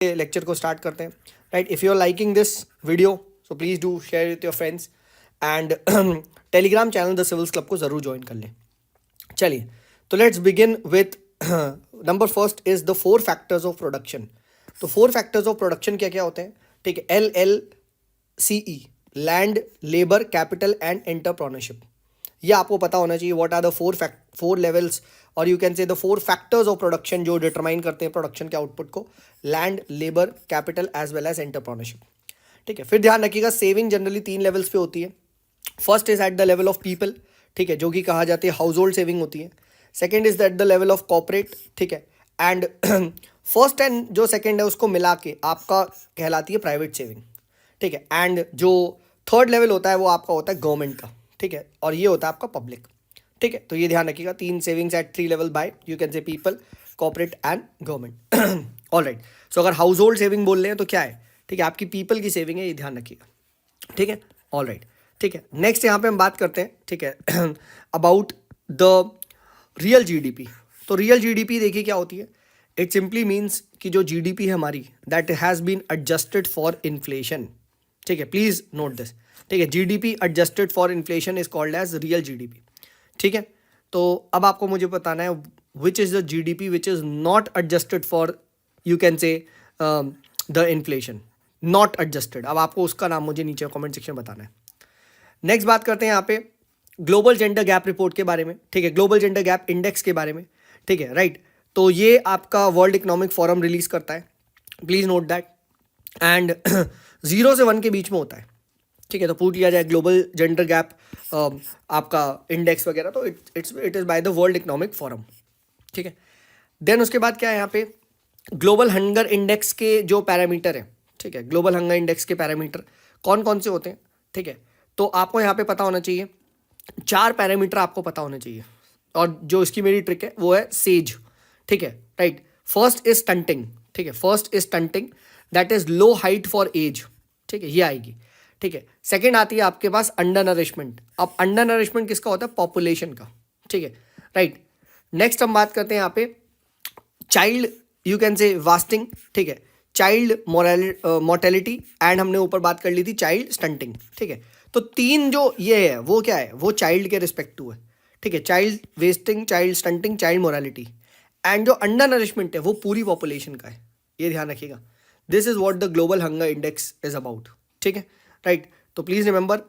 Lecture को start करते हैं. Right, if you are liking this video so please do share with your friends and Telegram channel the civils club को ज़रूर join कर लें. चलिए, तो let's begin with number first is the 4 factors of production. तो 4 factors of production क्या क्या होते हैं? ठीक है, LLCE, land, labour, capital and entrepreneurship. ये आपको पता होना चाहिए. व्हाट आर द 4 लेवल्स और you can say the 4 factors of production जो डिटरमाइन करते हैं प्रोडक्शन के आउटपुट को: land, labour, capital as well as entrepreneurship. ठीक है, फिर ध्यान रखिएगा सेविंग जनरली 3 लेवल्स पे होती है. First is at the level of people, ठीक है, जो कि कहा जाती है हाउस होल्ड सेविंग होती है. Second is at the level of corporate, ठीक है, एंड फर्स्ट एंड जो सेकेंड है उसको मिला के आपका कहलाती है प्राइवेट सेविंग. ठीक है, एंड जो थर्ड लेवल होता है वो आपका होता है गवर्नमेंट का. ठीक है, और ये होता है आपका पब्लिक. ठीक है, तो ये ध्यान रखिएगा 3 savings at 3 level by you can say people, corporate and government. All right, so अगर हाउस होल्ड सेविंग बोल रहे हैं तो क्या है? ठीक है, आपकी पीपल की सेविंग है, ये ध्यान रखिएगा. ठीक है, ऑल राइट. ठीक है, नेक्स्ट यहाँ पे हम बात करते हैं, ठीक है, अबाउट द रियल जीडीपी. तो रियल जीडीपी देखिए क्या होती है. इट सिंपली मीन्स कि जो जीडीपी है हमारी that has been adjusted for inflation. ठीक है, प्लीज नोट दिस. ठीक है, GDP adjusted for inflation is called as real GDP. ठीक है, तो अब आपको मुझे बताना है which is the GDP which is not adjusted for you can say the inflation, not adjusted. अब आपको उसका नाम मुझे नीचे कमेंट सेक्शन में बताना है. नेक्स्ट बात करते हैं यहाँ पे ग्लोबल जेंडर गैप रिपोर्ट के बारे में. ठीक है, ग्लोबल जेंडर गैप इंडेक्स के बारे में. ठीक है, राइट. तो ये आपका वर्ल्ड इकोनॉमिक फोरम रिलीज करता है, प्लीज नोट दैट. एंड 0 से 1 के बीच में होता है. ठीक है, तो पूछ लिया जाए ग्लोबल जेंडर गैप आपका इंडेक्स वगैरह, तो it is by the world economic forum. ठीक है, देन उसके बाद क्या है यहाँ पे ग्लोबल हंगर इंडेक्स के जो पैरामीटर है. ठीक है, ग्लोबल हंगर इंडेक्स के पैरामीटर कौन कौन से होते हैं? ठीक है, तो आपको यहाँ पे पता होना चाहिए 4 पैरामीटर आपको पता होने चाहिए, और जो इसकी मेरी ट्रिक है वो है सेज. ठीक है, राइट. First is stunting. ठीक है, first is stunting, that is low height for age. ठीक है, ये आएगी. ठीक है, सेकंड आती है आपके पास अंडर नरिशमेंट. अब अंडर नरिशमेंट किसका होता है? पॉपुलेशन का. ठीक है, राइट. नेक्स्ट हम बात करते हैं यहाँ पे चाइल्ड यू कैन से वास्टिंग. ठीक है, चाइल्ड मोर्टेलिटी एंड हमने ऊपर बात कर ली थी चाइल्ड स्टंटिंग. ठीक है, तो 3 जो ये है वो क्या है? वो चाइल्ड के रिस्पेक्टिव है. ठीक है, child wasting, child stunting, child morality. And जो अंडर नरिशमेंट है वो पूरी पॉपुलेशन का है, ये ध्यान रखिएगा. This is what the global hunger index is about. ठीक है, राइट. तो please remember.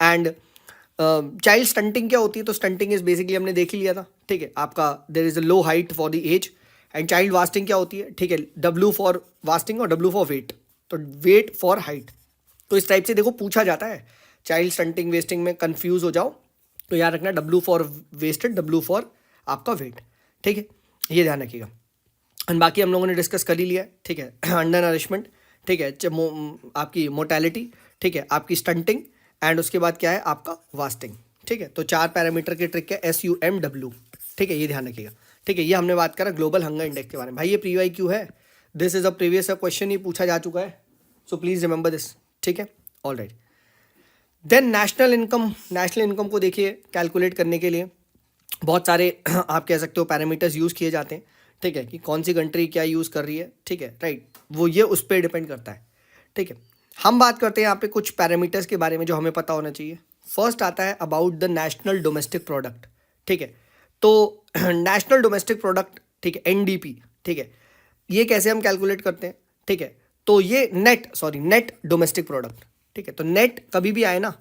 And child stunting क्या होती है? तो स्टंटिंग इज बेसिकली हमने देख ही लिया था. ठीक है, आपका there is a low height for the age. And child wasting क्या होती है? ठीक है, W फॉर वास्टिंग और W for weight, so weight for height. तो इस टाइप से देखो पूछा जाता है. चाइल्ड स्टंटिंग वेस्टिंग में कंफ्यूज हो जाओ तो याद रखना W for wasted, W for आपका वेट. ठीक है, ये ध्यान रखिएगा. एंड बाकी हम लोगों ने डिस्कस कर ही लिया. ठीक है, अंडर नरिशमेंट. ठीक है, आपकी मोर्टेलिटी. ठीक है, आपकी स्टंटिंग एंड उसके बाद क्या है आपका वास्टिंग. ठीक है, तो 4 पैरामीटर की ट्रिक है SUMW. ठीक है, ये ध्यान रखिएगा. ठीक है, ये हमने बात करा ग्लोबल हंगर इंडेक्स के बारे में. भाई ये प्रीवाई क्यू है, this is a previous question, ही पूछा जा चुका है, सो प्लीज रिमेंबर दिस. ठीक है, all right. Then national income को देखिए कैलकुलेट करने के लिए बहुत सारे आप कह सकते हो पैरामीटर्स यूज़ किए जाते हैं. ठीक है, कि कौन सी कंट्री क्या यूज़ कर रही है. ठीक है, राइट, वो ये उस पर डिपेंड करता है. ठीक है, हम बात करते हैं यहाँ पे कुछ पैरामीटर्स के बारे में जो हमें पता होना चाहिए. फर्स्ट आता है about the national domestic product. ठीक है, तो नेशनल डोमेस्टिक प्रोडक्ट, ठीक है, NDP. ठीक है, ये कैसे हम कैलकुलेट करते हैं? ठीक है, तो ये नेट डोमेस्टिक प्रोडक्ट. ठीक है, तो नेट कभी भी आए ना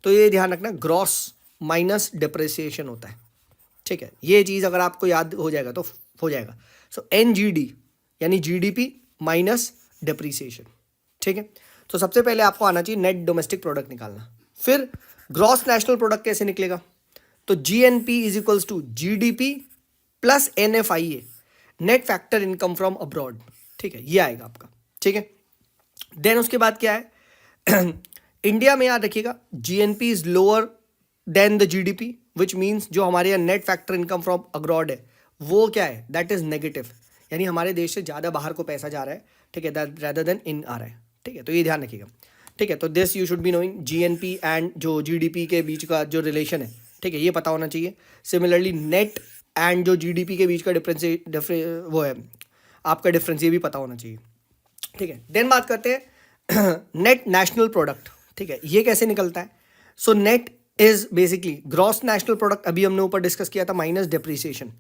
तो ये ध्यान रखना ग्रॉस माइनस डिप्रिसिएशन होता है. ठीक है, ये चीज़ अगर आपको याद हो जाएगा तो हो जाएगा. सो NGD यानी GDP माइनस डिप्रिसिएशन. ठीक है, तो सबसे पहले आपको आना चाहिए नेट डोमेस्टिक प्रोडक्ट निकालना. फिर ग्रॉस नेशनल प्रोडक्ट कैसे निकलेगा? तो GNP is equals to GDP plus NFIA, net factor income from abroad. ठीक है, ये आएगा आपका. ठीक है, देन उसके बाद क्या है इंडिया में याद रखिएगा GNP is lower than the GDP, which means जो हमारे यहाँ net factor income from abroad है वो क्या है? दैट इज नेगेटिव, यानी हमारे देश से ज़्यादा बाहर को पैसा जा रहा है. ठीक है, रेदर देन इन आ रहा है. ठीक है, तो ये ध्यान रखिएगा. ठीक है, तो this you should be knowing GNP and जो GDP के बीच का जो रिलेशन है. ठीक है, ये पता होना चाहिए. सिमिलरली नेट एंड जो GDP के बीच का डिफरेंस वो है आपका डिफरेंस, ये भी पता होना चाहिए. ठीक है। देन बात करते हैं नेट नेशनल प्रोडक्ट। ठीक है, ये कैसे निकलता है? So net is basically gross national product, अभी हमने ऊपर डिस्कस किया था, माइनस डेप्रिसिएशन।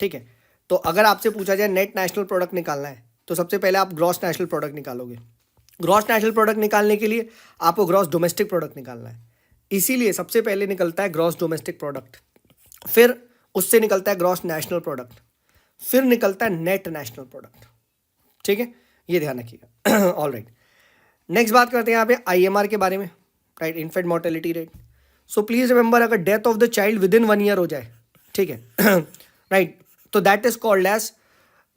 ठीक है, तो अगर आपसे पूछा जाए नेट नेशनल प्रोडक्ट निकालना है तो सबसे पहले आप ग्रॉस नेशनल प्रोडक्ट निकालोगे। ग्रॉस नेशनल प्रोडक्ट निकालने के लिए आपको ग्रॉस डोमेस्टिक प्रोडक्ट निकालना है, इसीलिए सबसे पहले निकलता है ग्रॉस डोमेस्टिक प्रोडक्ट, फिर उससे निकलता है ग्रॉस नेशनल प्रोडक्ट, फिर निकलता है नेट नेशनल प्रोडक्ट। ठीक है, ये ध्यान रखिएगा। ऑल राइट, नेक्स्ट बात करते हैं यहाँ पे IMR के बारे में, right, infant mortality rate. So please remember, अगर death of the child within 1 year हो जाए, ठीक है, राइट, तो that is called as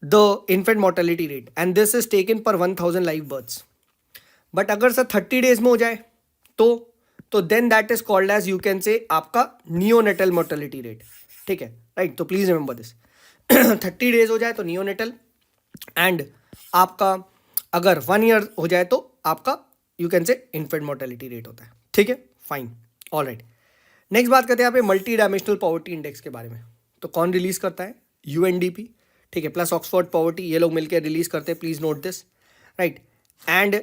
the infant mortality rate and this is taken per 1000 live births. But अगर sir 30 days में हो जाए तो then that is called as, you can say, आपका नियोनेटल मोर्टेलिटी रेट। ठीक है, राइट, तो प्लीज रिमेंबर दिस। 30 डेज हो जाए तो नियोनेटल, एंड आपका अगर 1 ईयर हो जाए तो आपका, यू कैन से, इन्फेंट मोर्टेलिटी रेट होता है। ठीक है, फाइन, ऑल राइट। नेक्स्ट बात करते हैं यहाँ पे मल्टी डायमेंशनल पॉवर्टी इंडेक्स के बारे में। तो कौन रिलीज करता है? UNDP, ठीक है, प्लस ऑक्सफोर्ड पॉवर्टी, ये लोग मिलकर रिलीज करते हैं, please note this, right. And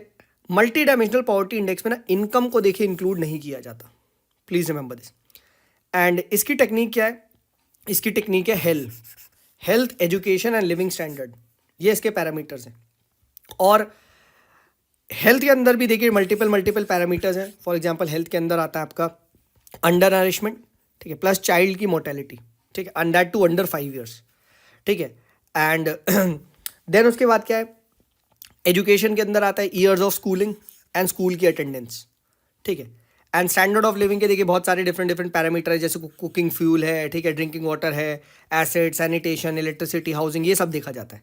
multi dimensional poverty index में ना इनकम को देखिए इंक्लूड नहीं किया जाता, प्लीज रिमेंबर दिस। एंड इसकी टेक्निक क्या है? इसकी टेक्निक है health, education and living standard, ये इसके पैरामीटर्स हैं। और हेल्थ के अंदर भी देखिए मल्टीपल पैरामीटर्स हैं। फॉर एग्जांपल हेल्थ के अंदर आता है आपका अंडर नरिशमेंट, ठीक है, प्लस चाइल्ड की मोर्टेलिटी, ठीक है, and that too under 5 years. ठीक है, एंड देन उसके बाद क्या है? एजुकेशन के अंदर आता है years of schooling and school की अटेंडेंस। ठीक है, एंड स्टैंडर्ड ऑफ लिविंग के देखिए बहुत सारे डिफरेंट पैरामीटर है, जैसे कुकिंग फ्यूल है, ठीक है, ड्रिंकिंग वाटर है, एसिड, सैनिटेशन, इलेक्ट्रिसिटी, हाउसिंग, ये सब देखा जाता है।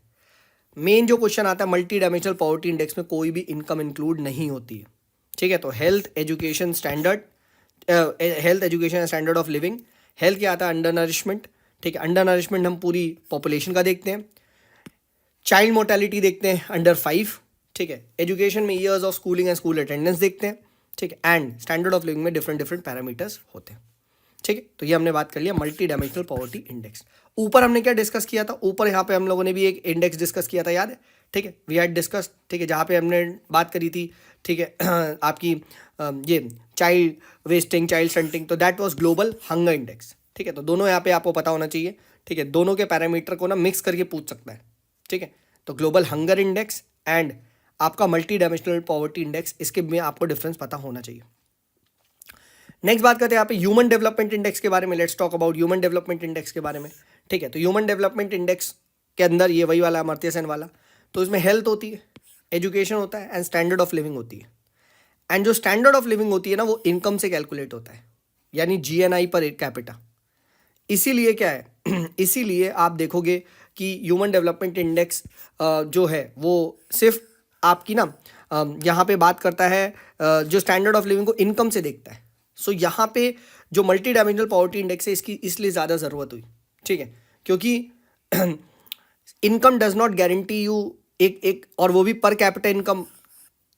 मेन जो क्वेश्चन आता है, मल्टी डायमेंशनल पॉवर्टी इंडेक्स में कोई भी इनकम इंक्लूड नहीं होती है। ठीक है, तो health education standard of living, health क्या आता है? Under nourishment. ठीक है, अंडर नरिशमेंट हम पूरी पॉपुलेशन का देखते हैं। चाइल्ड मोर्टेलिटी देखते हैं अंडर 5। ठीक है, एजुकेशन में years of schooling and school attendance देखते हैं। ठीक है, एंड स्टैंडर्ड ऑफ लिविंग में डिफरेंट पैरामीटर्स होते हैं। ठीक है, तो ये हमने बात कर लिया मल्टी डायमेंशनल पॉवर्टी इंडेक्स। ऊपर हमने क्या डिस्कस किया था? ऊपर यहाँ पे हम लोगों ने भी एक इंडेक्स डिस्कस किया था, याद है? ठीक है, वी हैड डिस्कस, ठीक है, जहाँ पे हमने बात करी थी, ठीक है, आपकी ये चाइल्ड वेस्टिंग, चाइल्ड स्टंटिंग, तो that was global hunger index. ठीक है, तो दोनों यहाँ पे आपको पता होना चाहिए। ठीक है, दोनों के पैरामीटर को ना मिक्स करके पूछ सकता है। ठीक है, तो ग्लोबल हंगर इंडेक्स एंड आपका मल्टी डायमेंशनल पॉवर्टी इंडेक्स, इसके में आपको डिफरेंस पता होना चाहिए। नेक्स्ट बात करते हैं यहाँ पे ह्यूमन डेवलपमेंट इंडेक्स के बारे में। Let's talk about human development index के बारे में। ठीक है, तो ह्यूमन डेवलपमेंट इंडेक्स के अंदर ये वही वाला अमर्त्य सेन वाला, तो इसमें हेल्थ होती है, एजुकेशन होता है, एंड स्टैंडर्ड ऑफ लिविंग होती है। एंड जो स्टैंडर्ड ऑफ लिविंग होती है ना, वो इनकम से कैलकुलेट होता है, यानी GNI पर कैपिटा। इसीलिए क्या है इसीलिए आप देखोगे कि ह्यूमन डेवलपमेंट इंडेक्स जो है वो सिर्फ आपकी ना यहाँ पे बात करता है जो स्टैंडर्ड ऑफ लिविंग को इनकम से देखता है। सो यहाँ पे जो मल्टी डायमेंशनल पॉवर्टी इंडेक्स है, इसकी इसलिए ज़्यादा ज़रूरत हुई। ठीक है, क्योंकि income does not guarantee you एक और वो भी per capita income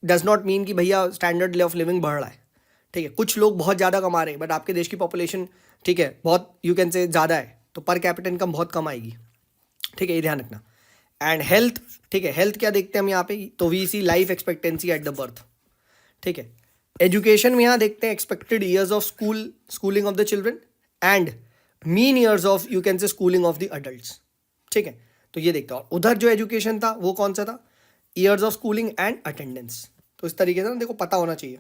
does not mean कि भैया स्टैंडर्ड ऑफ लिविंग बढ़ रहा है। ठीक है, कुछ लोग बहुत ज़्यादा कमा रहे हैं बट आपके देश की पॉपुलेशन, ठीक है, बहुत, यू कैन से, ज़्यादा है, तो पर कैपिटा इनकम बहुत कम आएगी। ठीक है, ये ध्यान रखना। एंड हेल्थ, ठीक है, हेल्थ क्या देखते हैं हम यहाँ पे? तो we see life expectancy at the birth. ठीक है, एजुकेशन में यहाँ देखते हैं expected years of schooling of the children and mean years of, you can say, schooling of the adults. ठीक है, तो ये देखते हैं। और उधर जो एजुकेशन था वो कौन सा था? Years of schooling and attendance. तो इस तरीके से ना देखो पता होना चाहिए।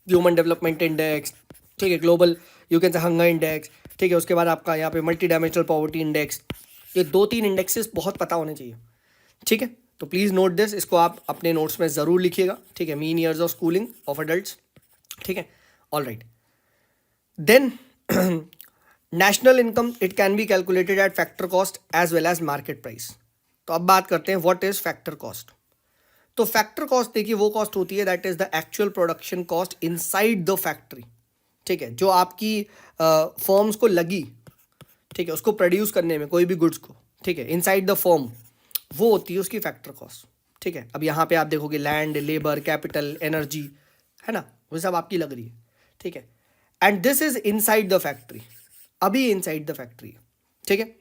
ह्यूमन डेवलपमेंट इंडेक्स, ठीक है, ग्लोबल, यू कैन से, हंगर इंडेक्स, ठीक है, उसके बाद आपका यहाँ पे मल्टी डायमेंशनल पॉवर्टी इंडेक्स, ये 2-3 इंडेक्सेस बहुत पता होने चाहिए। ठीक है, तो प्लीज़ नोट दिस, इसको आप अपने नोट्स में ज़रूर लिखिएगा। ठीक है, mean years of schooling of adults. ठीक है, all right. Then national income, it can be calculated at factor cost as well as market price. तो अब बात करते हैं व्हाट इज फैक्टर कॉस्ट। तो फैक्टर कॉस्ट देखिए वो कॉस्ट होती है that is the actual production cost inside the factory. ठीक है, जो आपकी फॉर्म्स को लगी, ठीक है, उसको प्रोड्यूस करने में कोई भी गुड्स को, ठीक है, इनसाइड द फॉर्म, वो होती है उसकी फैक्टर कॉस्ट। ठीक है, अब यहाँ पे आप देखोगे लैंड, लेबर, कैपिटल, एनर्जी, है ना, वो सब आपकी लग रही है। ठीक है, and this is inside the factory, अभी इनसाइड द फैक्ट्री है। ठीक है,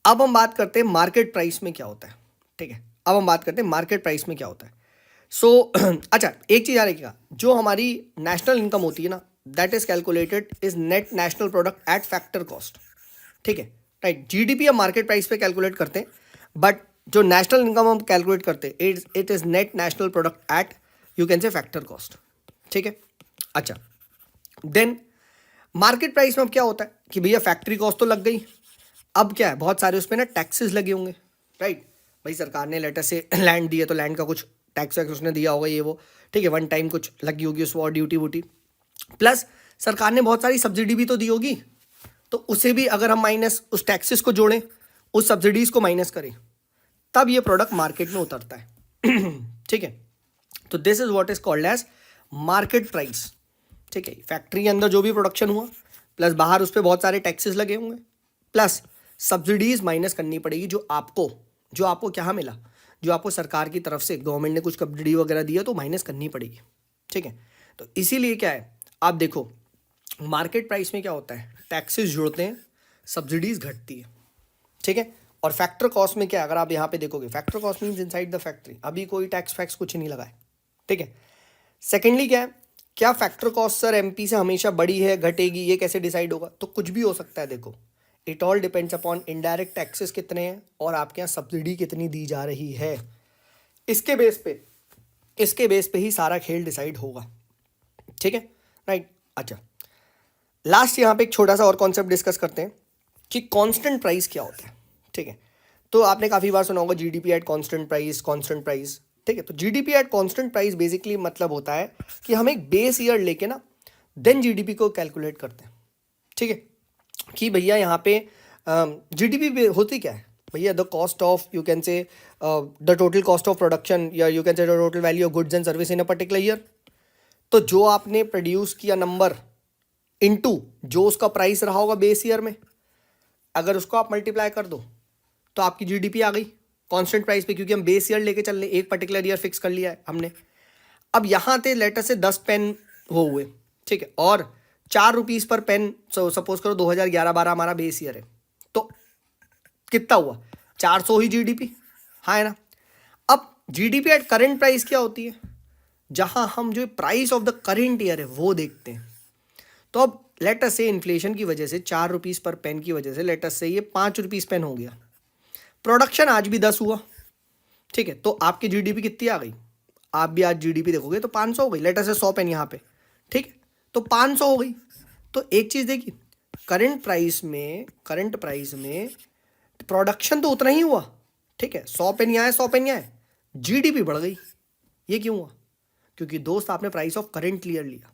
अब हम बात करते हैं मार्केट प्राइस में क्या होता है। ठीक है, अब हम बात करते हैं मार्केट प्राइस में क्या होता है. सो अच्छा, एक चीज़ याद रखिएगा, जो हमारी नेशनल इनकम होती है ना, that is calculated is net national product at factor cost. ठीक है, राइट. जीडीपी हम मार्केट प्राइस पे कैलकुलेट करते हैं, बट जो नेशनल इनकम हम कैलकुलेट करते हैं it is net national product at you can से फैक्टर कॉस्ट. ठीक है. अच्छा, देन मार्केट प्राइस में अब क्या होता है कि भैया फैक्ट्री कॉस्ट तो लग गई, अब क्या है, बहुत सारे उस पर ना टैक्सेस लगे होंगे, राइट. भाई सरकार ने लेटर से लैंड दिया तो लैंड का कुछ टैक्स वैक्स उसने दिया होगा, ये वो. ठीक है, वन टाइम कुछ लगी होगी उस पर ड्यूटी वूटी, प्लस सरकार ने बहुत सारी सब्सिडी भी तो दी होगी, तो उसे भी अगर हम माइनस उस टैक्सेस को जोड़ें, उस सब्सिडीज को माइनस करें, तब ये प्रोडक्ट मार्केट में उतरता है. ठीक है, तो this is what is called as market price. ठीक है, फैक्ट्री के अंदर जो भी प्रोडक्शन हुआ, प्लस बाहर उस पर बहुत सारे टैक्सेस लगे होंगे, प्लस सब्सिडीज माइनस करनी पड़ेगी जो आपको क्या मिला, जो आपको सरकार की तरफ से गवर्नमेंट ने कुछ सब्सिडी वगैरह दिया तो माइनस करनी पड़ेगी. ठीक है, तो इसीलिए क्या है, आप देखो मार्केट प्राइस में क्या होता है, टैक्सेस जुड़ते हैं, सब्सिडीज घटती है. ठीक है, और फैक्टर कॉस्ट में क्या है, अगर आप यहाँ पे देखोगे, factor cost means inside the factory, अभी कोई टैक्स फैक्स कुछ नहीं लगा है. ठीक है. सेकेंडली क्या है, क्या फैक्टर कॉस्ट सर एमपी से हमेशा बड़ी है, घटेगी, ये कैसे डिसाइड होगा, तो कुछ भी हो सकता है. देखो, it all depends upon indirect taxes कितने हैं और आपके यहाँ सब्सिडी कितनी दी जा रही है. इसके बेस पे ही सारा खेल डिसाइड होगा. ठीक है, राइट. अच्छा, लास्ट यहाँ पे एक छोटा सा और कॉन्सेप्ट डिस्कस करते हैं कि कांस्टेंट प्राइस क्या होता है. ठीक है, तो आपने काफ़ी बार सुना होगा जीडीपी एट कांस्टेंट प्राइस. ठीक है, तो GDP at constant price basically मतलब होता है कि हम एक बेस ईयर लेके ना देन जीडीपी को कैलकुलेट करते हैं. ठीक है, कि भैया यहाँ पे जीडीपी होती क्या है भैया, the cost of you can say the total cost of production, या you can say the total value of goods and service in a particular year. तो जो आपने प्रोड्यूस किया नंबर इनटू जो उसका प्राइस रहा होगा बेस ईयर में, अगर उसको आप मल्टीप्लाई कर दो तो आपकी जीडीपी आ गई कांस्टेंट प्राइस पे, क्योंकि हम बेस ईयर लेके चल रहे, एक पर्टिकुलर ईयर फिक्स कर लिया है हमने. अब यहाँ थे लेटर से 10 पेन वो हुए. ठीक है, और 4 रुपीज़ पर पेन, सपोज करो 2011-12 हमारा बेस ईयर है, तो कितना हुआ, 400 ही जीडीपी. हाँ है ना. अब जीडीपी एट करेंट प्राइस क्या होती है, जहां हम जो price of the current year है वो देखते हैं. तो अब लेटर से इन्फ्लेशन की वजह से 4 रुपीज़ पर पेन की वजह से लेटर से ये 5 रुपीज़ पेन हो गया. प्रोडक्शन आज भी 10 हुआ. ठीक है, तो आपकी जीडीपी कितनी आ गई, आप भी आज जीडीपी देखोगे तो 500 हो गई. लेटर से 100 पेन यहाँ पे. ठीक है, तो 500 हो गई. तो एक चीज़ देखिए, करंट प्राइस में प्रोडक्शन तो उतना ही हुआ. ठीक है, 100 पेन यहाँ है, 100 पेन यहाँ है, जीडीपी बढ़ गई. ये क्यों हुआ, क्योंकि दोस्त आपने प्राइस ऑफ करंट ईयर लिया.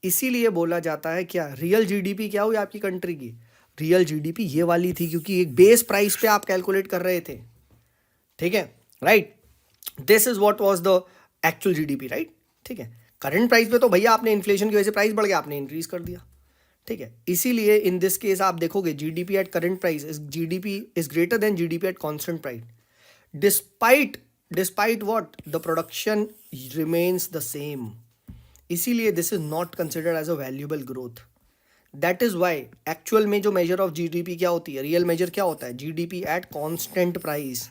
इसीलिए बोला जाता है क्या, रियल जीडीपी क्या हुई आपकी कंट्री की, रियल जीडीपी ये वाली थी, क्योंकि एक बेस प्राइस पे आप कैलकुलेट कर रहे थे. ठीक है, right. This is what was the actual GDP, right. ठीक है, करंट प्राइस पे तो भैया आपने इन्फ्लेशन की वजह से प्राइस बढ़ गया, आपने इंक्रीज कर दिया. ठीक है, इसीलिए इन दिस केस आप देखोगे GDP at current price GDP is greater than GDP at constant price, despite what the production remains the same. इसीलिए this is not considered as a valuable growth. That is why actual में जो measure of GDP क्या होती है, real major क्या होता है, GDP at constant price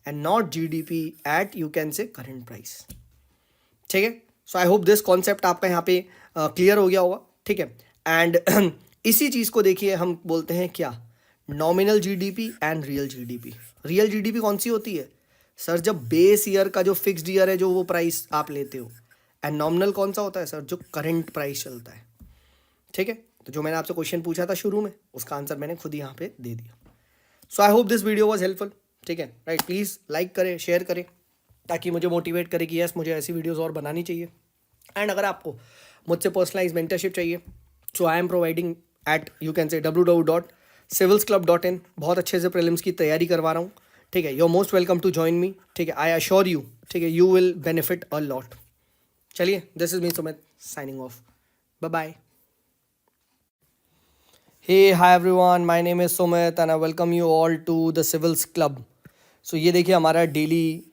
and not GDP at you can से करंट प्राइस. ठीक है, सो आई होप दिस कॉन्सेप्ट आपका यहाँ पे क्लियर हो गया होगा. ठीक है, एंड इसी चीज़ को देखिए हम बोलते हैं क्या, nominal GDP and real GDP. Real GDP कौन सी होती है सर, जब बेस ईयर का जो फिक्स्ड ईयर है जो वो प्राइस आप लेते हो. एंड नॉमिनल कौन सा होता है सर, जो करंट प्राइस चलता है. ठीक है, तो जो मैंने आपसे क्वेश्चन पूछा था शुरू में, उसका आंसर मैंने खुद यहाँ पे दे दिया. So I hope this video was helpful. ठीक है, राइट. प्लीज़ लाइक करें, शेयर करें, ताकि मुझे मोटिवेट करे कि यस मुझे ऐसी वीडियोज़ और बनानी चाहिए. एंड अगर आपको मुझसे पर्सनलाइज मेंटरशिप चाहिए, so I am providing at you can say www.civilsclub.in. बहुत अच्छे से प्रीलिम्स की तैयारी करवा रहा हूँ. ठीक है, you are most welcome to join me. ठीक है, आई अश्योर यू, ठीक है, you will benefit a lot. चलिए, this is me Sumit signing off. Bye bye. Hey, hi everyone, my name is Sumit and I welcome you all to the Civils Club. So ये देखिए हमारा daily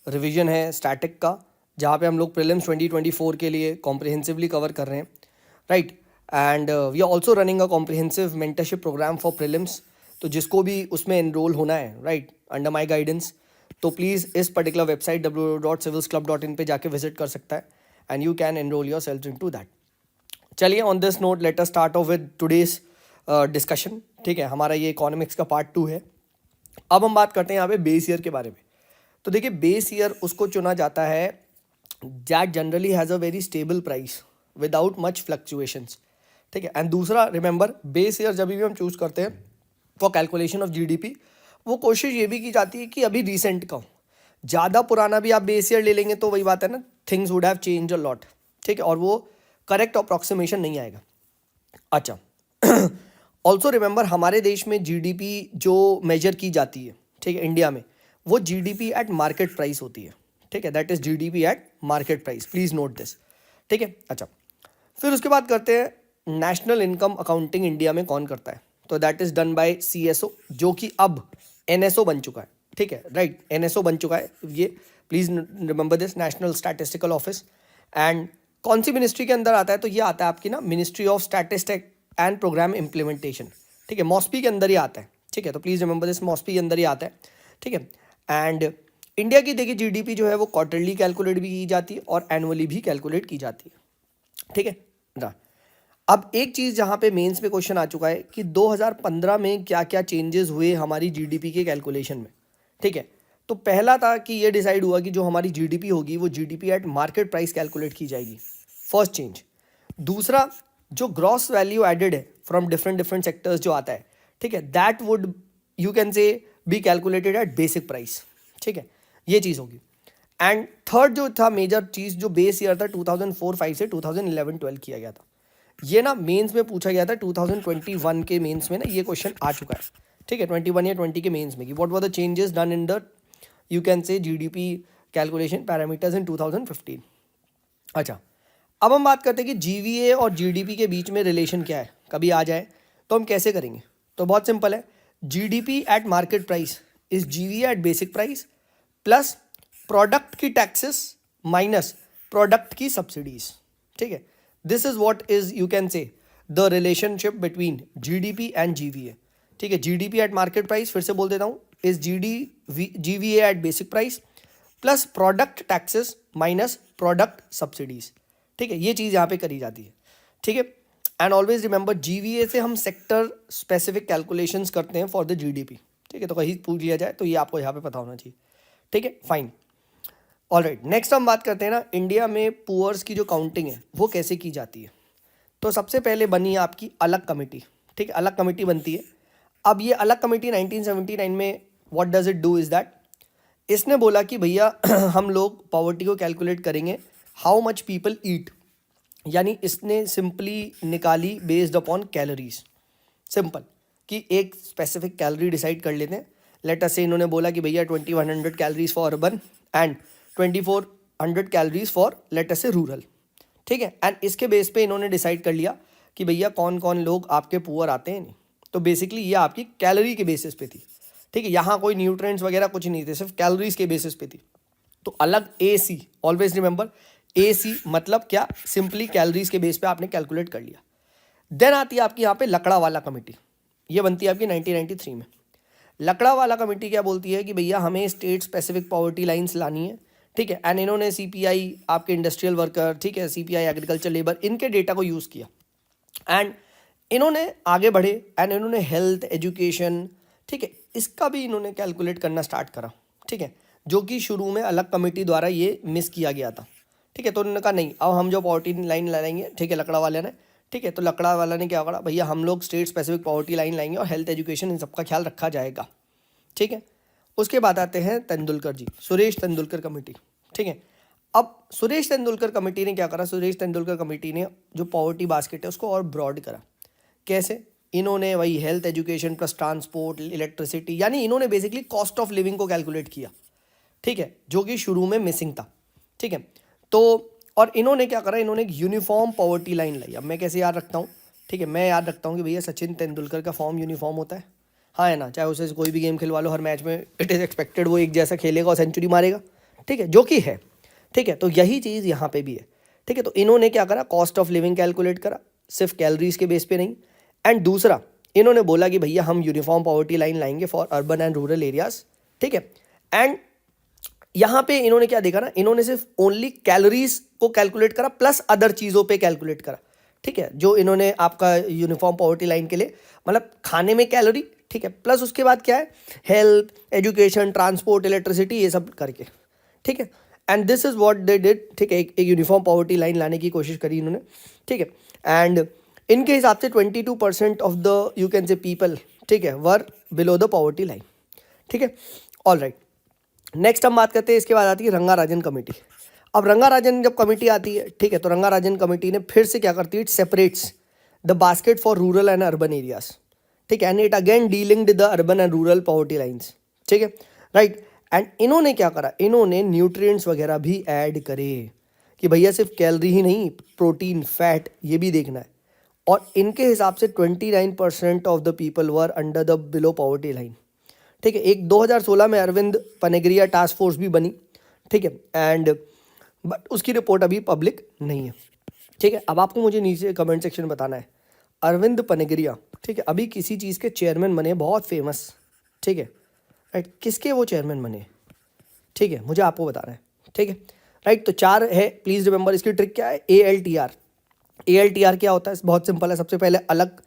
revision है static का, जहाँ पे हम लोग प्रीलिम्स 2024 के लिए कॉम्प्रिहेंसिवली कवर कर रहे हैं, right. And we are also running a comprehensive mentorship programme for prelims. तो जिसको भी उसमें एनरोल होना है, राइट, अंडर माई गाइडेंस, तो प्लीज़ इस पर्टिकुलर वेबसाइट www.civilsclub.in पे जाके विजिट कर सकता है and you can enrol yourself into that. चलिए on this note let us start off with today's discussion. ठीक है, हमारा ये इकोनॉमिक्स का पार्ट 2 है. अब हम बात करते हैं यहाँ पे बेस ईयर के बारे में. तो देखिए बेस ईयर उसको चुना जाता है that generally has a very stable price without much fluctuations. ठीक है, एंड दूसरा रिमेंबर बेस ईयर जब भी हम चूज़ करते हैं फॉर कैलकुलेशन ऑफ जीडीपी, वो कोशिश ये भी की जाती है कि अभी रिसेंट का हो. ज़्यादा पुराना भी आप बेस ईयर ले लेंगे तो वही बात है ना, things would have change a lot. ठीक है, और वो करेक्ट अप्रॉक्सीमेशन नहीं आएगा. अच्छा, ऑल्सो रिमेंबर हमारे देश में जीडीपी जो मेजर की जाती है, ठीक है, इंडिया में, वो जीडीपी एट मार्केट प्राइस होती है. ठीक है, that is GDP at market price. Please note this. ठीक है, अच्छा, फिर उसके बाद करते हैं नेशनल इनकम अकाउंटिंग इंडिया में कौन करता है. तो that is done by CSO, जो कि अब एनएसओ बन चुका है. ठीक है, राइट, एनएसओ बन चुका है ये. Please remember this, national statistical office. And कौन सी मिनिस्ट्री के अंदर आता है, तो ये आता है आपकी ना ministry of statistic and programme implementation. ठीक है, मॉस्पी के अंदर ही आता है. ठीक है, तो प्लीज रिमेंबर दिस, मॉस्पी के अंदर ही आता है. ठीक है, एंड इंडिया की देखिए जीडीपी जो है वो क्वार्टरली कैलकुलेट भी की जाती है और एनुअली भी कैलकुलेट की जाती है. ठीक है ना. अब एक चीज़ जहाँ पे मेंस में क्वेश्चन आ चुका है कि 2015 में क्या क्या चेंजेस हुए हमारी जीडीपी के कैलकुलेशन में. ठीक है, तो पहला था कि ये डिसाइड हुआ कि जो हमारी जीडीपी होगी वो GDP at market price calculate की जाएगी. First change. दूसरा, जो ग्रॉस वैल्यू एडेड है फ्रॉम डिफरेंट सेक्टर्स जो आता है, ठीक है, दैट वुड यू कैन से B calculated eight basic price. ठीक है, ये चीज़ होगी. एंड थर्ड जो था मेजर चीज़, जो बेस ईयर था 2004-05 से 2011-12 किया गया था. ये ना मेंस में पूछा गया था 2021 के मेंस में ना, ये क्वेश्चन आ चुका है. ठीक है, 21 या 20 के मेंस में कि what were the changes done in the you can से जीडीपी कैलकुलेशन पैरामीटर्स इन 2015. अच्छा, अब हम बात करते हैं कि जीवीए और जीडीपी के बीच में रिलेशन क्या है, कभी आ जाए तो हम कैसे करेंगे. तो बहुत सिंपल है, GDP at market price is GVA eight basic price plus product की टैक्सेस माइनस प्रोडक्ट की सब्सिडीज. ठीक है, this is what is you can say the relationship between GDP and GVA. ठीक है, जीडीपी एट मार्केट प्राइस, फिर से बोल देता हूँ, is GVA eight basic price plus product taxes minus product subsidies. ठीक है, ये चीज़ यहाँ पे करी जाती है. ठीक है, एंड ऑलवेज रिमेंबर जीवीए से हम सेक्टर स्पेसिफिक कैलकुलेशंस करते हैं फॉर द जीडीपी. ठीक है, तो कहीं पूछ लिया जाए तो ये आपको यहाँ पे पता होना चाहिए. ठीक है, फाइन. ऑलराइट, नेक्स्ट हम बात करते हैं ना, इंडिया में पुअर्स की जो काउंटिंग है वो कैसे की जाती है. तो सबसे पहले बनी है आपकी अलग कमेटी. ठीक है, अलग कमेटी बनती है. अब ये अलग कमेटी 1979 में what does it do is that, इसने बोला कि भैया हम लोग पॉवर्टी को कैलकुलेट करेंगे हाउ मच पीपल ईट. यानी इसने सिंपली निकाली बेस्ड अपॉन कैलोरीज. सिंपल कि एक स्पेसिफिक कैलोरी डिसाइड कर लेते हैं. लेट अस से इन्होंने बोला कि भैया 2100 calories for urban and 2400 calories for let us से रूरल. ठीक है, एंड इसके बेस पे इन्होंने डिसाइड कर लिया कि भैया कौन कौन लोग आपके पुअर आते हैं. नहीं, तो बेसिकली ये आपकी कैलोरी के बेसिस पे थी. ठीक है, यहाँ कोई न्यूट्रिएंट्स वगैरह कुछ नहीं थे, सिर्फ कैलोरीज के बेसिस पे थी. तो अलग AC, ऑलवेज रिमेंबर AC मतलब क्या, सिंपली कैलोरीज के बेस पे आपने कैलकुलेट कर लिया. देन आती है आपकी यहाँ पे लकड़ा वाला कमेटी. ये बनती है आपकी 1993 में. लकड़ा वाला कमेटी क्या बोलती है कि भैया हमें स्टेट स्पेसिफिक पॉवर्टी लाइंस लानी है. ठीक है, एंड इन्होंने CPI आपके इंडस्ट्रियल वर्कर, ठीक है, CPI एग्रीकल्चर लेबर, इनके डेटा को यूज़ किया एंड इन्होंने आगे बढ़े एंड इन्होंने हेल्थ एजुकेशन, ठीक है, इसका भी इन्होंने कैलकुलेट करना स्टार्ट करा. ठीक है, जो कि शुरू में अलग कमेटी द्वारा ये मिस किया गया था. ठीक है, तो उन्होंने कहा नहीं, अब हम जो पॉवर्टी लाइन लाएंगे. ठीक है, लकड़ा वाले ने, ठीक है, तो लकड़ा वाला ने क्या करा, भैया हम लोग स्टेट स्पेसिफिक पॉवर्टी लाइन लाएंगे और हेल्थ एजुकेशन इन सबका ख्याल रखा जाएगा. ठीक है, उसके बाद आते हैं तेंदुलकर जी, सुरेश तेंदुलकर कमेटी. ठीक है, अब सुरेश तेंदुलकर कमेटी ने क्या करा, सुरेश तेंदुलकर कमेटी ने जो पॉवर्टी बास्केट है उसको और ब्रॉड करा. कैसे, इन्होंने वही health education plus transport electricity, यानी इन्होंने बेसिकली कॉस्ट ऑफ लिविंग को कैलकुलेट किया. ठीक है, जो कि शुरू में मिसिंग था. ठीक है, तो और इन्होंने क्या करा, इन्होंने एक यूनिफॉर्म पॉवर्टी लाइन लाई. अब मैं कैसे याद रखता हूँ, ठीक है, मैं याद रखता हूँ कि भैया सचिन तेंदुलकर का फॉर्म यूनिफॉर्म होता है. हाँ है ना, चाहे उसे कोई भी गेम खिलवा लो, हर मैच में इट इज़ एक्सपेक्टेड वो एक जैसा खेलेगा और सेंचुरी मारेगा. ठीक है, जो कि है. ठीक है, तो यही चीज़ यहाँ पे भी है. ठीक है, तो इन्होंने क्या करा, कॉस्ट ऑफ लिविंग कैलकुलेट करा, सिर्फ कैलोरीज के बेस पे नहीं. एंड दूसरा, इन्होंने बोला कि भैया हम यूनिफॉर्म पॉवर्टी लाइन लाएंगे for urban and rural areas. ठीक है, एंड यहाँ पे इन्होंने क्या देखा ना, इन्होंने सिर्फ ओनली कैलोरीज को कैलकुलेट करा प्लस अदर चीज़ों पे कैलकुलेट करा, ठीक है, जो इन्होंने आपका यूनिफॉर्म पॉवर्टी लाइन के लिए, मतलब खाने में कैलोरी, ठीक है, प्लस उसके बाद क्या है, हेल्थ, एजुकेशन, ट्रांसपोर्ट, इलेक्ट्रिसिटी, ये सब करके, ठीक है। And this is what they did, ठीक है, एक यूनिफॉर्म पॉवर्टी लाइन लाने की कोशिश करी इन्होंने, ठीक है। एंड इनके हिसाब से 22% of the you can say people, ठीक है, वर बिलो द पॉवर्टी लाइन, ठीक है। ऑल राइट, नेक्स्ट हम बात करते हैं, इसके बाद आती है रंगाराजन कमेटी। अब रंगाराजन जब कमेटी आती है, ठीक है, तो रंगाराजन कमेटी ने फिर से क्या करती है, it separates the basket for rural and urban areas, ठीक है, and it again dealing the urban and rural poverty lines, ठीक है, राइट। एंड इन्होंने क्या करा, इन्होंने न्यूट्रिएंट्स वगैरह भी ऐड करे कि भैया सिर्फ कैलोरी ही नहीं, प्रोटीन, फैट, ये भी देखना है। और इनके हिसाब से 29% of the people were under the below poverty line, ठीक है। एक 2016 में अरविंद पनेगरिया टास्क फोर्स भी बनी, ठीक है, एंड बट उसकी रिपोर्ट अभी पब्लिक नहीं है, ठीक है। अब आपको मुझे नीचे कमेंट सेक्शन में बताना है, अरविंद पनेगरिया, ठीक है, अभी किसी चीज़ के चेयरमैन बने, बहुत फेमस, ठीक है, राइट, किसके वो चेयरमैन बने, ठीक है, मुझे आपको बताना है, ठीक है, राइट। तो 4 है, प्लीज़ रिमेंबर, इसकी ट्रिक क्या है, ALTR। ALTR क्या होता है, बहुत सिंपल है, सबसे पहले अलग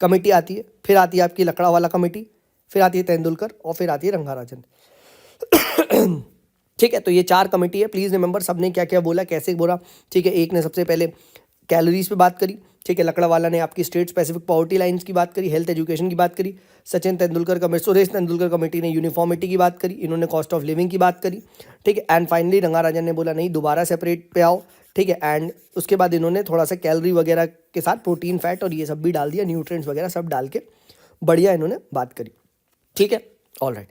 कमेटी आती है, फिर आती है आपकी लकड़ा वाला कमेटी, फिर आती है तेंदुलकर, और फिर आती है रंगाराजन, ठीक है। तो ये 4 कमेटी है, प्लीज़ रिमेंबर सबने क्या क्या बोला, कैसे बोला, ठीक है। एक ने सबसे पहले कैलोरीज पे बात करी, ठीक है, लकड़ा वाला ने आपकी स्टेट स्पेसिफिक पॉवर्टी लाइंस की बात करी, हेल्थ एजुकेशन की बात करी, सचिन तेंदुलकर कमेटी, सुरेश तेंदुलकर कमेटी ने यूनिफॉर्मिटी की बात करी, इन्होंने कॉस्ट ऑफ लिविंग की बात करी, ठीक है। एंड फाइनली रंगाराजन ने बोला नहीं, दोबारा सेपरेट पे आओ, ठीक है। एंड उसके बाद इन्होंने थोड़ा सा कैलोरी वगैरह के साथ प्रोटीन, फैट और ये सब भी डाल दिया, न्यूट्रिएंट्स वगैरह सब डाल के बढ़िया इन्होंने बात करी, ठीक है। ऑल राइट,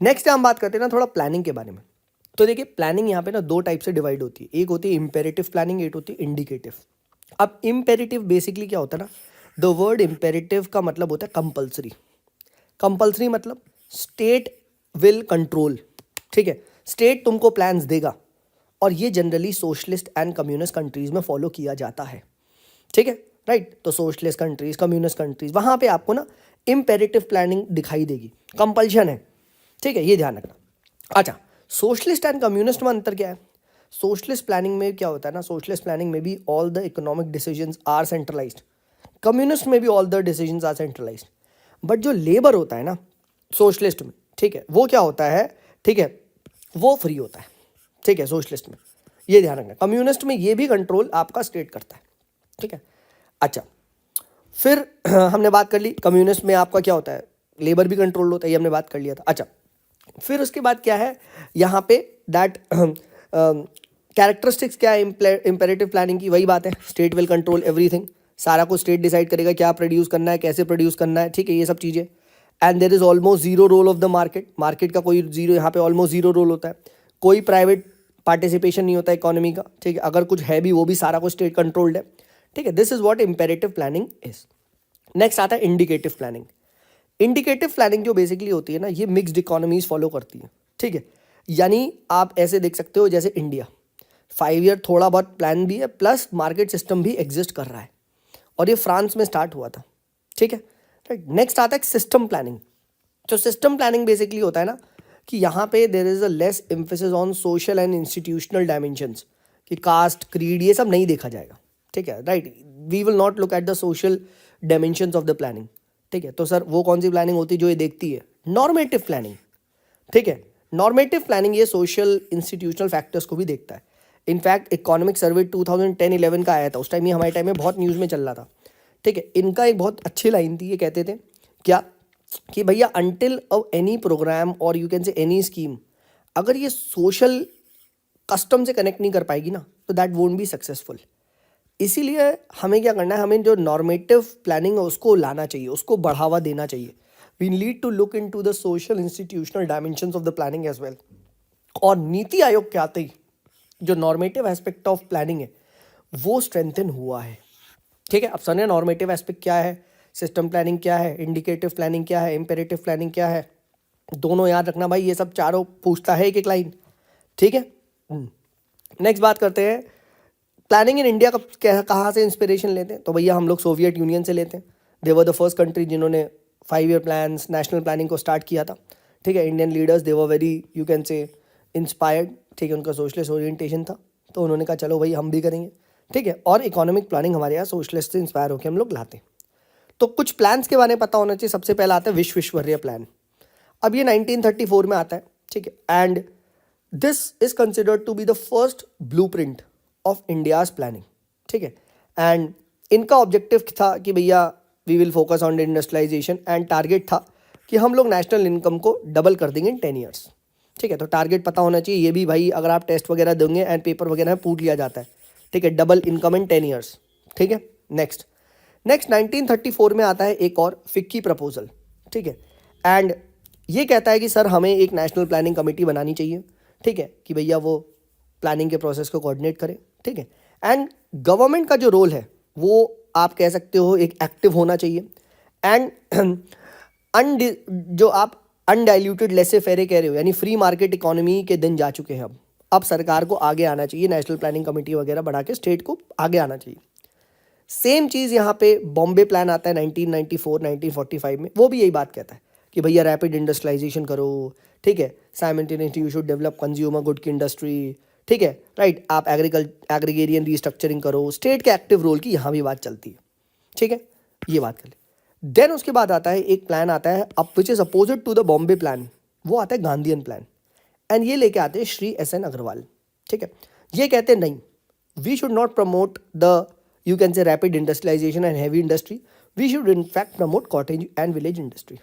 नेक्स्ट हम बात करते हैं ना थोड़ा प्लानिंग के बारे में। तो देखिए, प्लानिंग यहाँ पे ना 2 टाइप से डिवाइड होती है, एक होती है इम्पेरेटिव प्लानिंग, एक होती है इंडिकेटिव। अब इम्पेरेटिव बेसिकली क्या होता है ना, द वर्ड इम्पेरेटिव का मतलब होता है कंपल्सरी। कंपल्सरी मतलब स्टेट विल कंट्रोल, ठीक है, स्टेट तुमको प्लान्स देगा, और ये generally socialist and communist countries में फॉलो किया जाता है, ठीक है, राइट। तो सोशलिस्ट कंट्रीज, कम्युनिस्ट कंट्रीज, वहाँ पे आपको ना इम्पेरेटिव प्लानिंग दिखाई देगी, कंपल्शन है, ठीक है, ये ध्यान रखना। अच्छा, सोशलिस्ट एंड कम्युनिस्ट में अंतर क्या है, सोशलिस्ट प्लानिंग में क्या होता है ना, सोशलिस्ट प्लानिंग में भी all the economic decisions are centralised, communist में भी all the decisions are centralised, but जो लेबर होता है ना सोशलिस्ट में, ठीक है, वो क्या होता है, ठीक है, वो फ्री होता है, ठीक है, सोशलिस्ट में, ये ध्यान रखना। कम्युनिस्ट में ये भी कंट्रोल आपका स्टेट करता है, ठीक है। अच्छा, फिर हमने बात कर ली कम्युनिस्ट में आपका क्या होता है, लेबर भी कंट्रोल होता है, ये हमने बात कर लिया था। अच्छा, फिर उसके बाद क्या है यहाँ पे, दैट कैरेक्टरिस्टिक्स क्या है इम्पेरेटिव प्लानिंग की, वही बात है, स्टेट विल कंट्रोल एवरीथिंग, सारा कुछ स्टेट डिसाइड करेगा क्या प्रोड्यूस करना है, कैसे प्रोड्यूस करना है, ठीक है, ये सब चीज़ें। And there is almost zero role of the market, market का कोई जीरो, यहाँ पे ऑलमोस्ट जीरो रोल होता है, कोई प्राइवेट पार्टिसिपेशन नहीं होता इकोनॉमी का, ठीक है, अगर कुछ है भी वो भी सारा कुछ स्टेट कंट्रोल्ड है, ठीक है। This is what imperative planning is. Next आता है इंडिकेटिव प्लानिंग। इंडिकेटिव प्लानिंग जो बेसिकली होती है ना, ये मिक्स्ड इकोनॉमीज फॉलो करती है, ठीक है, यानी आप ऐसे देख सकते हो जैसे इंडिया 5 ईयर थोड़ा बहुत प्लान भी है, प्लस मार्केट सिस्टम भी एग्जिस्ट कर रहा है, और ये फ्रांस में स्टार्ट हुआ था, ठीक है, राइट। नेक्स्ट आता है सिस्टम प्लानिंग। जो सिस्टम प्लानिंग बेसिकली होता है ना, कि यहाँ पे there is a less emphasis on social and institutional dimensions, कि कास्ट, क्रीड, ये सब नहीं देखा जाएगा, ठीक है, right. We will not look at the social dimensions of the planning, ठीक है। तो सर वो कौन सी प्लानिंग होती है जो ये देखती है, नॉर्मेटिव प्लानिंग, ठीक है। नॉर्मेटिव प्लानिंग ये सोशल इंस्टीट्यूशनल फैक्टर्स को भी देखता है। इनफैक्ट इकोनॉमिक सर्वे 2010-11 का आया था, उस टाइम ये हमारे टाइम में बहुत न्यूज़ में चल रहा था, ठीक है। इनका एक बहुत अच्छी लाइन थी, ये कहते थे क्या, कि भैया अंटिल एनी प्रोग्राम और यू कैन से एनी स्कीम, अगर ये सोशल कस्टम से कनेक्ट नहीं कर पाएगी ना, तो दैट वोंट बी सक्सेसफुल। इसीलिए हमें क्या करना है, हमें जो नॉर्मेटिव प्लानिंग है उसको लाना चाहिए, उसको बढ़ावा देना चाहिए। We need to look into the social institutional dimensions of the planning as well. और नीति आयोग के आते ही जो नॉर्मेटिव एस्पेक्ट ऑफ प्लानिंग है वो स्ट्रेंथन हुआ है, ठीक है। अब सर ने नॉर्मेटिव एस्पेक्ट क्या है, सिस्टम प्लानिंग क्या है, इंडिकेटिव प्लानिंग क्या है, इम्पेरेटिव प्लानिंग क्या है, दोनों याद रखना भाई, ये सब चारों पूछता है एक एक लाइन, ठीक है। नेक्स्ट बात करते हैं प्लानिंग इन इंडिया का कहाँ से इंस्पिरेशन लेते हैं, तो भैया हम लोग सोवियत यूनियन से लेते हैं। दे वर द फर्स्ट कंट्री जिन्होंने 5 ईयर प्लान्स, नेशनल प्लानिंग को स्टार्ट किया था, ठीक है। Indian leaders they were very you can से इंस्पायर्ड, ठीक है, उनका सोशलिस्ट ओरिएंटेशन था, तो उन्होंने कहा चलो भाई हम भी करेंगे, ठीक है। और इकोनॉमिक प्लानिंग हमारे यहाँ सोशलिस्ट से इंस्पायर होकर हम लोग लाते हैं। तो कुछ प्लान्स के बारे में पता होना चाहिए। सबसे पहला आता है विश्वेश्वरैया प्लान। अब ये 1934 में आता है, ठीक है, and this is considered to be the first blueprint of India's planning, ठीक है। एंड इनका ऑब्जेक्टिव था कि भैया we will focus on industrialisation, and target था कि हम लोग नेशनल इनकम को डबल कर देंगे इन 10 ईयर्स, ठीक है। तो टारगेट पता होना चाहिए, ये भी भाई अगर आप टेस्ट वगैरह देंगे एंड पेपर वगैरह में पूछ लिया जाता है, ठीक है, डबल इनकम इन 10 ईयर्स, ठीक है। नेक्स्ट 1934 में आता है एक और फिक्की प्रपोजल, ठीक है, एंड ये कहता है कि सर हमें एक नेशनल प्लानिंग कमेटी बनानी चाहिए, ठीक है, कि भैया वो प्लानिंग के प्रोसेस को कोऑर्डिनेट करे, ठीक है। एंड गवर्नमेंट का जो रोल है वो आप कह सकते हो एक एक्टिव होना चाहिए, एंड जो आप अनडाइल्यूटेड लेसे फेरे कह रहे हो, यानी फ्री मार्केट इकोनॉमी के दिन जा चुके हैं। अब सरकार को आगे आना चाहिए, नेशनल प्लानिंग कमेटी वगैरह बढ़ा के स्टेट को आगे आना चाहिए। सेम चीज़ यहाँ पे बॉम्बे प्लान आता है 1994 1945 में, वो भी यही बात कहता है कि भैया रैपिड इंडस्ट्रियलाइजेशन करो, ठीक है, simultaneously you should develop consumer good की इंडस्ट्री, ठीक है, राइट, आप एग्रीगेरियन रीस्ट्रक्चरिंग करो, स्टेट के एक्टिव रोल की यहाँ भी बात चलती है, ठीक है, ये बात कर ले। देन उसके बाद आता है एक प्लान आता है अब which is opposite to the Bombay plan, वो आता है गांधीयन प्लान, एंड ये लेके आते हैं श्री SN अग्रवाल, ठीक है। ये कहते हैं नहीं, we should not promote the you can say rapid industrialisation and heavy industry, we should in fact promote cottage and village industry.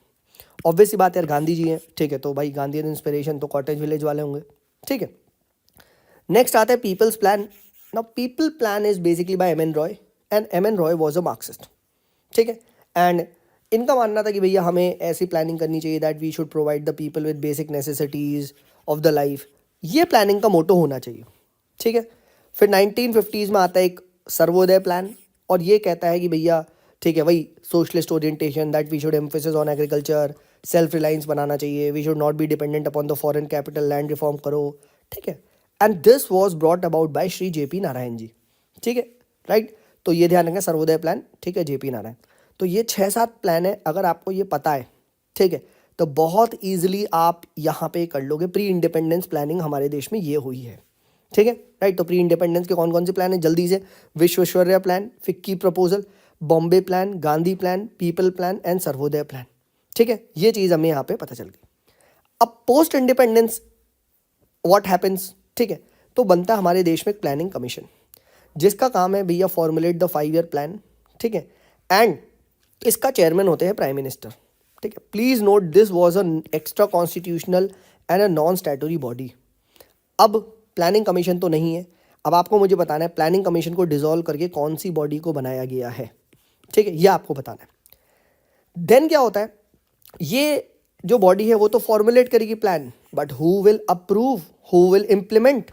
Obvious सी बात है यार, गांधी जी हैं, ठीक है, तो भाई गांधीयन इंस्पिरेशन तो कॉटेज विलेज वाले होंगे, ठीक है। नेक्स्ट आता है people's plan. Now people plan is basically bye MN Roy, and MN Roy was a Marxist, ठीक है। एंड इनका मानना था कि भैया हमें ऐसी प्लानिंग करनी चाहिए that we should provide the people with basic necessities of the life, ये प्लानिंग का मोटो होना चाहिए, ठीक है। फिर 1950s में आता है एक सर्वोदय प्लान, और ये कहता है कि भैया ठीक है वही socialist orientation that we should emphasis on agriculture, self reliance बनाना चाहिए, we should not be dependent upon the foreign capital, land reform करो, ठीक है। And this was brought about by Shri JP Narayan ji, ठीक है, राइट। तो ये ध्यान रखना, सर्वोदय प्लान, ठीक है, JP नारायण। तो ये 6-7 प्लान है, अगर आपको ये पता है, ठीक है, तो बहुत ईजिली आप यहाँ पे कर लोगे। प्री इंडिपेंडेंस प्लानिंग हमारे देश में ये हुई है, ठीक है, राइट। तो प्री इंडिपेंडेंस के कौन कौन से प्लान है जल्दी से, Visvesvaraya plan, FICCI proposal, Bombay plan, Gandhi plan, people plan and Sarvodaya plan, ठीक है। ये चीज़ हमें यहाँ पे पता चल गई। अब पोस्ट इंडिपेंडेंस व्हाट हैपेंस, ठीक है, तो बनता है हमारे देश में एक प्लानिंग कमीशन, जिसका काम है भैया फॉर्मुलेट द 5 ईयर प्लान, ठीक है, एंड इसका चेयरमैन होते हैं प्राइम मिनिस्टर, ठीक है। Please note this was an extra constitutional and a non statutory body. अब प्लानिंग कमीशन तो नहीं है, अब आपको मुझे बताना है प्लानिंग कमीशन को डिसॉल्व करके कौन सी बॉडी को बनाया गया है, ठीक है, ये आपको बताना है। देन क्या होता है, ये जो बॉडी है वो तो फॉर्मुलेट करेगी plan, but who will approve, who will implement,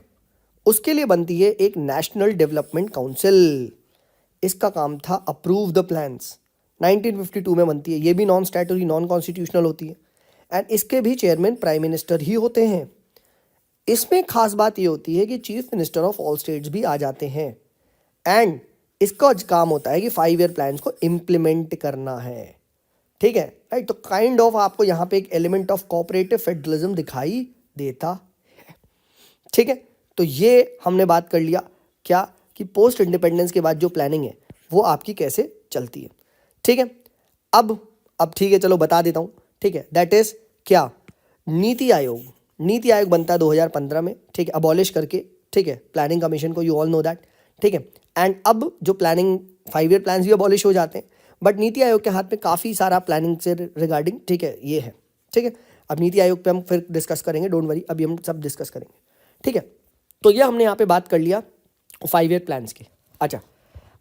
उसके लिए बनती है एक नेशनल डेवलपमेंट काउंसिल। इसका काम था अप्रूव द प्लान्स। 1952 में बनती है, ये भी नॉन स्टैट्यूटरी नॉन कॉन्स्टिट्यूशनल होती है, एंड इसके भी चेयरमैन प्राइम मिनिस्टर ही होते हैं। इसमें खास बात ये होती है कि chief minister of all states भी आ जाते हैं, एंड इसका काम होता है कि 5 ईयर प्लान्स को इम्प्लीमेंट करना है, ठीक है, राइट। तो काइंड ऑफ आपको यहाँ पे एक एलिमेंट ऑफ कोऑपरेटिव फेडरलिज्म दिखाई देता है, ठीक है। तो ये हमने बात कर लिया क्या कि पोस्ट इंडिपेंडेंस के बाद जो प्लानिंग है वो आपकी कैसे चलती है, ठीक है। अब ठीक है, चलो बता देता हूँ, ठीक है, दैट इज क्या, नीति आयोग। नीति आयोग बनता है 2015 में, ठीक है, अबॉलिश करके, ठीक है, प्लानिंग कमीशन को, यू ऑल नो दैट, ठीक है। एंड अब जो प्लानिंग 5 ईयर प्लान्स भी अबॉलिश हो जाते हैं, बट नीति आयोग के हाथ में काफ़ी सारा प्लानिंग से रिगार्डिंग, ठीक है, ये है, ठीक है। अब नीति आयोग पे हम फिर डिस्कस करेंगे, डोंट वरी, अभी हम सब डिस्कस करेंगे, ठीक है। तो ये हमने यहाँ पे बात कर लिया 5 ईयर प्लान्स की। अच्छा,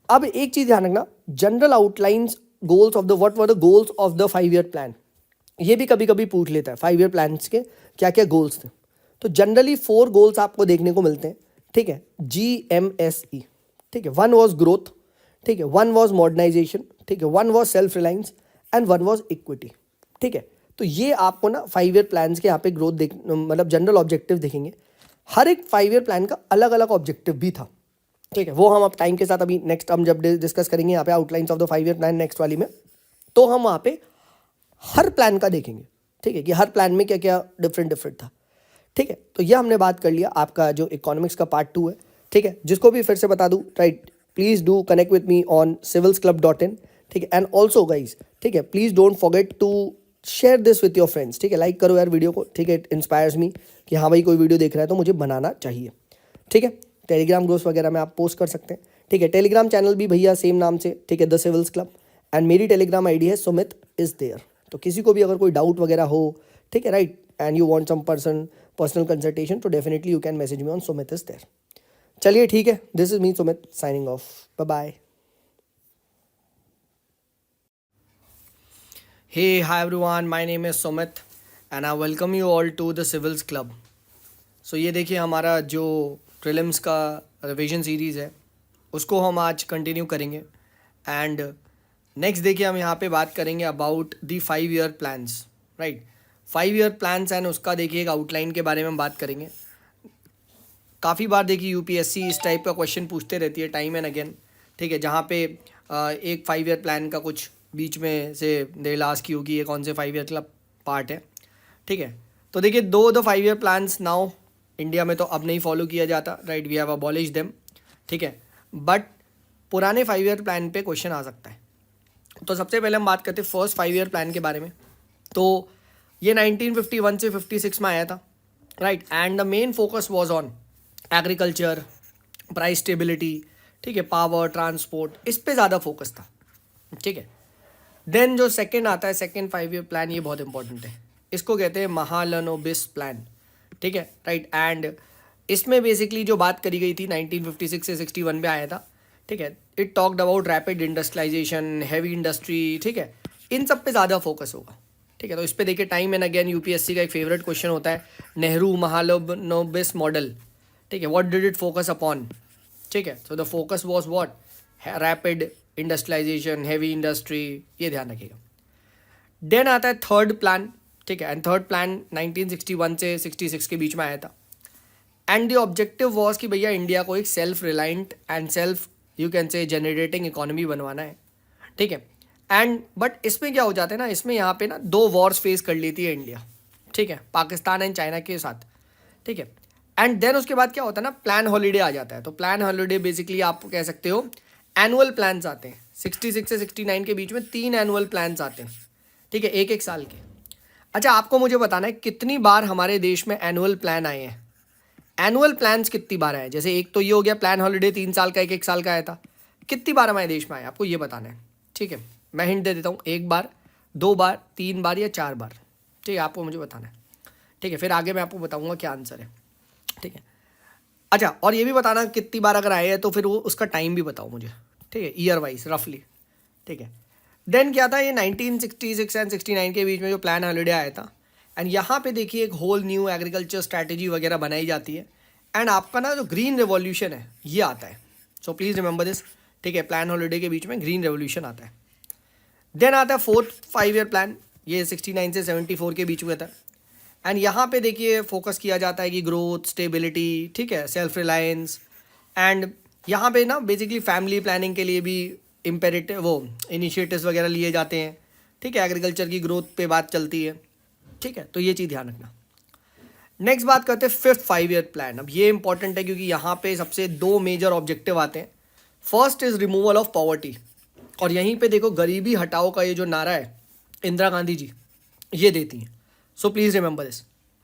अब एक चीज़ ध्यान रखना, general outlines goals of the what were the goals of the 5 year plan, ये भी कभी कभी पूछ लेता है 5 ईयर प्लान्स के क्या क्या गोल्स थे। तो जनरली 4 गोल्स आपको देखने को मिलते हैं, ठीक है, GMSE, ठीक है। 1 वॉज ग्रोथ, ठीक है, 1 वॉज मॉडर्नाइजेशन, ठीक है, 1 was self reliance and 1 was equity, ठीक है। तो ये आपको ना 5 ईयर प्लान्स के यहाँ पे ग्रोथ मतलब जनरल ऑब्जेक्टिव देखेंगे। हर एक 5 ईयर प्लान का अलग अलग ऑब्जेक्टिव भी था, ठीक है। वो हम अब टाइम के साथ अभी नेक्स्ट हम जब डिस्कस करेंगे यहाँ पे outlines of the 5 year plan next वाली में, तो हम वहाँ पे हर प्लान का देखेंगे, ठीक है, कि हर प्लान में क्या क्या डिफरेंट था। ठीक है, तो ये हमने बात कर लिया आपका जो इकोनॉमिक्स का पार्ट 2 है। ठीक है, जिसको भी फिर से बता दूँ, right, please do connect with me on civilsclub.in। ठीक है, एंड ऑल्सो गाइज, ठीक है, please don't forget to share this with your friends. ठीक है, लाइक करो यार वीडियो को। ठीक है, इट इंस्पायर्स मी कि हाँ भाई कोई वीडियो देख रहा है तो मुझे बनाना चाहिए। ठीक है, टेलीग्राम ग्रुप्स वगैरह में आप पोस्ट कर सकते हैं। ठीक है, टेलीग्राम चैनल भी भैया सेम नाम से, ठीक है, द सिविल्स क्लब, एंड मेरी टेलीग्राम आईडी है सुमित इज देयर। तो किसी को भी अगर कोई डाउट वगैरह हो, ठीक है, right, and you want some personal consultation, तो definitely you can message me on Sumit is there. चलिए ठीक है, this is me Sumit signing off, bye bye. Hey, hi everyone, my name is Sumit and I welcome you all to the Civils Club. So ये देखिए हमारा जो prelims का revision series है उसको हम आज कंटिन्यू करेंगे। एंड नेक्स्ट देखिए हम यहाँ पे बात करेंगे about the 5 year plans, right, 5 year plans, and उसका देखिए एक आउटलाइन के बारे में हम बात करेंगे। काफ़ी बार देखिए यूपीएससी इस टाइप का क्वेश्चन पूछते रहती है टाइम एंड अगेन। ठीक है, जहाँ पे एक 5 ईयर प्लान का कुछ बीच में से दे लास्ट की होगी ये कौन से 5 ईयर का पार्ट है। ठीक है, तो देखिए the 5 year plans now India में तो अब नहीं फॉलो किया जाता, right, we have abolish them. ठीक है, बट पुराने 5 ईयर प्लान पे क्वेश्चन आ सकता है। तो सबसे पहले हम बात करते हैं फर्स्ट 5 ईयर प्लान के बारे में। तो ये 1951 से 56 में आया था, right, and the main focus was on agriculture, price stability, ठीक है, पावर, ट्रांसपोर्ट, इस पे ज़्यादा फोकस था। ठीक है, देन जो सेकंड आता है, सेकंड 5 ईयर प्लान, ये बहुत इंपॉर्टेंट है, इसको कहते हैं महालनोबिस प्लान। ठीक है, राइट, एंड इसमें बेसिकली जो बात करी गई थी 1956 से 61 में आया था। ठीक है, it talked about rapid industrialisation, heavy industry, ठीक है, इन सब पे ज़्यादा फोकस होगा। ठीक है, तो इस पे देखिए टाइम एंड अगेन यूपीएससी का एक फेवरेट क्वेश्चन होता है, नेहरू महालनोबिस मॉडल। ठीक है, what did it focus upon. ठीक है, so the focus was what, rapid industrialisation, heavy industry, ये ध्यान रखिएगा। देन आता है थर्ड प्लान। ठीक है, एंड थर्ड प्लान 1961 से 66 के बीच में आया था, एंड द ऑब्जेक्टिव वॉज कि भैया इंडिया को एक self reliant and self you can से जनरेटिंग इकोनॉमी बनवाना है। ठीक है, एंड बट इसमें क्या हो जाता है ना, इसमें यहाँ पे ना 2 वॉर्स फेस कर लेती है इंडिया। ठीक है, पाकिस्तान एंड चाइना के साथ। ठीक है, एंड देन उसके बाद क्या होता है ना, प्लान हॉलीडे आ जाता है। तो प्लान हॉलीडे बेसिकली आप कह सकते हो एनुअल प्लान्स आते हैं। 66 से 69 के बीच में 3 एनुअल प्लान्स आते हैं। ठीक है, एक साल के। अच्छा, आपको मुझे बताना है कितनी बार हमारे देश में एनुअल प्लान आए हैं। एनुअल प्लान्स कितनी बार आए, जैसे एक तो ये हो गया प्लान हॉलीडे 3 साल का, एक साल का आया था, कितनी बार हमारे देश में आया, आपको ये बताना है। ठीक है, मैं हिंट दे देता हूँ, 1 बार, 2 बार, 3 बार या 4 बार। ठीक है, आपको मुझे बताना है। ठीक है, फिर आगे मैं आपको बताऊँगा क्या आंसर है। ठीक है, अच्छा, और ये भी बताना कितनी बार अगर आए हैं तो फिर वो उसका टाइम भी बताओ मुझे। ठीक है, ईयर वाइज रफली। ठीक है, देन क्या था, ये 1966 एंड 69 के बीच में जो प्लान हॉलीडे आया था, एंड यहाँ पे देखिए एक होल न्यू एग्रीकल्चर स्ट्रैटेजी वगैरह बनाई जाती है, एंड आपका ना जो ग्रीन रेवोल्यूशन है ये आता है। सो प्लीज़ रिमेंबर दिस। ठीक है, प्लान हॉलीडे के बीच में ग्रीन रेवोल्यूशन आता है। देन आता है फोर्थ 5 ईयर प्लान, ये 69 से 74 के बीच में था, एंड यहाँ पे देखिए फोकस किया जाता है कि ग्रोथ, स्टेबिलिटी, ठीक है, सेल्फ रिलायंस, एंड यहाँ पे ना बेसिकली फैमिली प्लानिंग के लिए भी इम्पेरेटिव वो इनिशिएटिव्स वगैरह लिए जाते हैं। ठीक है, एग्रीकल्चर की ग्रोथ पे बात चलती है। ठीक है, तो ये चीज़ ध्यान रखना। नेक्स्ट बात करते हैं फिफ्थ 5 ईयर प्लान। अब ये इंपॉर्टेंट है क्योंकि यहाँ पे सबसे 2 मेजर ऑब्जेक्टिव आते हैं। First is removal of poverty, और यहीं पे देखो गरीबी हटाओ का ये जो नारा है इंदिरा गांधी जी ये देती हैं। सो प्लीज़ रिमेंबर दिस।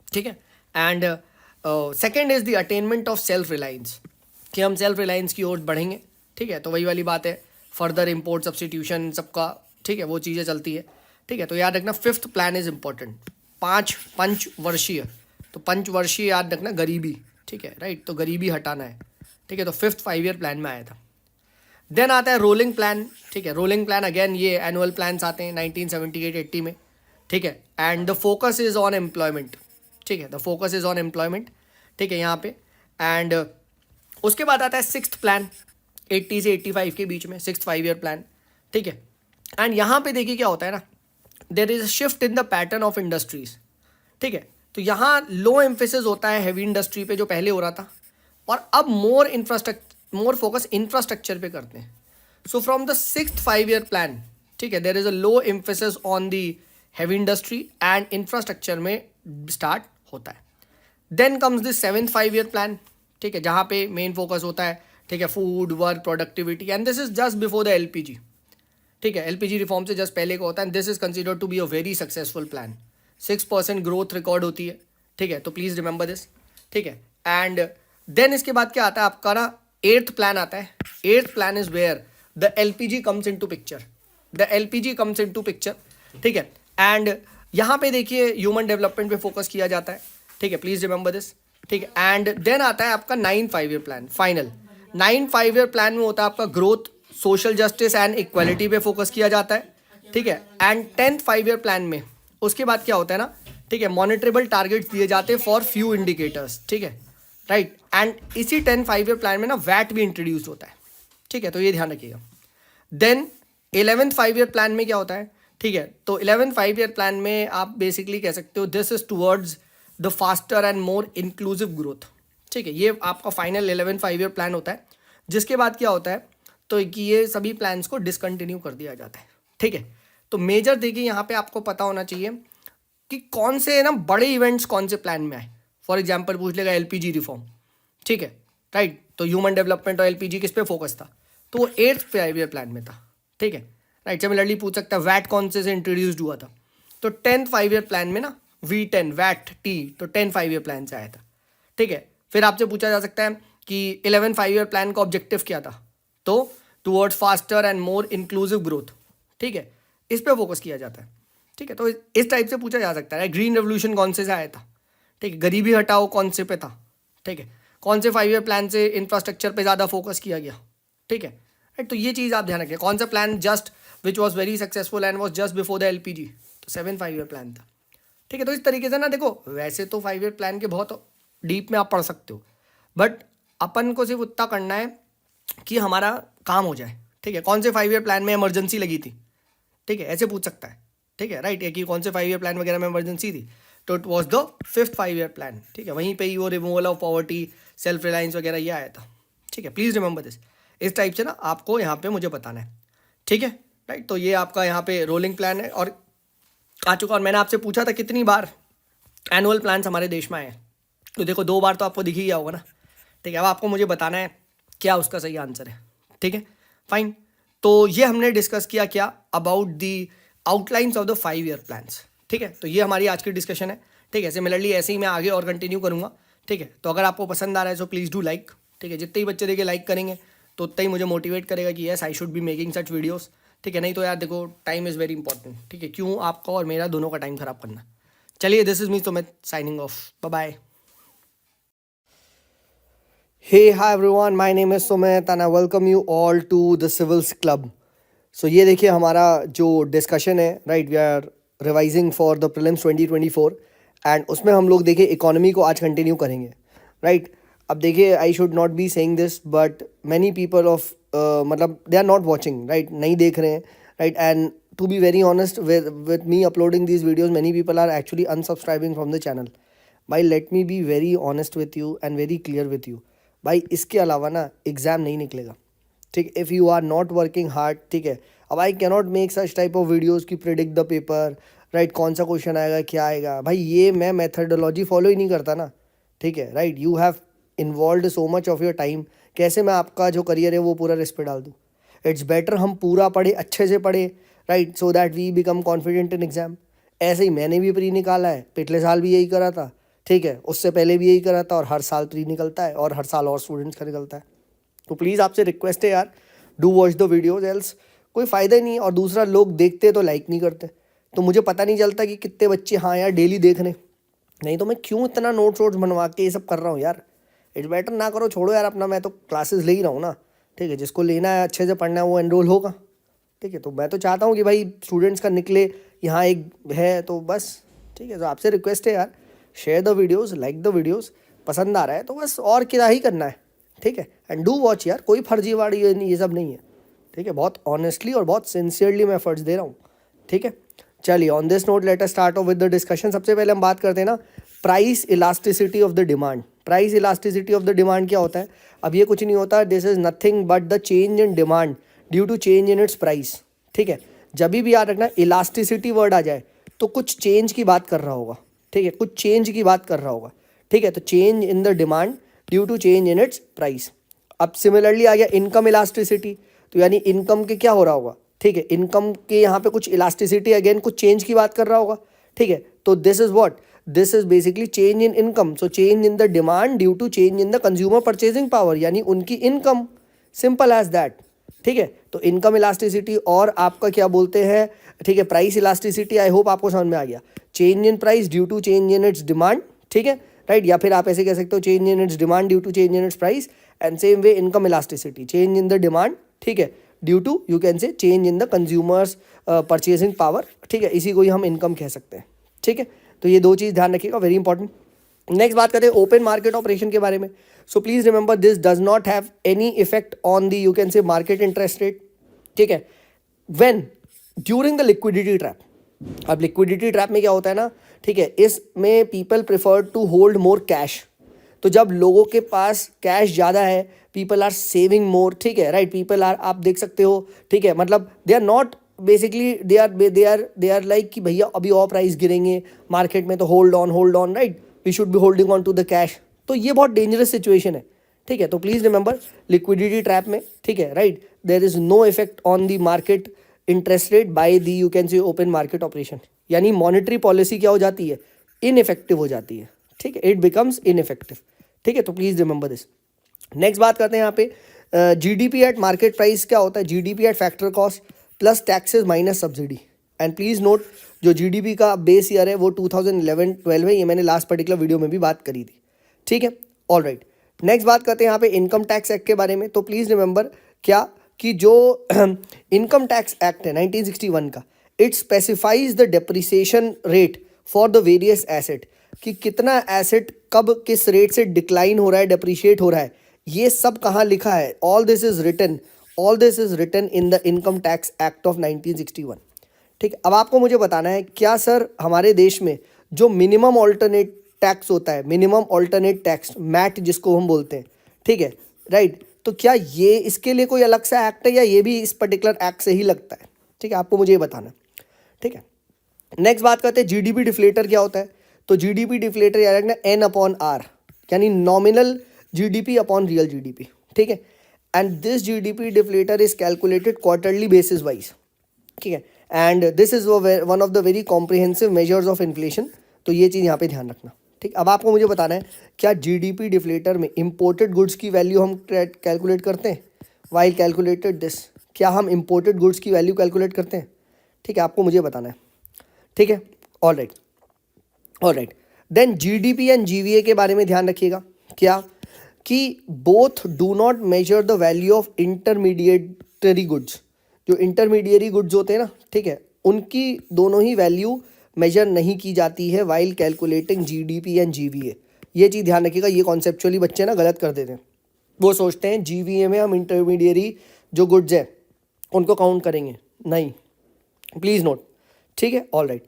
ठीक है, and second is the attainment of self reliance, कि हम सेल्फ रिलायंस की ओर बढ़ेंगे। ठीक है, तो वही वाली बात है, फर्दर इम्पोर्ट सब्सटीट्यूशन सबका, ठीक है, वो चीज़ें चलती है। ठीक है, तो याद रखना फिफ्थ प्लान इज इम्पॉर्टेंट। 5 पंचवर्षीय, तो पंचवर्षीय याद रखना गरीबी। ठीक है, राइट, तो गरीबी हटाना है। ठीक है, तो फिफ्थ 5 ईयर प्लान में आया था। देन आता है रोलिंग प्लान। ठीक है, रोलिंग प्लान अगेन ये एनुअल प्लान्स आते हैं 1978-80 में। ठीक है, and the focus is on employment. ठीक है, the focus is on employment. ठीक है, यहाँ पे एंड उसके बाद आता है सिक्स्थ प्लान 80 से 85 के बीच में, सिक्स्थ 5 ईयर प्लान। ठीक है, एंड यहाँ पे देखिए क्या होता है ना, there is a shift in the pattern of industries. ठीक है, तो यहाँ लो एम्फेसिस होता है हैवी इंडस्ट्री पे जो पहले हो रहा था, और अब मोर फोकस इंफ्रास्ट्रक्चर पे करते हैं। So from the sixth 5 year plan, ठीक है, there is a low emphasis on the heavy industry and infrastructure में स्टार्ट होता है। Then comes this 7th 5 year plan, ठीक है, जहाँ पे मेन फोकस होता है, ठीक है, food, work, productivity, and this is just before the LPG, ठीक है, एलपीजी रिफॉर्म से जस्ट पहले का होता है, and this is considered to be a very successful plan. 6% growth record होती है, ठीक है, तो प्लीज़ रिमेंबर दिस, ठीक है. एंड देन इसके बाद क्या आता है आपका ना, 8th प्लान आता है. 8th plan is where the LPG comes into picture, the LPG comes into picture, ठीक है. एंड यहाँ पे देखिए ह्यूमन डेवलपमेंट पे फोकस किया जाता है, ठीक है, प्लीज़ रिमेंबर दिस, ठीक है. एंड देन आता है आपका 9th 5 year plan. Final 9th 5 year plan में होता है आपका growth, social justice and equality पे फोकस किया जाता है, ठीक है. एंड 10th 5 year प्लान में उसके बाद क्या होता है ना, ठीक है, मॉनिटरेबल टारगेट्स दिए जाते हैं फॉर फ्यू इंडिकेटर्स, ठीक है, राइट. एंड इसी 10th 5 year प्लान में ना वैट भी इंट्रोड्यूस होता है, ठीक है, तो ये ध्यान रखिएगा. देन 11th 5 year प्लान में क्या होता है, ठीक है, तो 11th 5 year प्लान में आप बेसिकली कह सकते हो this is towards the faster and more inclusive growth, ठीक है. ये आपका फाइनल 11th 5 year प्लान होता है, जिसके बाद क्या होता है, तो कि ये सभी प्लान्स को डिसकंटिन्यू कर दिया जाता है, ठीक है. तो मेजर देखिए यहाँ पे आपको पता होना चाहिए कि कौन से ना बड़े इवेंट्स कौन से प्लान में आए. फॉर एग्जांपल पूछ लेगा एलपीजी रिफॉर्म, ठीक है, राइट. तो ह्यूमन डेवलपमेंट और एलपीजी किस पे फोकस था, तो वो 8th 5 year प्लान में था, ठीक है, राइट. सिमिलरली पूछ सकता है वैट कौन से इंट्रोड्यूस्ड हुआ था, तो 10th 5 year प्लान में ना V10 वैट टी, तो 10th 5 year प्लान से आया था, ठीक है. फिर आपसे पूछा जा सकता है कि 11th 5 year प्लान का ऑब्जेक्टिव क्या था, तो towards faster and more inclusive growth, ठीक है, इस पे फोकस किया जाता है, ठीक है. तो इस टाइप से पूछा जा सकता है. ग्रीन रेवोल्यूशन कौन से आया था, ठीक है, गरीबी हटाओ कौन से पे था, ठीक है, कौन से 5 year प्लान से इंफ्रास्ट्रक्चर पे ज़्यादा फोकस किया गया, ठीक है, राइट. तो ये चीज़ आप ध्यान रखिए. कौन सा plan just which was very successful and was just before the LPG, तो 7th 5 year प्लान था, ठीक है. तो इस तरीके से ना देखो, वैसे तो 5 year प्लान के बहुत डीप में आप पढ़ सकते हो, बट अपन को सिर्फ उतना करना है कि हमारा काम हो जाए, ठीक है. कौन से 5 year प्लान में इमरजेंसी लगी थी, ठीक है, ऐसे पूछ सकता है, ठीक है, राइट. कि कौन से 5 year प्लान वगैरह में इमरजेंसी थी, तो it was the 5th 5 year plan, ठीक है. वहीं पे ही वो removal of poverty, self reliance वगैरह ये आया था, ठीक है. Please remember this. इस टाइप से ना आपको यहाँ पे मुझे बताना है, ठीक है, राइट. तो ये आपका यहाँ पे रोलिंग प्लान है और आ चुका. और मैंने आपसे पूछा था कितनी बार एनुअल प्लान्स हमारे देश में आए हैं, तो देखो 2 बार तो आपको दिख ही गया होगा ना, ठीक है. अब आपको मुझे बताना है क्या उसका सही आंसर है, ठीक है, फाइन. तो ये हमने डिस्कस किया क्या about the outlines of the 5 year plans, ठीक है. तो ये हमारी आज की डिस्कशन है, ठीक है. सिमिलरली ऐसे ही मैं आगे और कंटिन्यू करूँगा, ठीक है. तो अगर आपको पसंद आ रहा है सो प्लीज़ डू लाइक, ठीक है. जितने ही बच्चे देखिए लाइक करेंगे तो उतना ही मुझे मोटिवेट करेगा कि yes I should be making such videos, ठीक है. नहीं तो यार देखो टाइम इज़ वेरी इंपॉर्टेंट, ठीक है. क्यों आपका और मेरा दोनों का टाइम ख़राब करना. चलिए, this is me Sumit signing off, bye bye. Hey, hi everyone, my name is Sumit and I welcome you all to the Civils Club. So ये देखिए हमारा जो डिस्कशन है, right, we are revising for the prelims 2024 and उसमें हम लोग देखिए economy को आज कंटिन्यू करेंगे, राइट. अब देखिए I should not be saying this but many people of मतलब they are not watching, right, नहीं देख रहे हैं, right. And to be very honest with me uploading these videos, many people are actually unsubscribing from the channel. भाई let me be very honest with you and very clear with you. भाई इसके अलावा ना exam नहीं निकलेगा, ठीक. If you are not working hard, ठीक है. अब I cannot make such type of videos की प्रिडिक्ट द पेपर, राइट, कौन सा क्वेश्चन आएगा क्या आएगा. भाई ये मैं मेथडोलॉजी फॉलो ही नहीं करता ना, ठीक है, right. You have involve so much of your time, कैसे मैं आपका जो करियर है वो पूरा रिस्क पे डाल दूँ. इट्स बेटर हम पूरा पढ़े, अच्छे से पढ़े, right, so that we become confident in exam. ऐसे ही मैंने भी प्री निकाला है, पिछले साल भी यही करा था, ठीक है, उससे पहले भी यही करा था और हर साल प्री निकलता है और हर साल और स्टूडेंट्स का निकलता है. तो प्लीज़ आपसे रिक्वेस्ट है यार, do watch the videos, else कोई फ़ायदा ही नहीं. और दूसरा, लोग देखते तो लाइक नहीं करते, तो मुझे पता नहीं चलता कि कितने बच्चे हाँ यार डेली देख रहे. नहीं तो मैं क्यों इतना नोट्स वोट्स बनवा के ये सब कर रहा हूँ यार. इट्स बेटर ना करो, छोड़ो यार अपना. मैं तो क्लासेस ले ही रहा हूँ ना, ठीक है. जिसको लेना है, अच्छे से पढ़ना है, वो एनरोल होगा, ठीक है. तो मैं तो चाहता हूँ कि भाई स्टूडेंट्स का निकले, यहाँ एक है तो बस, ठीक है. तो आपसे रिक्वेस्ट है यार, share the videos, like the videos. पसंद आ रहा है तो बस और क्या ही करना है, ठीक है. एंड डू वॉच यार, कोई फर्जीवाड़ी ये सब नहीं है, ठीक है. बहुत ऑनेस्टली और बहुत सिंसियरली मैं एफर्ट्स दे रहा हूँ, ठीक है. चलिए, on this note let us start off with the discussion. सबसे पहले हम बात करते हैं ना price elasticity of the demand. Price elasticity of the demand क्या होता है. अब ये कुछ नहीं होता, this is nothing but the change in demand due to change in its price, ठीक है. जब भी याद रखना इलास्टिसिटी वर्ड आ जाए तो कुछ चेंज की बात कर रहा होगा, ठीक है, कुछ चेंज की बात कर रहा होगा, ठीक है, तो change in the demand due to change in its price. अब सिमिलरली आ गया इनकम इलास्टिसिटी, तो यानी इनकम के क्या हो रहा होगा, ठीक है, इनकम के यहाँ पे कुछ इलास्टिसिटी, अगेन कुछ चेंज की बात कर रहा होगा, ठीक है, तो this is what, this is basically change in income, so change in the demand due to change in the consumer purchasing power, यानी उनकी इनकम, सिंपल एज दैट, ठीक है। तो इनकम इलास्टिसिटी और आपका क्या बोलते हैं, ठीक है, प्राइस इलास्टिसिटी, आई होप आपको समझ में आ गया, change in price due to change in its demand, ठीक है, राइट, या फिर आप ऐसे कह सकते हो change in its demand due to change in its price, and same way income elasticity, change in the demand, ठीक है, due to you can say change in the consumers purchasing power, ठीक है, इसी को ही हम इनकम कह सकते हैं, ठीक है। तो ये दो चीज़ ध्यान रखिएगा, वेरी इंपॉर्टेंट। नेक्स्ट बात करते हैं ओपन मार्केट ऑपरेशन के बारे में। So please remember this does not have any effect on the you can say market interest rate, ठीक है, when during the liquidity trap. अब लिक्विडिटी ट्रैप में क्या होता है ना, ठीक है, इसमें people prefer to hold more cash, तो जब लोगों के पास कैश ज़्यादा है, पीपल आर सेविंग मोर, ठीक है, राइट, पीपल आर, आप देख सकते हो, ठीक है, मतलब they are not basically they are like कि भैया अभी और प्राइस गिरेंगे मार्केट में, तो hold on, right, we should be holding on to the cash. तो ये बहुत डेंजरस सिचुएशन है, ठीक है, तो प्लीज रिमेंबर लिक्विडिटी ट्रैप में, ठीक है, right, there is no effect on the market interest rate by the you can say open market operation, यानी मॉनेटरी पॉलिसी क्या हो जाती है, इनइफेक्टिव हो जाती है, ठीक है, इट बिकम्स इनइफेक्टिव, ठीक है, तो प्लीज रिमेंबर दिस। नेक्स्ट बात करते हैं यहाँ पे जीडीपी एट मार्केट प्राइस क्या होता है, GDP at factor cost plus taxes minus subsidy, and please note जो जीडीपी का बेस ईयर है वो 2011-12 है, ये मैंने लास्ट पर्टिकुलर वीडियो में भी बात करी थी, ठीक है, ऑल राइट। नेक्स्ट बात करते हैं यहाँ पे इनकम टैक्स एक्ट के बारे में। तो प्लीज रिमेंबर क्या कि जो इनकम टैक्स एक्ट है 1961 का, it specifies the depreciation rate for the various asset, कि कितना एसेट कब किस रेट से डिक्लाइन हो रहा है, डेप्रिशिएट हो रहा है, ये सब कहाँ लिखा है, all this is written in the income tax act of 1961, ठीक है। अब आपको मुझे बताना है क्या सर हमारे देश में जो मिनिमम ऑल्टरनेट टैक्स होता है, मिनिमम ऑल्टरनेट टैक्स मैट जिसको हम बोलते हैं, ठीक है, राइट, तो क्या ये इसके लिए कोई अलग सा एक्ट है या ये भी इस पर्टिकुलर एक्ट से ही लगता है, ठीक है, आपको मुझे ये बताना, ठीक है। नेक्स्ट बात करते हैं जीडीपी डिफ्लेटर क्या होता है। तो जीडीपी डिफ्लेटर याद रखना N/R, यानी nominal GDP upon real GDP, ठीक है, and this GDP deflator is calculated quarterly basis wise, ठीक है, and this is one of the very comprehensive measures of inflation, तो ये चीज़ यहाँ पे ध्यान रखना, ठीक। अब आपको मुझे बताना है क्या जीडीपी डिफ्लेटर में इंपोर्टेड गुड्स की वैल्यू हम कैलकुलेट करते हैं, वाइल कैलकुलेटेड दिस, क्या हम इंपोर्टेड गुड्स की वैल्यू कैलकुलेट करते हैं, ठीक है, आपको मुझे बताना है, ठीक है, all right. Then GDP and GVA के बारे में ध्यान रखिएगा क्या कि both do not measure the value of intermediatory goods, जो इंटरमीडिएरी गुड्स होते हैं ना, ठीक है, उनकी दोनों ही वैल्यू मेजर नहीं की जाती है while calculating GDP and GVA. ये चीज़ ध्यान रखिएगा, ये कॉन्सेप्चुअली बच्चे ना गलत कर देते हैं, वो सोचते हैं जीवीए में हम इंटरमीडिएरी जो गुड्स हैं उनको काउंट करेंगे, नहीं, प्लीज़ नोट, ठीक है, ऑल राइट।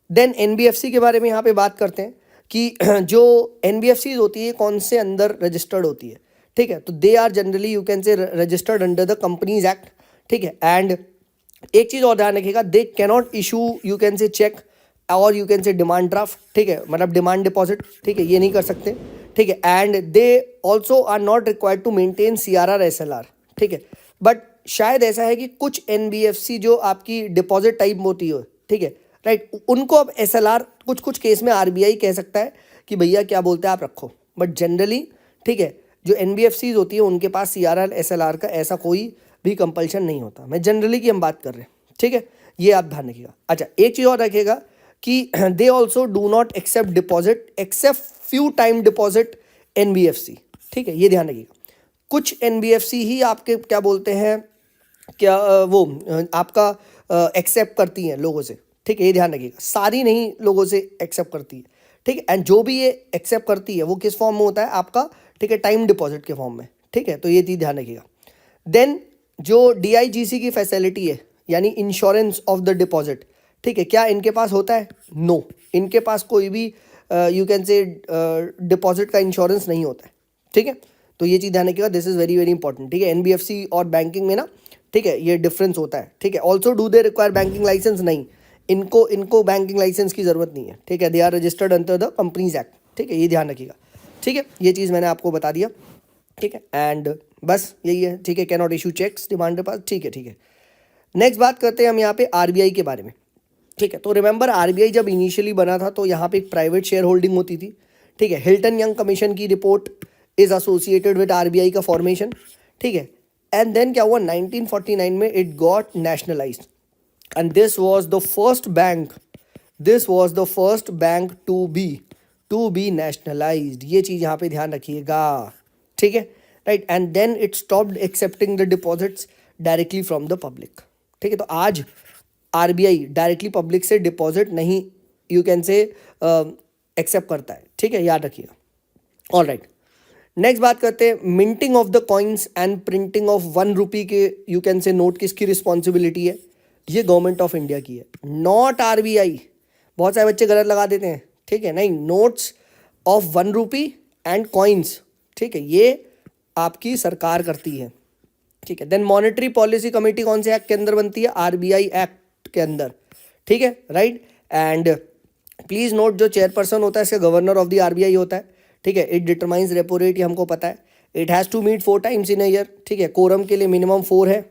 देन एनबीएफसी के बारे में यहाँ पे बात करते हैं कि जो एनबीएफसी होती है कौन से अंदर रजिस्टर्ड होती है, ठीक है, तो they are generally you can say registered under the companies act, ठीक है, एंड एक चीज़ और ध्यान रखिएगा, they cannot issue you can say cheque और you can say demand draft, ठीक है, मतलब डिमांड डिपॉजिट, ठीक है, ये नहीं कर सकते, ठीक है, and they also are not required to maintain CRR SLR, ठीक है, बट शायद ऐसा है कि कुछ एनबीएफसी जो आपकी डिपॉजिट टाइप होती है, ठीक है, राइट, उनको अब SLR कुछ केस में RBI कह सकता है कि भैया क्या बोलते हैं आप रखो, बट जनरली, ठीक है, जो एनबीएफसी होती है उनके पास CRR SLR का ऐसा कोई भी कंपल्शन नहीं होता, मैं जनरली की हम बात कर रहे हैं, ठीक है, ये आप ध्यान रखिएगा। अच्छा, एक चीज़ और रखिएगा कि they also do not accept deposit except few time deposit NBFC, ठीक है, ये ध्यान रखिएगा, कुछ एनबीएफसी ही आपके क्या बोलते हैं क्या वो आपका एक्सेप्ट करती हैं लोगों से, ठीक है, ये ध्यान रखिएगा, सारी नहीं लोगों से एक्सेप्ट करती है, ठीक है, एंड जो भी ये एक्सेप्ट करती है वो किस फॉर्म में होता है आपका, ठीक है, टाइम डिपॉजिट के फॉर्म में, ठीक है, तो ये चीज़ ध्यान रखिएगा। देन जो DIGC की फैसिलिटी है यानी इंश्योरेंस ऑफ द डिपॉजिट, ठीक है, क्या इनके पास होता है, नो, इनके पास कोई भी यू कैन से डिपॉजिट का इंश्योरेंस नहीं होता है, ठीक है, तो ये चीज़ ध्यान रखिएगा, this is very very important, ठीक है, एनबीएफसी और बैंकिंग में ना, ठीक है, ये डिफरेंस होता है, ठीक है। Also do they require banking licence, नहीं, इनको बैंकिंग लाइसेंस की ज़रूरत नहीं है, ठीक है, they are registered under the companies act, ठीक है, ये ध्यान रखिएगा। ठीक है, ये चीज़ मैंने आपको बता दिया, ठीक है, एंड बस यही है, ठीक है, can not issue cheques demand के पास, ठीक है, ठीक है। नेक्स्ट बात करते हैं हम यहाँ पे आरबीआई के बारे में, ठीक है। तो रिमेंबर आरबीआई जब इनिशियली बना था तो यहाँ पे एक प्राइवेट शेयर होल्डिंग होती थी, ठीक है। हिल्टन यंग कमीशन की report is associated with RBI का फॉर्मेशन, ठीक है। एंड देन क्या हुआ, 1949 में it got nationalised and this was the first bank to be nationalised. ये चीज़ यहाँ पे ध्यान रखिएगा, ठीक है, right. And then it stopped accepting the deposits directly from the public, ठीक है। तो आज आरबीआई डायरेक्टली पब्लिक से डिपॉजिट नहीं, यू कैन से एक्सेप्ट करता है, ठीक है, याद रखिएगा। ऑल राइट, नेक्स्ट बात करते हैं minting of the coins and printing of 1 रुपी के, यू कैन से नोट किसकी रिस्पॉन्सिबिलिटी है, ये गवर्नमेंट ऑफ इंडिया की है, नॉट आरबीआई। बहुत सारे बच्चे गलत लगा देते हैं, ठीक है, नहीं, notes of 1 rupee and coins, ठीक है, ये आपकी सरकार करती है, ठीक है। देन मॉनेटरी पॉलिसी कमेटी कौन से एक्ट के अंदर बनती है, आरबीआई एक्ट के अंदर, ठीक है, राइट। एंड प्लीज नोट, जो चेयरपर्सन होता है इसका गवर्नर ऑफ द आरबीआई होता है, ठीक है। इट डिटरमाइंस रेपो रेट, ये हमको पता है। It has to meet 4 times in a year, ठीक है। कोरम के लिए मिनिमम 4 है,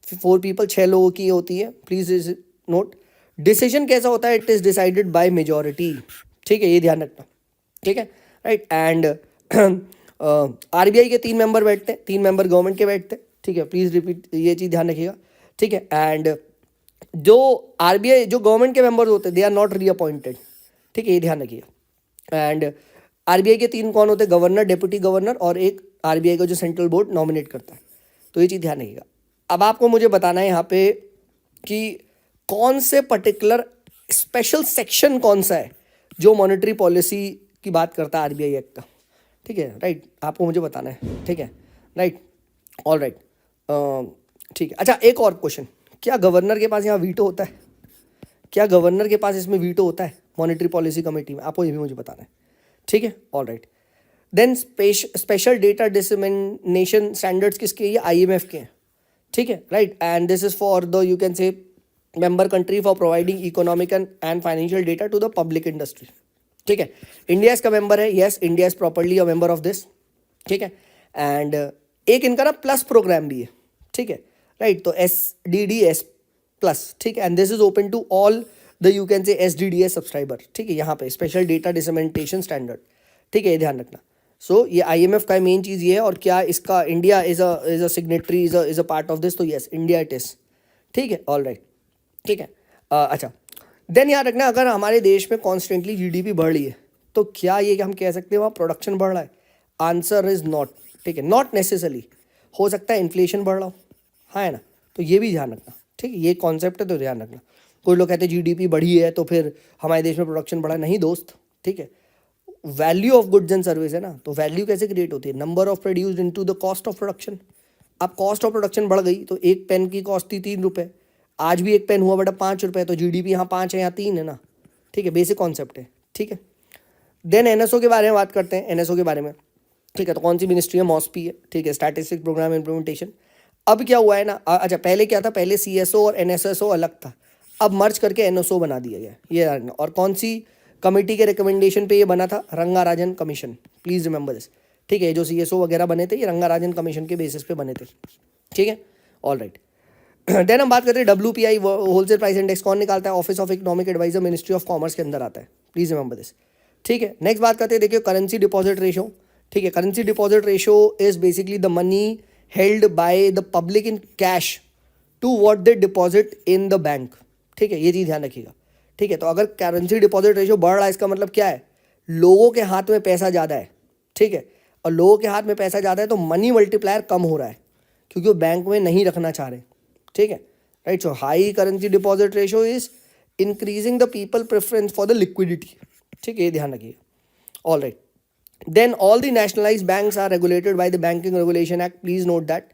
4 पीपल, 6 लोगों की होती है, प्लीज नोट। डिसीजन कैसा होता है, it is decided by majority, ठीक है, ये ध्यान रखना, ठीक है, राइट। एंड आरबीआई के 3 मेंबर बैठते हैं, 3 मेंबर गवर्नमेंट के बैठते हैं, ठीक है, प्लीज रिपीट, ये चीज़ ध्यान रखिएगा, ठीक है। एंड जो आरबीआई, जो गवर्नमेंट के मेंबर्स होते हैं, दे आर नॉट रीअपॉइंटेड, ठीक है, ये ध्यान रखिएगा। एंड आरबीआई के 3 कौन होते हैं, गवर्नर, डेप्यूटी गवर्नर और एक आरबीआई का जो सेंट्रल बोर्ड नॉमिनेट करता है, तो ये चीज़ ध्यान रखिएगा। अब आपको मुझे बताना है यहाँ पे कि कौन से पर्टिकुलर स्पेशल सेक्शन कौन सा है जो मॉनेटरी पॉलिसी की बात करता है आरबीआई एक्ट का, ठीक है, राइट, आपको मुझे बताना है, ठीक है, राइट, ऑल राइट, ठीक है। अच्छा, एक और क्वेश्चन, क्या गवर्नर के पास यहाँ वीटो होता है, क्या गवर्नर के पास इसमें वीटो होता है मॉनेटरी पॉलिसी कमेटी में, आपको ये भी मुझे बताना है, ठीक है, all right. Then special data dissemination standards किसके, ये आईएमएफ के हैं, ठीक है, right. And this is for the, you can say, member country for providing economic and financial data to the public industry, ठीक है। इंडिया इसका मेंबर है, yes, India is properly a member of this, ठीक है। And एक इनका ना plus programme भी है, ठीक है, राइट, तो SDDS प्लस, ठीक है। And this is open to all the, you can say, SDDS subscriber, ठीक है, यहाँ पे स्पेशल डेटा डिसमिनेशन स्टैंडर्ड, ठीक है, ये ध्यान रखना। सो ये IMF का मेन चीज़ ये है, और क्या इसका India is a signatory, is a part of this, तो यस, इंडिया इट इज, ठीक है, ऑल राइट, ठीक है। अच्छा, देन याद रखना, अगर हमारे देश में कॉन्स्टेंटली जीडीपी बढ़ रही है तो क्या ये कि हम कह सकते हैं वहाँ प्रोडक्शन बढ़ रहा है, आंसर इज नॉट, ठीक है, नॉट नेसेसरली, हो सकता है इन्फ्लेशन बढ़ रहा हो, हाँ है ना, तो ये भी ध्यान रखना, ठीक है, ये कॉन्सेप्ट है तो ध्यान रखना। कोई लोग कहते हैं जीडीपी बढ़ी है तो फिर हमारे देश में प्रोडक्शन बढ़ा, नहीं दोस्त, ठीक है, value of goods and service है ना, तो वैल्यू कैसे क्रिएट होती है, number of produced into the cost of production. अब कॉस्ट ऑफ प्रोडक्शन बढ़ गई तो एक पेन की कॉस्ट थी 3 रुपये, आज भी एक पेन हुआ बेटा 5 रुपये, तो जीडीपी यहाँ 5 है, यहाँ 3 है ना, ठीक है, बेसिक कॉन्सेप्ट है, ठीक है। देन एनएसओ के बारे में बात करते हैं, एनएसओ के बारे में, ठीक है, तो कौन सी मिनिस्ट्री है, मॉस्पी है, ठीक है, स्टैटिस्टिक प्रोग्राम इम्प्लीमेंटेशन। अब क्या हुआ है ना, अच्छा पहले क्या था, पहले CSO और NSSO अलग था, अब मर्ज करके NSO बना दिया गया ये, और कौन सी कमेटी के रिकमेंडेशन पे ये बना था, Rangarajan commission, please remember this, ठीक है, जो CSO वगैरह बने थे ये रंगाराजन कमीशन के बेसिस पे बने थे, ठीक है, ऑल राइट। देन हम बात करते हैं WPI, होलसेल प्राइस इंडेक्स कौन निकालता है, office of economic adviser, ministry of commerce के अंदर आता है, प्लीज रिमेंबर दिस, ठीक है। नेक्स्ट बात करते हैं, देखिए करेंसी डिपॉजिट रेशो, ठीक है, currency deposit ratio is basically the money held by the public in cash to what they deposit in the bank, ठीक है, ये चीज़ ध्यान रखिएगा, ठीक है। तो अगर करेंसी डिपॉजिट रेशो बढ़ रहा है, इसका मतलब क्या है, लोगों के हाथ में पैसा ज़्यादा है, ठीक है, और लोगों के हाथ में पैसा ज़्यादा है तो मनी मल्टीप्लायर कम हो रहा है, क्योंकि वो बैंक में नहीं रखना चाह रहे, ठीक है, right. So high currency deposit ratio is increasing the people preference for the liquidity, ठीक है, ये ध्यान रखिए, all right. Then all the nationalised banks are regulated by the banking regulation act, please note that,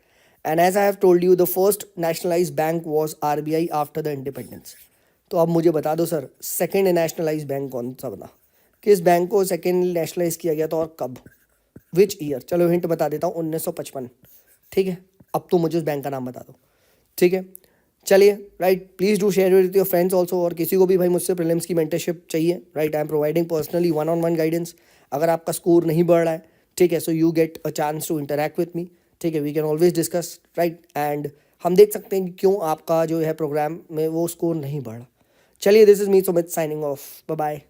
and as I have told you the first nationalised bank was RBI after the independence. तो अब मुझे बता दो sir, second nationalised bank कौन सा बना, किस bank को सेकेंड नेशनलाइज किया गया था और कब, विच ईयर, चलो हिंट बता देता हूँ, 1955, ठीक है। अब तो मुझे उस बैंक का नाम बता दो, ठीक है, चलिए, right, please do share with your friends also, और किसी को भी भाई मुझसे प्रीलिम्स की मेंटरशिप चाहिए, right, I am providing personally 1-on-1 guidance. अगर आपका स्कोर नहीं बढ़ रहा है ठीक है. So you get a chance to interact with me. ठीक है, we can always discuss, right. And हम देख सकते हैं कि क्यों आपका जो है प्रोग्राम में वो स्कोर नहीं बढ़ा. चलिए, this is me Sumit signing off. Bye bye.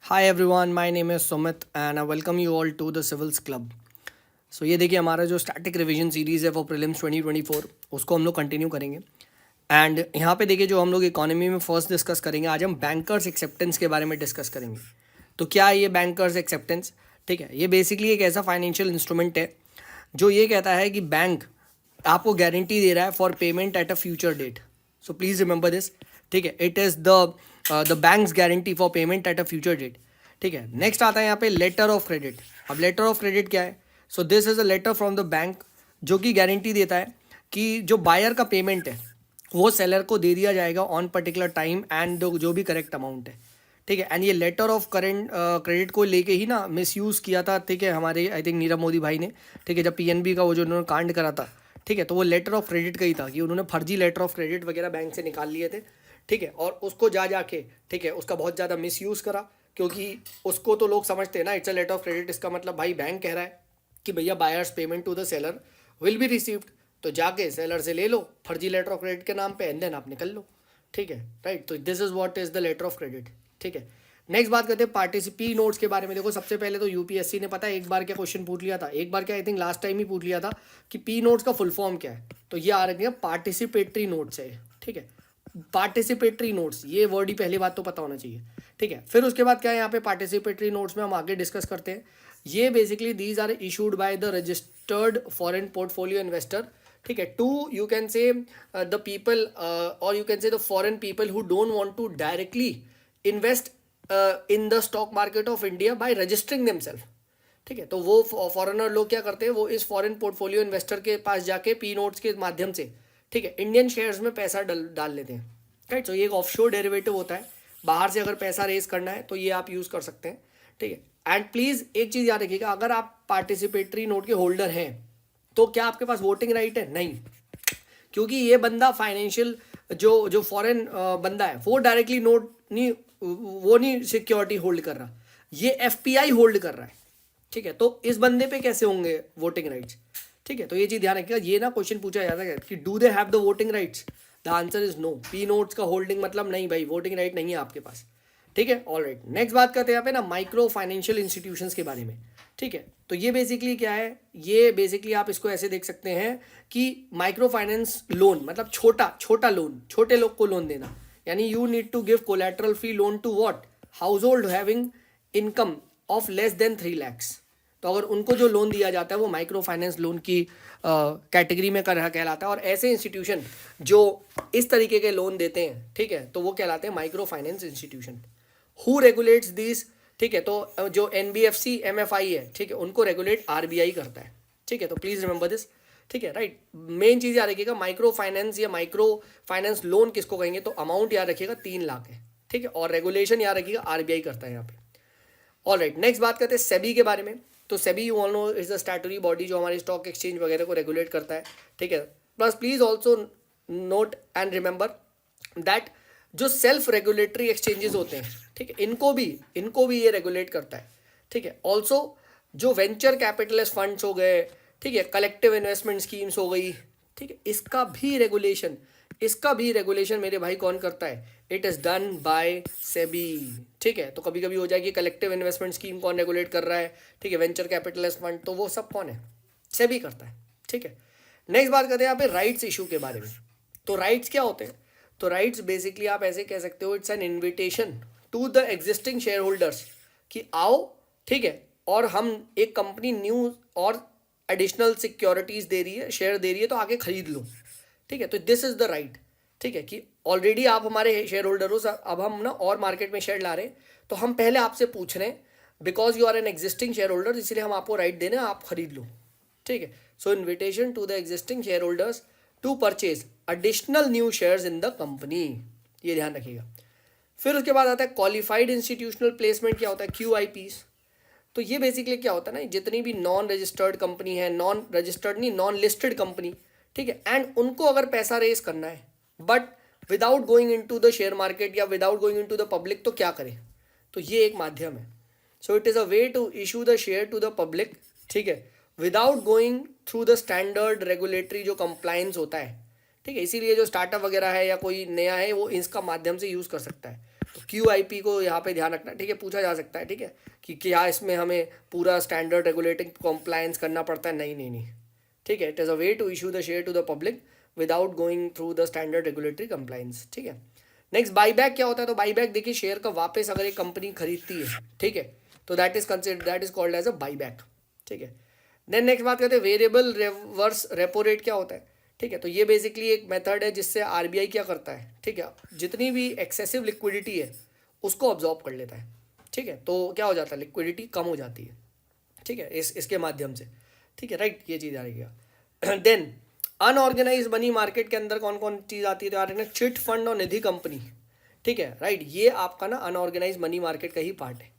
Hi everyone, my name is Sumit and I welcome you all to the civils club. So ये देखिए, हमारा जो स्टैटिक रिवीजन सीरीज़ है वो प्रीलिम्स 2024, उसको हम लोग कंटिन्यू करेंगे. एंड यहाँ पे देखिए, जो हम लोग इकोनॉमी में फर्स्ट डिस्कस करेंगे, आज हम बैंकर्स एक्सेप्टेंस के बारे में डिस्कस करेंगे. तो क्या है ये बैंकर्स एक्सेप्टेंस? ठीक है, ये बेसिकली एक ऐसा फाइनेंशियल इंस्ट्रूमेंट है जो ये कहता है कि बैंक आपको गारंटी दे रहा है for payment at a future date. So please remember this. ठीक है, it is the bank's guarantee for payment at a future date. ठीक है, नेक्स्ट आता है यहाँ पे लेटर ऑफ क्रेडिट. अब लेटर ऑफ क्रेडिट क्या है? So this is a letter from the bank जो कि गारंटी देता है कि जो बायर का पेमेंट है वो सेलर को दे दिया जाएगा ऑन पर्टिकुलर टाइम एंड जो भी करेक्ट अमाउंट है. ठीक है, एंड ये लेटर ऑफ करेंट क्रेडिट को लेके ही ना मिसयूज़ किया था. ठीक है, हमारे आई थिंक नीरव मोदी भाई ने. ठीक है, जब पीएनबी का वो जो उन्होंने कांड करा था, ठीक है, तो वो लेटर ऑफ क्रेडिट का ही था कि उन्होंने फर्जी लेटर ऑफ क्रेडिट वगैरह बैंक से निकाल लिए थे. ठीक है, और उसको जाके ठीक है उसका बहुत ज़्यादा मिसयूज़ करा, क्योंकि उसको तो लोग समझते हैं ना, it's a letter of credit. इसका मतलब भाई बैंक कह रहा है कि भैया buyer's payment to the seller will be received, तो जाके सेलर से ले लो फर्जी लेटर ऑफ क्रेडिट के नाम पे एंड देन आप निकल लो. ठीक है, राइट. तो this is what is the letter of credit. ठीक है, नेक्स्ट बात करते हैं पार्टिसिपी नोट्स के बारे में. देखो, सबसे पहले तो यूपीएससी ने पता है एक बार क्या क्वेश्चन पूछ लिया था, एक बार क्या आई थिंक लास्ट टाइम ही पूछ लिया था कि पी नोट्स का फुल फॉर्म क्या है. तो ये आ रही है पार्टिसिपेटरी नोट्स है. ठीक है, पार्टिसिपेटरी नोट्स, ये वर्ड ही पहली बात तो पता होना चाहिए. ठीक है, फिर उसके बाद क्या है यहाँ पे पार्टिसिपेटरी नोट्स में हम आगे डिस्कस करते हैं. ये basically these are issued by the registered foreign portfolio investor. ठीक है, to you can say the people और you can say the foreign people who don't want to directly invest in the stock market of India by registering themselves. ठीक है, तो वो foreigner लोग क्या करते हैं, वो इस फॉरेन पोर्टफोलियो इन्वेस्टर के पास जाके पी नोट्स के माध्यम से ठीक है इंडियन शेयर्स में पैसा डाल लेते हैं. राइट. सो ये एक ऑफशोर डेरिवेटिव होता है. बाहर से अगर पैसा रेज करना है तो ये आप यूज़ कर सकते हैं. ठीक है, एंड प्लीज़ एक चीज़ याद रखिएगा, अगर आप पार्टिसिपेटरी नोट के होल्डर हैं तो क्या आपके पास वोटिंग राइट है? नहीं, क्योंकि ये बंदा फाइनेंशियल जो फॉरेन बंदा है वो डायरेक्टली नोट नहीं, वो नहीं सिक्योरिटी होल्ड कर रहा, ये एफपीआई होल्ड कर रहा है. ठीक है, तो इस बंदे पे कैसे होंगे वोटिंग राइट्स? ठीक है, तो ये चीज़ ध्यान रखिएगा. ये ना क्वेश्चन पूछा जाता है कि do they have the voting rights? The answer is no. P notes का होल्डिंग मतलब नहीं भाई, वोटिंग राइट नहीं है आपके पास. ठीक है, ऑल राइट. नेक्स्ट बात करते हैं यहाँ पे ना माइक्रो फाइनेंशियल इंस्टीट्यूशंस के बारे में. ठीक है, तो ये बेसिकली क्या है, ये बेसिकली आप इसको ऐसे देख सकते हैं कि माइक्रो फाइनेंस लोन मतलब छोटा लोन, छोटे लोग को लोन देना. यानी you need to give collateral free loan to what? Household having income of less than 3 lakhs. तो अगर उनको जो लोन दिया जाता है वो माइक्रो फाइनेंस लोन की कैटेगरी में कहलाता है. और ऐसे इंस्टीट्यूशन जो इस तरीके के लोन देते हैं, ठीक है, तो वो कहलाते हैं micro finance institution. Who regulates this? ठीक है, तो जो एनबीएफसी एमएफआई है, ठीक है, उनको रेगुलेट आरबीआई करता है. ठीक है, तो प्लीज़ रिमेंबर दिस. ठीक है, राइट. मेन चीज़ याद रखिएगा, माइक्रो फाइनेंस या माइक्रो फाइनेंस लोन किसको कहेंगे, तो अमाउंट याद रखिएगा 3 लाख है. ठीक है, और रेगुलेशन याद रखिएगा आरबीआई करता है यहाँ पे. ऑल राइट, नेक्स्ट बात करते हैं सेबी के बारे में. तो SEBI you all know is the statutory body जो हमारी स्टॉक एक्सचेंज वगैरह को रेगुलेट करता है. ठीक है, plus please also note and remember that जो सेल्फ रेगुलेटरी एक्सचेंजेस होते हैं, ठीक है, इनको भी ये रेगुलेट करता है. ठीक है, ऑल्सो जो वेंचर कैपिटलिस्ट फंड्स हो गए, ठीक है, कलेक्टिव इन्वेस्टमेंट स्कीम्स हो गई, ठीक है, इसका भी रेगुलेशन मेरे भाई कौन करता है? It is done by SEBI. ठीक है, तो कभी कभी हो जाए कि कलेक्टिव इन्वेस्टमेंट स्कीम कौन रेगुलेट कर रहा है, ठीक है, वेंचर कैपिटलिस्ट फंड, तो वो सब कौन है? सेबी करता है. ठीक है, नेक्स्ट बात करते हैं यहाँ पे राइट्स इशू के बारे में. तो राइट्स क्या होते हैं? तो राइट्स बेसिकली आप ऐसे कह सकते हो, it's an invitation to the existing shareholders कि आओ, ठीक है, और हम एक कंपनी न्यू और एडिशनल सिक्योरिटीज दे रही है, शेयर दे रही है, तो आगे खरीद लो. ठीक है, तो दिस इज द राइट. ठीक है, कि ऑलरेडी आप हमारे शेयर होल्डर हो, अब हम ना और मार्केट में शेयर ला रहे हैं, तो हम पहले आपसे पूछ रहे हैं because you are an existing shareholder, इसलिए हम आपको राइट दे रहे हैं, आप खरीद लो. ठीक है, so invitation to the existing shareholders to purchase additional new shares in the company, ये ध्यान रखिएगा. फिर उसके बाद आता है क्वालिफाइड इंस्टीट्यूशनल प्लेसमेंट. क्या होता है? QIPs. तो ये बेसिकली क्या होता है ना, जितनी भी नॉन रजिस्टर्ड कंपनी है, नॉन रजिस्टर्ड नहीं, नॉन लिस्टेड कंपनी, ठीक है, एंड उनको अगर पैसा रेज करना है but without going into the share market या without going into the public, तो क्या करें? तो ये एक माध्यम है. So it is a way to issue the share to the public, ठीक है, without going through the standard regulatory जो कंप्लाइंस होता है, ठीक है। इसीलिए जो स्टार्टअप वगैरह है या कोई नया है वो इसका माध्यम से यूज़ कर सकता है। तो QIP को यहाँ पे ध्यान रखना, ठीक है, पूछा जा सकता है, ठीक है, कि क्या इसमें हमें पूरा स्टैंडर्ड रेगुलेटिंग कंप्लायंस करना पड़ता है, नहीं नहीं नहीं, ठीक है। It is a way to issue the share to the public without going through the standard regulatory compliance, ठीक है। नेक्स्ट बाईबैक क्या होता है? तो बाईबैक देखिए शेयर का वापस अगर एक कंपनी खरीदती है, ठीक है, तो that is called as a buyback, ठीक है। देन नेक्स्ट बात करते हैं वेरिएबल रिवर्स रेपो रेट क्या होता है, ठीक है। तो ये बेसिकली एक मेथड है जिससे RBI क्या करता है, ठीक है, जितनी भी एक्सेसिव लिक्विडिटी है उसको ऑब्जॉर्व कर लेता है, ठीक है। तो क्या हो जाता है, लिक्विडिटी कम हो जाती है, ठीक है, इसके माध्यम से, ठीक है, राइट, ये चीज़ आ रही है। देन अनऑर्गेनाइज मनी मार्केट के अंदर कौन कौन चीज़ आती है? तो यार चिट फंड और निधि कंपनी, ठीक है, राइट, ये आपका ना अनऑर्गेनाइज मनी मार्केट का ही पार्ट है।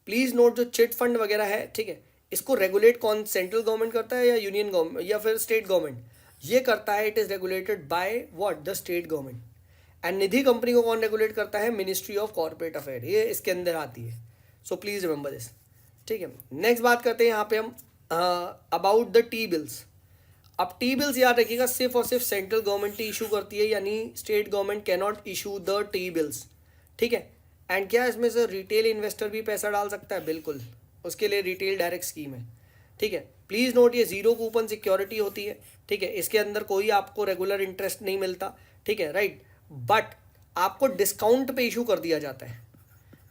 प्लीज़ नोट जो चिट फंड वगैरह है, ठीक है, इसको रेगुलेट कौन, सेंट्रल गवर्नमेंट करता है या यूनियन गवर्नमेंट या फिर स्टेट गवर्नमेंट? ये करता है, it is regulated by what, the state government. And Nidhi company को कौन रेगुलेट करता है? मिनिस्ट्री ऑफ कॉर्पोरेट अफेयर, ये इसके अंदर आती है। सो प्लीज़ रिमेंबर दिस, ठीक है। नेक्स्ट बात करते हैं यहाँ पे हम अबाउट द टी बिल्स। अब टी बिल्स याद रखिएगा सिर्फ और सिर्फ सेंट्रल गवर्नमेंट ही इशू करती है, यानी state government can not issue the T bills, ठीक है। एंड क्या इसमें से रिटेल इन्वेस्टर भी पैसा डाल सकता है? बिल्कुल, उसके लिए रिटेल डायरेक्ट स्कीम है, ठीक है। प्लीज़ नोट ये जीरो कूपन सिक्योरिटी होती है, ठीक है, इसके अंदर कोई आपको रेगुलर इंटरेस्ट नहीं मिलता, ठीक है, राइट, बट आपको डिस्काउंट पे इशू कर दिया जाता है,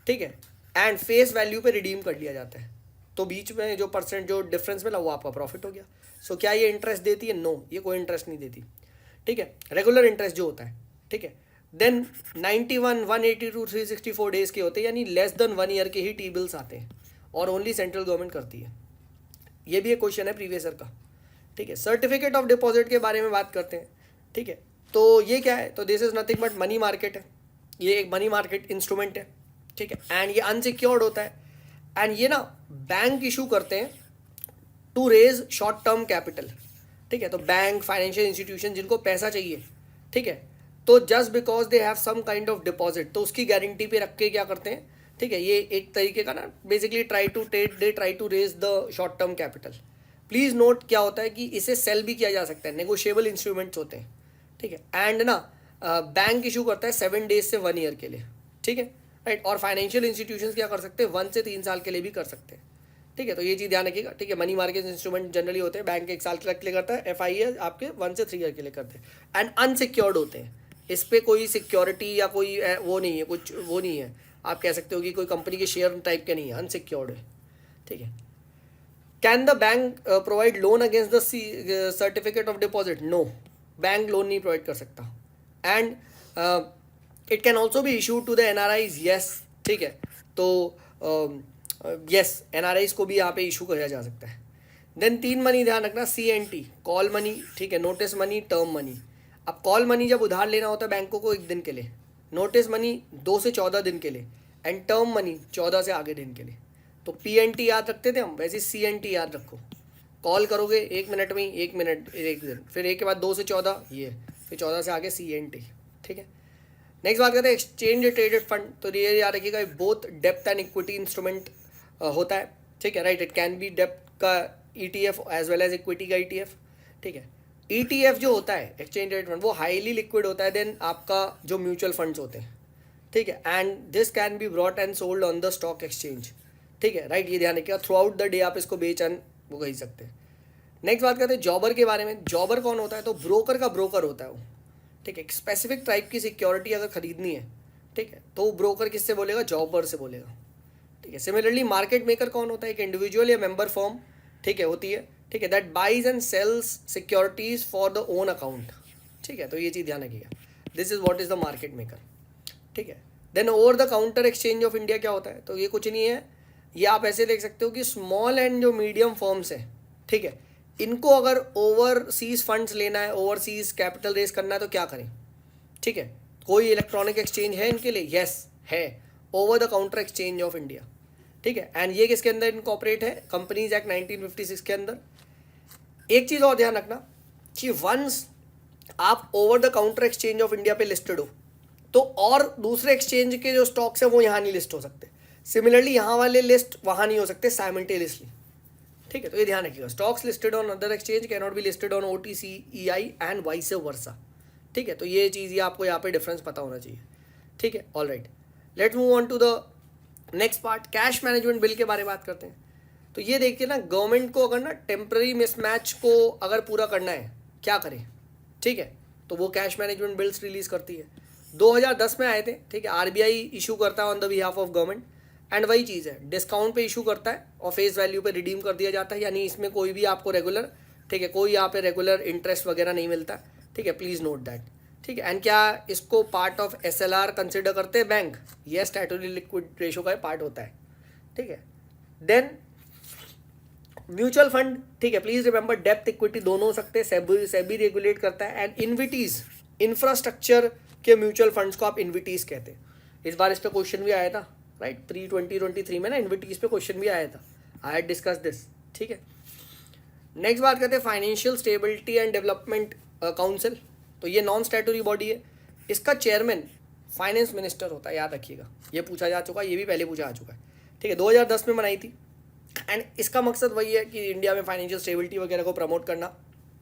ठीक है, एंड फेस वैल्यू पे रिडीम कर लिया जाता है। तो बीच में जो परसेंट जो डिफरेंस मिला वो आपका प्रॉफिट हो गया। सो क्या ये इंटरेस्ट देती है? नो, ये कोई इंटरेस्ट नहीं देती, ठीक है, रेगुलर इंटरेस्ट जो होता है, ठीक है। देन 91, 182, 364 डेज के होते हैं, यानी लेस देन 1 ईयर के ही टी बिल्स आते हैं और ओनली सेंट्रल गवर्नमेंट करती है। ये भी एक क्वेश्चन है प्रीवियस ईयर का, ठीक है। सर्टिफिकेट ऑफ डिपॉजिट के बारे में बात करते हैं, ठीक है। तो ये क्या है? तो this is nothing but money market है, ये एक मनी मार्केट इंस्ट्रूमेंट है, ठीक है, एंड ये अनसिक्योर्ड होता है। एंड ये ना बैंक इशू करते हैं to raise short term capital, ठीक है। तो बैंक, फाइनेंशियल इंस्टीट्यूशन जिनको पैसा चाहिए, ठीक है, तो just because they have some kind of deposit, तो उसकी गारंटी पे रख के क्या करते हैं, ठीक है, ये एक तरीके का ना basically try to raise the short term capital. Please note क्या होता है कि इसे सेल भी किया जा सकता है, नेगोशिएबल इंस्ट्रूमेंट्स होते हैं, ठीक है। एंड ना बैंक इशू करता है 7 डेज से 1 ईयर के लिए, ठीक है, राइट। और फाइनेंशियल इंस्टीट्यूशंस क्या कर सकते हैं? 1 से 3 साल के लिए भी कर सकते हैं, ठीक है। तो ये चीज़ ध्यान रखिएगा, ठीक है। मनी मार्केट इंस्ट्रूमेंट जनरली होते हैं, बैंक 1 साल के लिए करता है, FIA आपके 1 से 3 ईयर के लिए करते हैं, एंड अनसिक्योर्ड होते हैं। इस पर कोई सिक्योरिटी या कोई वो नहीं है, कुछ वो नहीं है, आप कह सकते हो कि कोई कंपनी के शेयर टाइप के नहीं है, अनसिक्योर्ड है, ठीक है। Can the bank provide loan against the certificate of deposit? No, bank loan नहीं प्रोवाइड कर सकता। एंड इट कैन ऑल्सो भी issue to the NRIs, yes, ठीक है। तो यस, NRIs को भी यहाँ पे इशू किया जा सकता है। देन 3 मनी ध्यान रखना, CNT, कॉल मनी, ठीक है, नोटिस मनी, टर्म मनी। अब कॉल मनी जब उधार लेना होता है बैंकों को 1 दिन के लिए, नोटिस मनी 2 से 14 दिन के लिए, एंड टर्म मनी 14 से आगे दिन के लिए। तो PNT याद रखते थे हम, वैसे CNT याद रखो। कॉल करोगे 1 मिनट में, 1 मिनट 1 दिन, फिर 1 के बाद 2 से 14 ये, फिर 14 से आगे CNT, ठीक है। नेक्स्ट बात करते हैं एक्सचेंज ट्रेडेड फंड। तो ये याद रखिएगा बोथ डेप्थ एंड इक्विटी इंस्ट्रूमेंट होता है, ठीक है, राइट। इट कैन बी डेप्थ का ETF as well as equity का ETF, ठीक है। ETF जो होता है एक्सचेंज ट्रेडेड फंड, वो हाईली लिक्विड होता है देन आपका जो म्यूचुअल फंड्स होते हैं, ठीक है, and this can be brought and sold on the stock exchange, ठीक है, राइट। ये ध्यान रखिएगा, थ्रू आउट द डे आप इसको बेच एंड वो कह सकते हैं। नेक्स्ट बात करते हैं जॉबर के बारे में। जॉबर कौन होता है? तो ब्रोकर का ब्रोकर होता है वो, ठीक है। एक स्पेसिफिक टाइप की सिक्योरिटी अगर खरीदनी है, ठीक है, तो ब्रोकर किससे बोलेगा? जॉबर से बोलेगा, ठीक है। सिमिलरली मार्केट मेकर कौन होता है? एक इंडिविजुअल या मेंबर फर्म, ठीक है, होती है, ठीक है, that buys and sells securities for the own account, ठीक है। तो ये चीज़ ध्यान रखिएगा, this is what is the market maker, ठीक है। Then over the counter exchange of India क्या होता है? तो ये कुछ नहीं है, ये आप ऐसे देख सकते हो कि स्मॉल एंड जो मीडियम फर्म्स है, ठीक है, इनको अगर ओवरसीज फंड्स लेना है, ओवरसीज कैपिटल रेज करना है तो क्या करें, ठीक है। कोई इलेक्ट्रॉनिक एक्सचेंज है इनके लिए? यस है, over the counter exchange of India, ठीक है। एंड ये किसके अंदर इनकॉर्पोरेट है? कंपनीज एक्ट 1956 के अंदर। एक चीज़ और ध्यान रखना कि वंस आप over the counter exchange of India पे लिस्टेड हो तो और दूसरे एक्सचेंज के जो स्टॉक्स हैं वो यहाँ नहीं लिस्ट हो सकते, सिमिलरली यहाँ वाले लिस्ट वहाँ नहीं हो सकते साइमल्टेनियसली, ठीक है। तो ये ध्यान रखिएगा, stocks listed on other exchange can not be listed on OTC EI and vice versa, ठीक है। तो ये चीज़ ये आपको यहाँ पे डिफरेंस पता होना चाहिए, ठीक है। All right, let's move on to the next part, cash management bill के बारे में बात करते हैं। तो ये देखिए ना, गवर्नमेंट को अगर ना टेम्पररी मिसमैच को अगर पूरा करना है, क्या करें, ठीक है, तो वो कैश मैनेजमेंट बिल्स रिलीज करती है। 2010 में आए थे, ठीक है। RBI इशू करता है on the behalf of government, and वही चीज़ है, डिस्काउंट पे इशू करता है और फेस वैल्यू पे रिडीम कर दिया जाता है, यानी इसमें कोई भी आपको रेगुलर, ठीक है, कोई यहाँ पे रेगुलर इंटरेस्ट वगैरह नहीं मिलता, ठीक है। प्लीज़ नोट दैट, ठीक है। एंड क्या इसको पार्ट ऑफ SLR कंसिडर करते हैं बैंक? ये स्टैट्यूटरी लिक्विड रेशो का पार्ट होता है, ठीक है। देन म्यूचुअल फंड, ठीक है, प्लीज रिमेंबर डेप्थ इक्विटी दोनों हो सकते हैं, सेबी रेगुलेट करता है। एंड इन्विटीज, इंफ्रास्ट्रक्चर के म्यूचुअल फंड्स को आप इन्विटीज कहते हैं। इस बार इस पे क्वेश्चन भी आया था, राइट, 2023 में ना इन्विटीज पे क्वेश्चन भी आया था, आई हैड डिस्कस दिस, ठीक है। नेक्स्ट बात करते हैं financial stability and development council. तो ये नॉन स्टैट्यूटरी बॉडी है, इसका चेयरमैन फाइनेंस मिनिस्टर होता है, याद रखिएगा, ये पूछा जा चुका है, ये भी पहले पूछा जा चुका है, ठीक है। 2010 में बनाई थी, एंड इसका मकसद वही है कि इंडिया में फाइनेंशियल स्टेबिलिटी वगैरह को प्रमोट करना,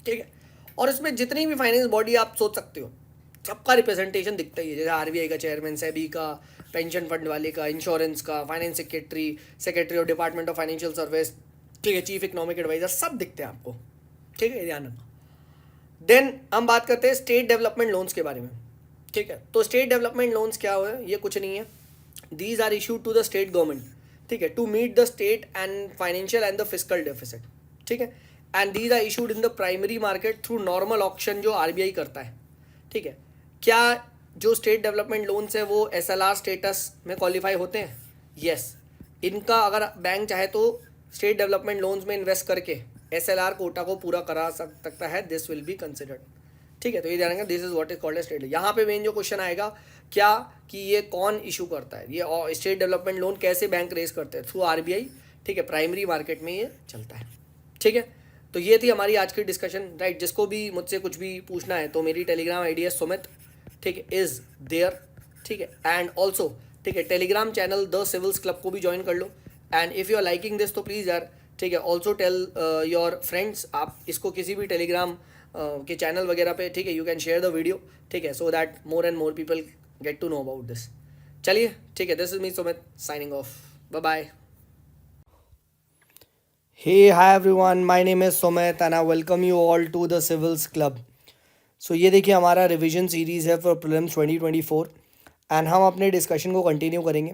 ठीक है। और इसमें जितनी भी फाइनेंस बॉडी आप सोच सकते हो, सबका रिप्रेजेंटेशन दिखता ही है, जैसे RBI का चेयरमैन, सेबी का, पेंशन फंड वाले का, इंश्योरेंस का, finance secretary of department of financial service, ठीक है, चीफ इकोनॉमिक एडवाइजर, सब दिखते हैं आपको, ठीक है, ध्यान रखना। देन हम बात करते हैं स्टेट डेवलपमेंट लोन्स के बारे में, ठीक है। तो स्टेट डेवलपमेंट लोन्स क्या हुआ है? ये कुछ नहीं है, these are issued to the state government, ठीक है, to meet the state and financial and the fiscal deficit, ठीक है। And these are issued in the primary market through normal auction, जो RBI करता है, ठीक है। क्या जो स्टेट डेवलपमेंट लोन्स है वो SLR स्टेटस में क्वालिफाई होते हैं? यस, इनका अगर बैंक चाहे तो स्टेट डेवलपमेंट लोन्स में इन्वेस्ट करके SLR कोटा को पूरा करा सकता है, दिस विल बी कंसिडर्ड, ठीक है। तो ये ध्यान रखना, this is what is called a state. यहाँ पे मेन जो क्वेश्चन आएगा क्या, कि ये कौन इशू करता है, ये स्टेट डेवलपमेंट लोन कैसे बैंक रेज करते हैं? थ्रू RBI, ठीक है, प्राइमरी मार्केट में ये चलता है, ठीक है। तो ये थी हमारी आज की डिस्कशन, राइट। जिसको भी मुझसे कुछ भी पूछना है तो मेरी टेलीग्राम ID है सुमित, ठीक है, इज़ देयर, ठीक है। एंड ऑल्सो, ठीक है, Telegram channel the civils club को भी ज्वाइन कर लो। And if you are liking this तो प्लीज़ यार, ठीक है, ऑल्सो टेल योर फ्रेंड्स, आप इसको किसी भी टेलीग्राम के चैनल वगैरह पे, ठीक है, you can share the video, ठीक है, so that more and more people get to know about this. चलिए, ठीक है, this is me Sumit signing off, bye bye. Hey, hi everyone, my name is Sumit and I welcome you all to the Civils Club. So ये देखिए हमारा revision series है for prelims 2024 and हम अपने discussion को कंटिन्यू करेंगे।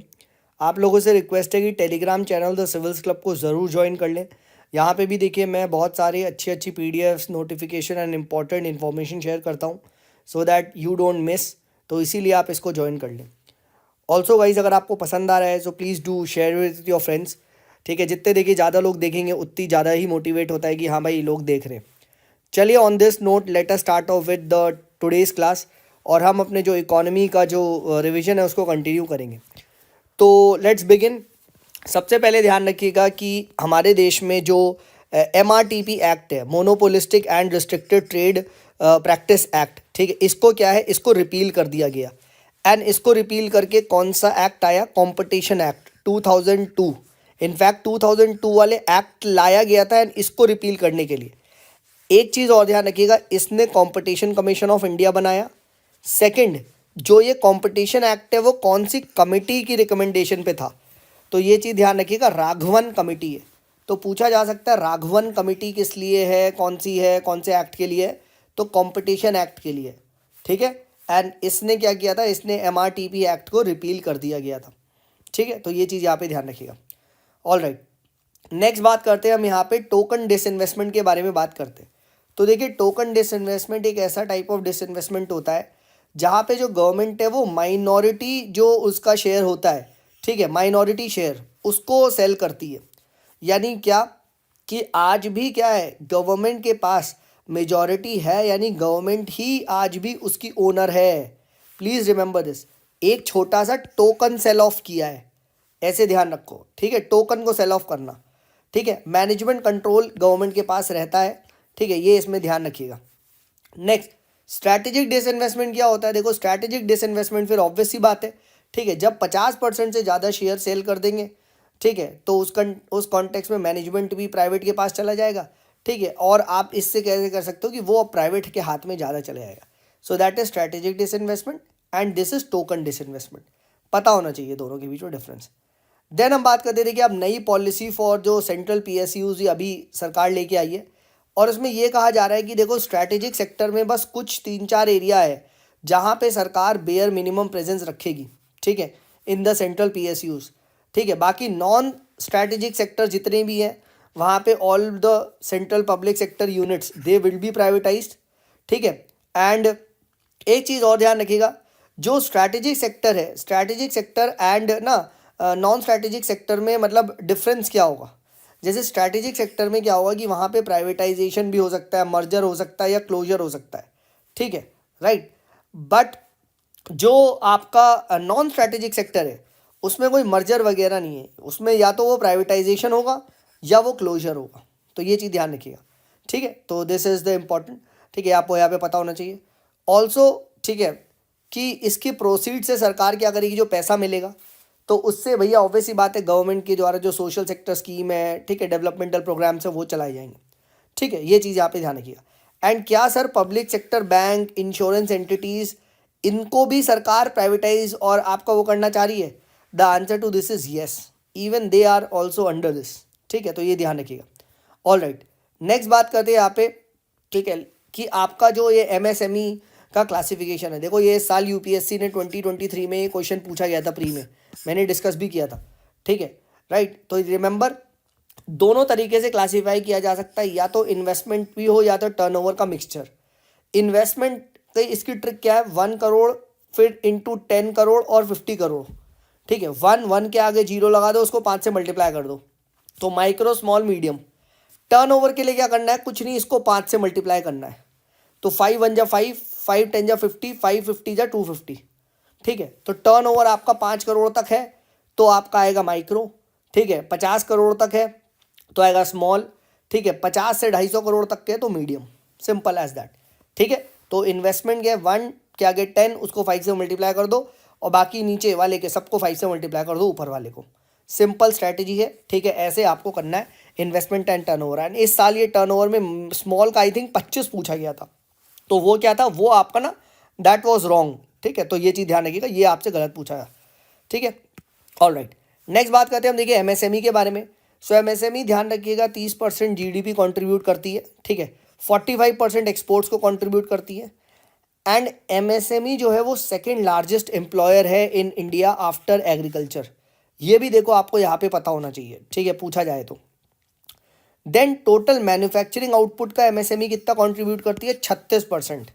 आप लोगों से रिक्वेस्ट है कि Telegram channel the civils club को ज़रूर ज्वाइन कर लें। यहाँ पे भी देखिए मैं बहुत सारे अच्छी PDFs, notification and important information share करता हूँ, so that you don't miss, तो इसीलिए आप इसको ज्वाइन कर लें। ऑल्सो गाइज, अगर आपको पसंद आ रहा है सो please do share with your friends, ठीक है। जितने देखिए ज़्यादा लोग देखेंगे उतनी ज़्यादा ही मोटिवेट होता है कि हाँ भाई लोग देख रहे हैं। चलिए, on this note let us start off with the today's class, और हम अपने जो इकोनॉमी का जो रिवीजन है उसको कंटिन्यू करेंगे। तो लेट्स बिगिन। सबसे पहले ध्यान रखिएगा कि हमारे देश में जो MRTP एक्ट है, monopolistic and restricted trade practice act, ठीक है, इसको क्या है, इसको रिपील कर दिया गया। एंड इसको रिपील करके कौन सा एक्ट आया? Competition act 2002। इनफैक्ट 2002 वाले एक्ट लाया गया था एंड इसको रिपील करने के लिए। एक चीज़ और ध्यान रखिएगा, इसने कंपटीशन कमीशन ऑफ इंडिया बनाया। सेकंड, जो ये कंपटीशन एक्ट है वो कौन सी कमेटी की रिकमेंडेशन पे था? तो ये चीज़ ध्यान रखिएगा, राघवन कमेटी है। तो पूछा जा सकता है राघवन कमेटी किस लिए है, कौन सी है, कौन से एक्ट के लिए है? तो कंपटीशन एक्ट के लिए, ठीक है। एंड इसने क्या किया था, इसने MRTP एक्ट को रिपील कर दिया गया था, ठीक है। तो ये चीज़ यहाँ पे ध्यान रखिएगा। ऑल राइट, नेक्स्ट बात करते हैं हम यहाँ पे टोकन डिसइन्वेस्टमेंट के बारे में बात करते हैं। तो देखिए, टोकन डिसइन्वेस्टमेंट एक ऐसा टाइप ऑफ डिसइन्वेस्टमेंट होता है जहाँ पे जो गवर्नमेंट है वो माइनॉरिटी जो उसका शेयर होता है, ठीक है, माइनॉरिटी शेयर उसको सेल करती है। यानी क्या कि आज भी क्या है, गवर्नमेंट के पास मेजॉरिटी है, यानी गवर्नमेंट ही आज भी उसकी ओनर है। प्लीज़ रिमेंबर दिस, एक छोटा सा टोकन सेल ऑफ किया है, ऐसे ध्यान रखो, ठीक है, टोकन को सेल ऑफ करना, ठीक है। मैनेजमेंट कंट्रोल गवर्नमेंट के पास रहता है, ठीक है, ये इसमें ध्यान रखिएगा। नेक्स्ट, स्ट्रैटेजिक डिसइन्वेस्टमेंट क्या होता है? देखो, स्ट्रैटेजिक डिसइन्वेस्टमेंट फिर ऑब्वियस सी बात है, ठीक है, जब 50% से ज़्यादा शेयर सेल कर देंगे, ठीक है, तो उस कॉन्टेक्स्ट में मैनेजमेंट भी प्राइवेट के पास चला जाएगा, ठीक है, और आप इससे कैसे कर सकते हो कि वो अब प्राइवेट के हाथ में ज़्यादा चला जाएगा। सो that is strategic disinvestment and this is token disinvestment. पता होना चाहिए दोनों के बीच में डिफरेंस। देन हम बात करते थे कि अब नई पॉलिसी फॉर जो सेंट्रल PSUs अभी सरकार लेके आई है, और उसमें ये कहा जा रहा है कि देखो स्ट्रैटेजिक सेक्टर में बस कुछ 3-4 एरिया है जहाँ पे सरकार बेयर मिनिमम प्रेजेंस रखेगी, ठीक है, इन द सेंट्रल PSUs, ठीक है। बाकी नॉन स्ट्रैटेजिक सेक्टर जितने भी हैं वहाँ पे all the central public sector units they will be privatised, ठीक है। एंड एक चीज़ और ध्यान रखिएगा, जो स्ट्रैटेजिक सेक्टर है, स्ट्रैटेजिक सेक्टर एंड ना नॉन स्ट्रैटेजिक सेक्टर में मतलब डिफरेंस क्या होगा। जैसे स्ट्रैटेजिक सेक्टर में क्या होगा कि वहाँ पे प्राइवेटाइजेशन भी हो सकता है, मर्जर हो सकता है या क्लोजर हो सकता है, ठीक है, राइट। बट जो आपका नॉन स्ट्रैटेजिक सेक्टर है उसमें कोई मर्जर वगैरह नहीं है, उसमें या तो वो प्राइवेटाइजेशन होगा या वो क्लोजर होगा, तो ये चीज़ ध्यान रखिएगा, ठीक है। तो दिस इज़ द इम्पॉर्टेंट, ठीक है, आपको यहाँ पे पता होना चाहिए ऑल्सो, ठीक है, कि इसकी प्रोसीड से सरकार क्या करेगी, जो पैसा मिलेगा तो उससे भैया ऑब्वियस ही बात है गवर्नमेंट के द्वारा जो सोशल सेक्टर स्कीम है, ठीक है, डेवलपमेंटल प्रोग्राम्स है वो चलाए जाएंगे, ठीक है, ये चीज़ यहाँ पे ध्यान रखिएगा। एंड क्या sir public sector bank, insurance entities, इनको भी सरकार प्राइवेटाइज और आपका वो करना चाह रही है? The answer to this is yes, even they are also under this, ठीक है, तो ये ध्यान रखिएगा। ऑल राइट, नेक्स्ट बात करते हैं यहाँ पे, ठीक है, कि आपका जो ये MSME का क्लासिफिकेशन है। देखो ये साल UPSC ने 2023 में ये क्वेश्चन पूछा गया था प्री में, मैंने डिस्कस भी किया था, ठीक है, राइट। तो रिमेंबर दोनों तरीके से क्लासीफाई किया जा सकता है, या तो इन्वेस्टमेंट भी हो या तो टर्नओवर का मिक्सचर। इन्वेस्टमेंट तो इसकी ट्रिक क्या है, 1 करोड़ फिर इंटू 10 करोड़ और 50 करोड़, ठीक है, 1 के आगे 0 लगा दो, उसको 5 से मल्टीप्लाई कर दो, तो माइक्रो स्मॉल मीडियम। टर्नओवर के लिए क्या करना है, कुछ नहीं, इसको 5 से मल्टीप्लाई करना है, तो 5 1 जा 5, 5 10 जा 50, 5 50 जा 250, ठीक है। तो टर्नओवर आपका 5 करोड़ तक है तो आपका आएगा माइक्रो, ठीक है, 50 करोड़ तक है तो आएगा स्मॉल, ठीक है, 50 से 250 करोड़ तक के तो मीडियम, सिंपल एज दैट, ठीक है। तो इन्वेस्टमेंट के 1 के आगे 10, उसको 5 से मल्टीप्लाई कर दो, और बाकी नीचे वाले के सबको 5 से मल्टीप्लाई कर दो ऊपर वाले को, सिंपल स्ट्रैटेजी है, ठीक है। ऐसे आपको करना है इन्वेस्टमेंट एंड टर्नओवर। एंड इस साल ये टर्नओवर में स्मॉल का आई थिंक 25 पूछा गया था, तो वो क्या था, वो आपका ना दैट वाज रॉन्ग, ठीक है, तो ये चीज़ ध्यान रखिएगा, ये आपसे गलत पूछा है, ठीक है। ऑल राइट, नेक्स्ट बात करते हैं हम, देखिए MSME के बारे में। सो MSME ध्यान रखिएगा 30% GDP कंट्रीब्यूट करती है, ठीक है, 45% एक्सपोर्ट्स को कंट्रीब्यूट करती है। एंड MSME जो है वो सेकेंड लार्जेस्ट एम्प्लॉयर है इन इंडिया आफ्टर एग्रीकल्चर, ये भी देखो आपको यहाँ पे पता होना चाहिए, ठीक है, पूछा जाए तो। देन टोटल मैन्युफैक्चरिंग आउटपुट का MSME कितना कंट्रीब्यूट करती है, 36%,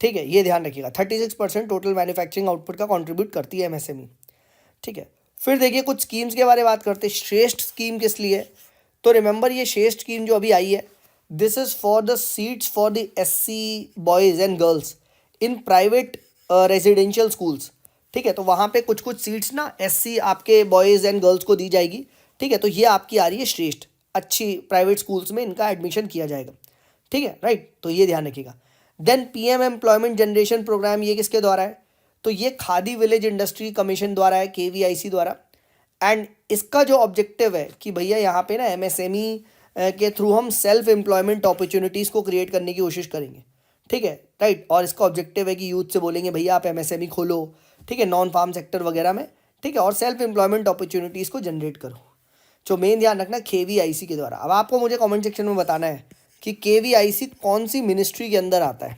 ठीक है, ये ध्यान रखिएगा, 36% टोटल मैन्युफैक्चरिंग आउटपुट का कंट्रीब्यूट करती है MSME, ठीक है। फिर देखिए कुछ स्कीम्स के बारे में बात करते हैं। श्रेष्ठ स्कीम किस लिए है, तो रिमेंबर ये श्रेष्ठ स्कीम जो अभी आई है, this is for the seats for the SC boys and girls in private residential schools, ठीक है, तो वहाँ पे कुछ कुछ सीट्स ना SC आपके बॉयज़ एंड गर्ल्स को दी जाएगी, ठीक है, तो ये आपकी आ रही है श्रेष्ठ, अच्छी प्राइवेट स्कूल्स में इनका एडमिशन किया जाएगा, ठीक है, राइट, तो ये ध्यान रखिएगा। Then PM employment generation programme, ये किसके द्वारा है, तो ये खादी विलेज इंडस्ट्री कमीशन द्वारा है, KVIC द्वारा। एंड इसका जो ऑब्जेक्टिव है कि भैया यहाँ पे ना MSME के थ्रू हम सेल्फ एम्प्लॉयमेंट अपॉर्चुनिटीज़ को क्रिएट करने की कोशिश करेंगे, ठीक है, राइट। और इसका ऑब्जेक्टिव है कि यूथ से बोलेंगे भैया आप MSME खोलो, ठीक है, नॉन फार्म सेक्टर वगैरह में, ठीक है, और सेल्फ एम्प्लॉयमेंट अपॉर्चुनिटीज़ को जनरेट करो। जो मेन ध्यान रखना KVIC के द्वारा। अब आपको मुझे कमेंट सेक्शन में बताना है कि KVIC कौन सी मिनिस्ट्री के अंदर आता है,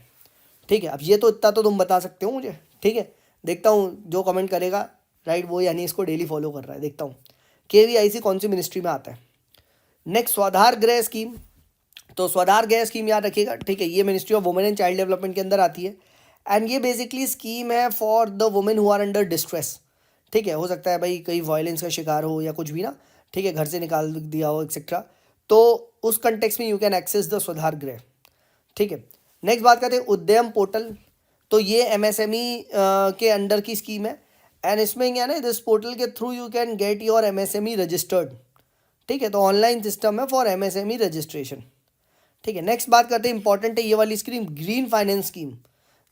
ठीक है। अब ये तो इतना तो तुम बता सकते हो मुझे, ठीक है, देखता हूँ जो कमेंट करेगा, राइट, वो यानी इसको डेली फॉलो कर रहा है, देखता हूँ KVIC कौन सी मिनिस्ट्री में आता है। नेक्स्ट स्वाधार गृह स्कीम, तो स्वाधार गृह स्कीम याद रखिएगा, ठीक है, ये ministry of women and child development के अंदर आती है। एंड ये बेसिकली स्कीम है for the women who are under distress, ठीक है, हो सकता है भाई कहीं वायलेंस का शिकार हो या कुछ भी ना, ठीक है, घर से निकाल दिया हो एक्सेट्रा, तो उस कंटेक्स्ट में यू कैन एक्सेस द स्वाधार गृह, ठीक है। नेक्स्ट बात करते हैं उद्यम पोर्टल, तो ये MSME के अंडर की स्कीम है। एंड इसमें क्या ना, दिस पोर्टल के through you can get your MSME registered, ठीक है, तो ऑनलाइन सिस्टम है फॉर MSME रजिस्ट्रेशन, ठीक है। नेक्स्ट बात करते हैं, इंपॉर्टेंट है ये वाली स्कीम, ग्रीन फाइनेंस स्कीम,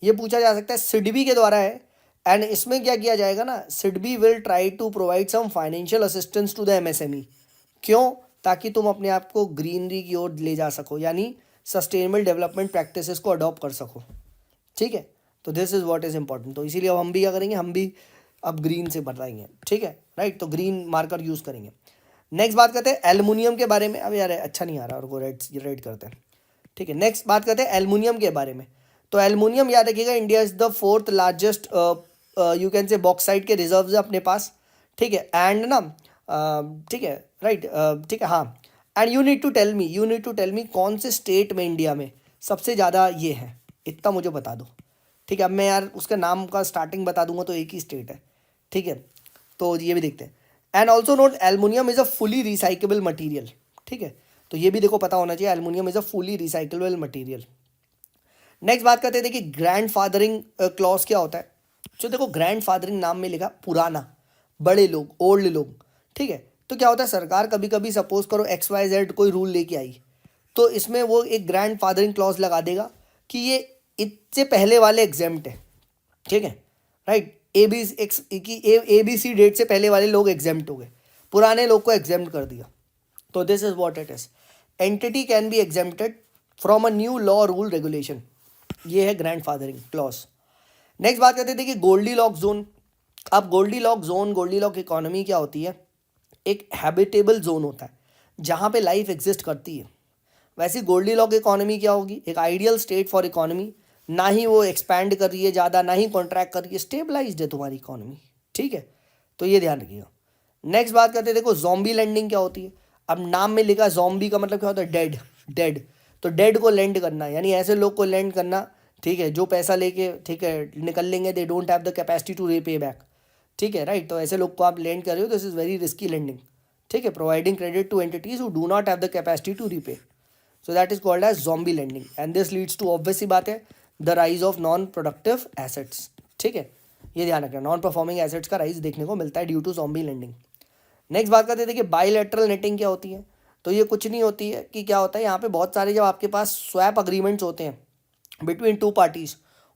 ये पूछा जा सकता है, SIDBI के द्वारा है, एंड इसमें क्या किया जाएगा ना, SIDBI will try to provide some financial assistance to the MSME. क्यों? ताकि तुम अपने आप को ग्रीनरी की ओर ले जा सको, यानी सस्टेनेबल डेवलपमेंट प्रैक्टिसेस को अडॉप्ट कर सको। ठीक है, तो this is what is important. तो इसीलिए अब हम भी क्या करेंगे, हम भी अब ग्रीन से बताएंगे। ठीक है, राइट, तो ग्रीन मार्कर यूज़ करेंगे। नेक्स्ट बात करते हैं एल्युमिनियम के बारे में। अब यार अच्छा नहीं आ रहा, और को रेड करते हैं। ठीक है, नेक्स्ट बात करते हैं एल्युमिनियम के बारे में। तो एल्युमिनियम याद रखिएगा, India is the 4th largest you can से बॉक्साइट के रिजर्व्स है अपने पास। ठीक है, एंड ना ठीक है, राइट, ठीक है, हाँ। And you need to tell me कौन से स्टेट में इंडिया में सबसे ज़्यादा ये है, इतना मुझे बता दो। ठीक है, अब मैं यार उसका नाम का स्टार्टिंग बता दूंगा तो एक ही स्टेट है। ठीक है, तो ये भी देखते हैं। And also note aluminium is a fully recyclable material. ठीक है, तो ये भी देखो पता होना चाहिए, aluminium is a fully recyclable material. Next बात करते हैं, देखिए ग्रैंड फादरिंग क्लॉज क्या होता है। जो देखो ग्रैंड फादरिंग नाम में लिखा पुराना, बड़े लोग, ओल्ड लोग। ठीक है, तो क्या होता है, सरकार कभी कभी सपोज करो XYZ कोई रूल लेके आई, तो इसमें वो एक ग्रैंड फादरिंग क्लॉज लगा देगा कि ये इससे पहले वाले एग्जेम्प्ट है। ठीक है, राइट, ABC डेट से पहले वाले लोग एग्जेम्प्ट हो गए, पुराने लोग को एग्जेम्प्ट कर दिया। तो this is what it is, entity can be exempted from a new law rule regulation. ये है ग्रैंड फादरिंग क्लॉज। नेक्स्ट बात करते थे कि गोल्डी लॉक जोन। अब गोल्डी लॉक इकोनॉमी क्या होती है, एक हैबिटेबल जोन होता है जहाँ पे लाइफ एग्जिस्ट करती है। वैसे गोल्डी लॉक इकोनॉमी क्या होगी, एक आइडियल स्टेट फॉर इकोनॉमी, ना ही वो एक्सपैंड कर रही है ज़्यादा, ना ही कॉन्ट्रैक्ट कर रही है, स्टेबलाइज्ड है तुम्हारी इकोनॉमी। ठीक है, तो ये ध्यान रखिएगा। नेक्स्ट बात करते हैं, देखो जॉम्बी लैंडिंग क्या होती है। अब नाम में लिखा जॉम्बी का मतलब क्या होता है, डेड। डेड, तो डेड को लैंड करना, यानी ऐसे लोग को लैंड करना, ठीक है, जो पैसा लेके, ठीक है, निकल लेंगे, they don't have the capacity to repay back. ठीक है, राइट, तो ऐसे लोग को आप लैंड कर रहे हो, this is very risky lending. ठीक है, providing credit to entities who do not have the capacity to repay, so that is called as zombie lending. And this leads to, obvious सी बात है, the rise of non productive assets. ठीक है, ये ध्यान रखना, नॉन परफॉर्मिंग एसेट्स का rise देखने को मिलता है due to zombie lending. Next बात करते हैं, देखिए बायलैटरल नेटिंग क्या होती है। तो ये कुछ नहीं होती है कि क्या होता है, यहाँ पे बहुत सारे जब आपके पास स्वैप अग्रीमेंट्स होते हैं बिटवीन टू पार्टीज,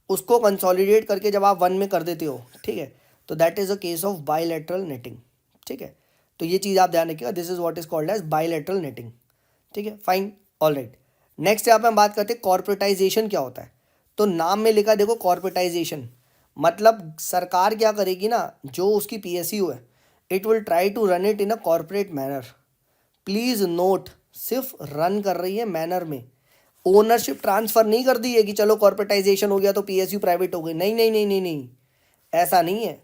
उसको कंसोलिडेट करके जब आप वन में कर देते हो, ठीक है, तो that is a case of bilateral netting. ठीक है, तो ये चीज़ आप ध्यान रखिएगा, this is what is called as bilateral netting. ठीक है, फाइन, ऑल राइट। नेक्स्ट यहाँ पे हम बात करते हैं कॉर्पोरेटाइजेशन क्या होता है। तो नाम में लिखा देखो कॉर्पोरेटाइजेशन, मतलब सरकार क्या करेगी ना, जो उसकी PSU है, it will try to run it in a corporate manner. Please note, सिर्फ रन कर रही है मैनर में, ओनरशिप ट्रांसफ़र नहीं कर दी है कि चलो कॉर्पोरेटाइजेशन हो गया तो PSU प्राइवेट हो गई। नहीं नहीं नहीं नहीं नहीं, ऐसा नहीं है।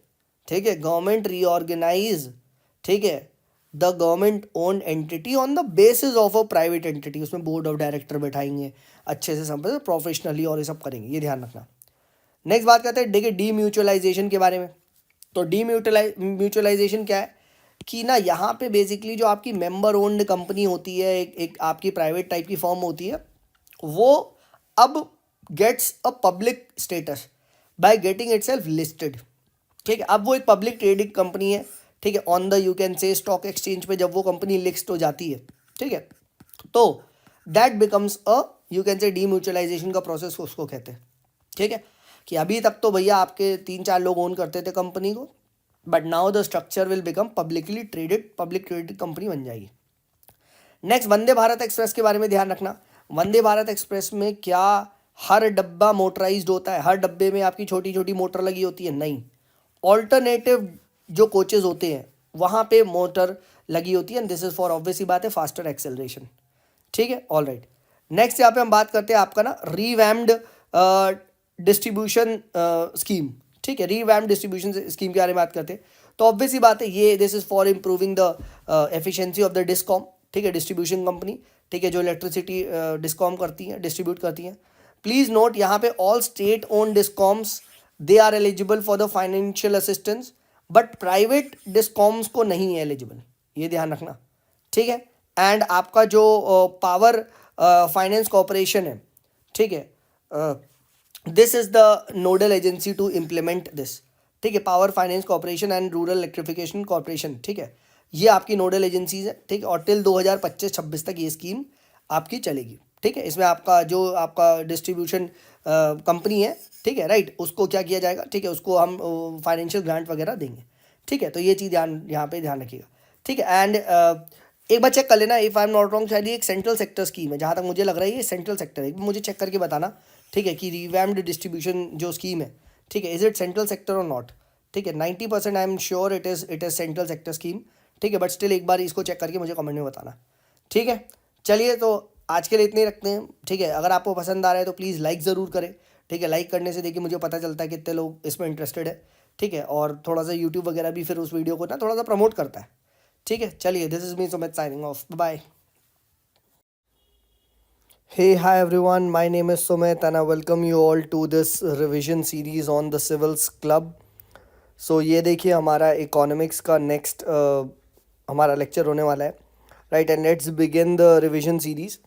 ठीक है, गवर्नमेंट रीऑर्गेनाइज, ठीक है, the government own entity on the basis of a private entity, उसमें बोर्ड ऑफ डायरेक्टर बैठाएंगे अच्छे से, सब प्रोफेशनली, और ये सब करेंगे, ये ध्यान रखना। नेक्स्ट बात करते हैं, देखिए डीम्यूचुअलाइजेशन के बारे में। तो म्यूचुअलाइजेशन क्या है कि ना, यहाँ पे बेसिकली जो आपकी मेंबर ओन्ड कंपनी होती है, एक आपकी प्राइवेट टाइप की फॉर्म होती है, वो अब gets a public status by getting itself listed. ठीक है, अब वो एक पब्लिक ट्रेडिंग कंपनी है। ठीक है, ऑन द यू कैन से स्टॉक एक्सचेंज पे जब वो कंपनी लिस्ट हो जाती है, ठीक है, तो that becomes a you can say demutualisation का प्रोसेस उसको कहते हैं। ठीक है, कि अभी तक तो भैया आपके 3-4 लोग ओन करते थे कंपनी को, but now the structure will become public traded company बन जाएगी। नेक्स्ट, वंदे भारत एक्सप्रेस के बारे में ध्यान रखना। वंदे भारत एक्सप्रेस में क्या हर डब्बा मोटराइज्ड होता है, हर डब्बे में आपकी छोटी छोटी मोटर लगी होती है? नहीं, ऑल्टरनेटिव जो कोचेज होते हैं वहाँ पे मोटर लगी होती है, दिस इज फॉर ऑब्वियस ही बात है फास्टर एक्सेलरेशन। ठीक है, ऑल राइट। नेक्स्ट यहाँ पे हम बात करते हैं आपका ना रिवैम्ड डिस्ट्रीब्यूशन स्कीम। ठीक है, रिवैम्ड डिस्ट्रीब्यूशन स्कीम के बारे में बात करते हैं। तो ऑब्वियस ही बात है, ये this is for improving the efficiency of the discom. ठीक है, डिस्ट्रीब्यूशन कंपनी, ठीक है, जो इलेक्ट्रिसिटी डिस्कॉम करती हैं, डिस्ट्रीब्यूट करती हैं। प्लीज़ नोट यहाँ पे all state own discoms they are eligible for the financial assistance, but private discoms को नहीं है एलिजिबल, ये ध्यान रखना। ठीक है, एंड आपका जो पावर फाइनेंस कॉरपोरेशन है, ठीक है, this is the nodal agency to implement this. ठीक है, power finance corporation and rural electrification corporation, ठीक है, ये आपकी नोडल एजेंसीज है। ठीक है, और टिल 2025-26 तक ये स्कीम आपकी चलेगी। ठीक है, इसमें आपका जो आपका डिस्ट्रीब्यूशन कंपनी है, ठीक है, राइट, उसको क्या किया जाएगा, ठीक है, उसको हम फाइनेंशियल ग्रांट वगैरह देंगे। ठीक है, तो ये चीज़ ध्यान यहाँ पे ध्यान रखिएगा। ठीक है, एंड एक बार चेक कर लेना, if I am not wrong, शायद ये एक सेंट्रल सेक्टर स्कीम है, जहाँ तक मुझे लग रहा है ये सेंट्रल सेक्टर है, मुझे चेक करके बताना। ठीक है, कि रिवैम्ड डिस्ट्रीब्यूशन जो स्कीम है, ठीक है, इज इट सेंट्रल सेक्टर और नॉट। ठीक है, 90% I am sure it is central sector scheme. ठीक है, बट स्टिल एक बार इसको चेक करके मुझे कमेंट में बताना। ठीक है, चलिए तो आज के लिए इतने ही रखते हैं। ठीक है, अगर आपको पसंद आ रहा है तो प्लीज़ लाइक ज़रूर करें। ठीक है, लाइक करने से देखिए मुझे पता चलता है कितने लोग इसमें इंटरेस्टेड है। ठीक है, और थोड़ा सा यूट्यूब वगैरह भी फिर उस वीडियो को ना थोड़ा सा प्रमोट करता है। ठीक है, चलिए, this is me Sumit signing off, bye. Hey, hi everyone, my name is Sumit and I welcome you all to this revision series on the Civils Club. So ये देखिए हमारा इकोनॉमिक्स का नेक्स्ट हमारा लेक्चर होने वाला है, right, and let's begin the revision series.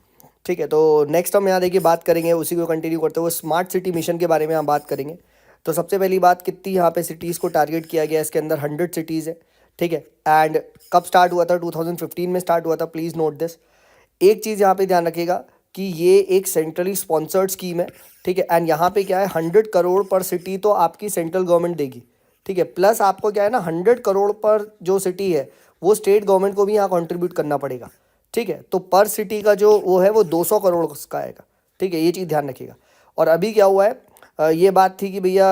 ठीक है, तो नेक्स्ट हम यहाँ देखिए बात करेंगे, उसी को कंटिन्यू करते हुए स्मार्ट सिटी मिशन के बारे में हम बात करेंगे। तो सबसे पहली बात, कितनी यहाँ पे सिटीज़ को टारगेट किया गया है, इसके अंदर 100 सिटीज़ है। ठीक है, एंड कब स्टार्ट हुआ था, 2015 में स्टार्ट हुआ था, प्लीज़ नोट दिस। एक चीज़ यहाँ पे ध्यान रखिएगा कि ये एक सेंट्रली स्पॉन्सर्ड स्कीम है। ठीक है, एंड यहाँ पे क्या है, 100 करोड़ पर सिटी तो आपकी सेंट्रल गवर्नमेंट देगी। ठीक है, प्लस आपको क्या है ना, 100 करोड़ पर जो सिटी है वो स्टेट गवर्नमेंट को भी यहाँ कंट्रीब्यूट करना पड़ेगा। ठीक है, तो पर सिटी का जो वो है वो 200 करोड़ का आएगा। ठीक है, ये चीज़ ध्यान रखिएगा। और अभी क्या हुआ है, ये बात थी कि भैया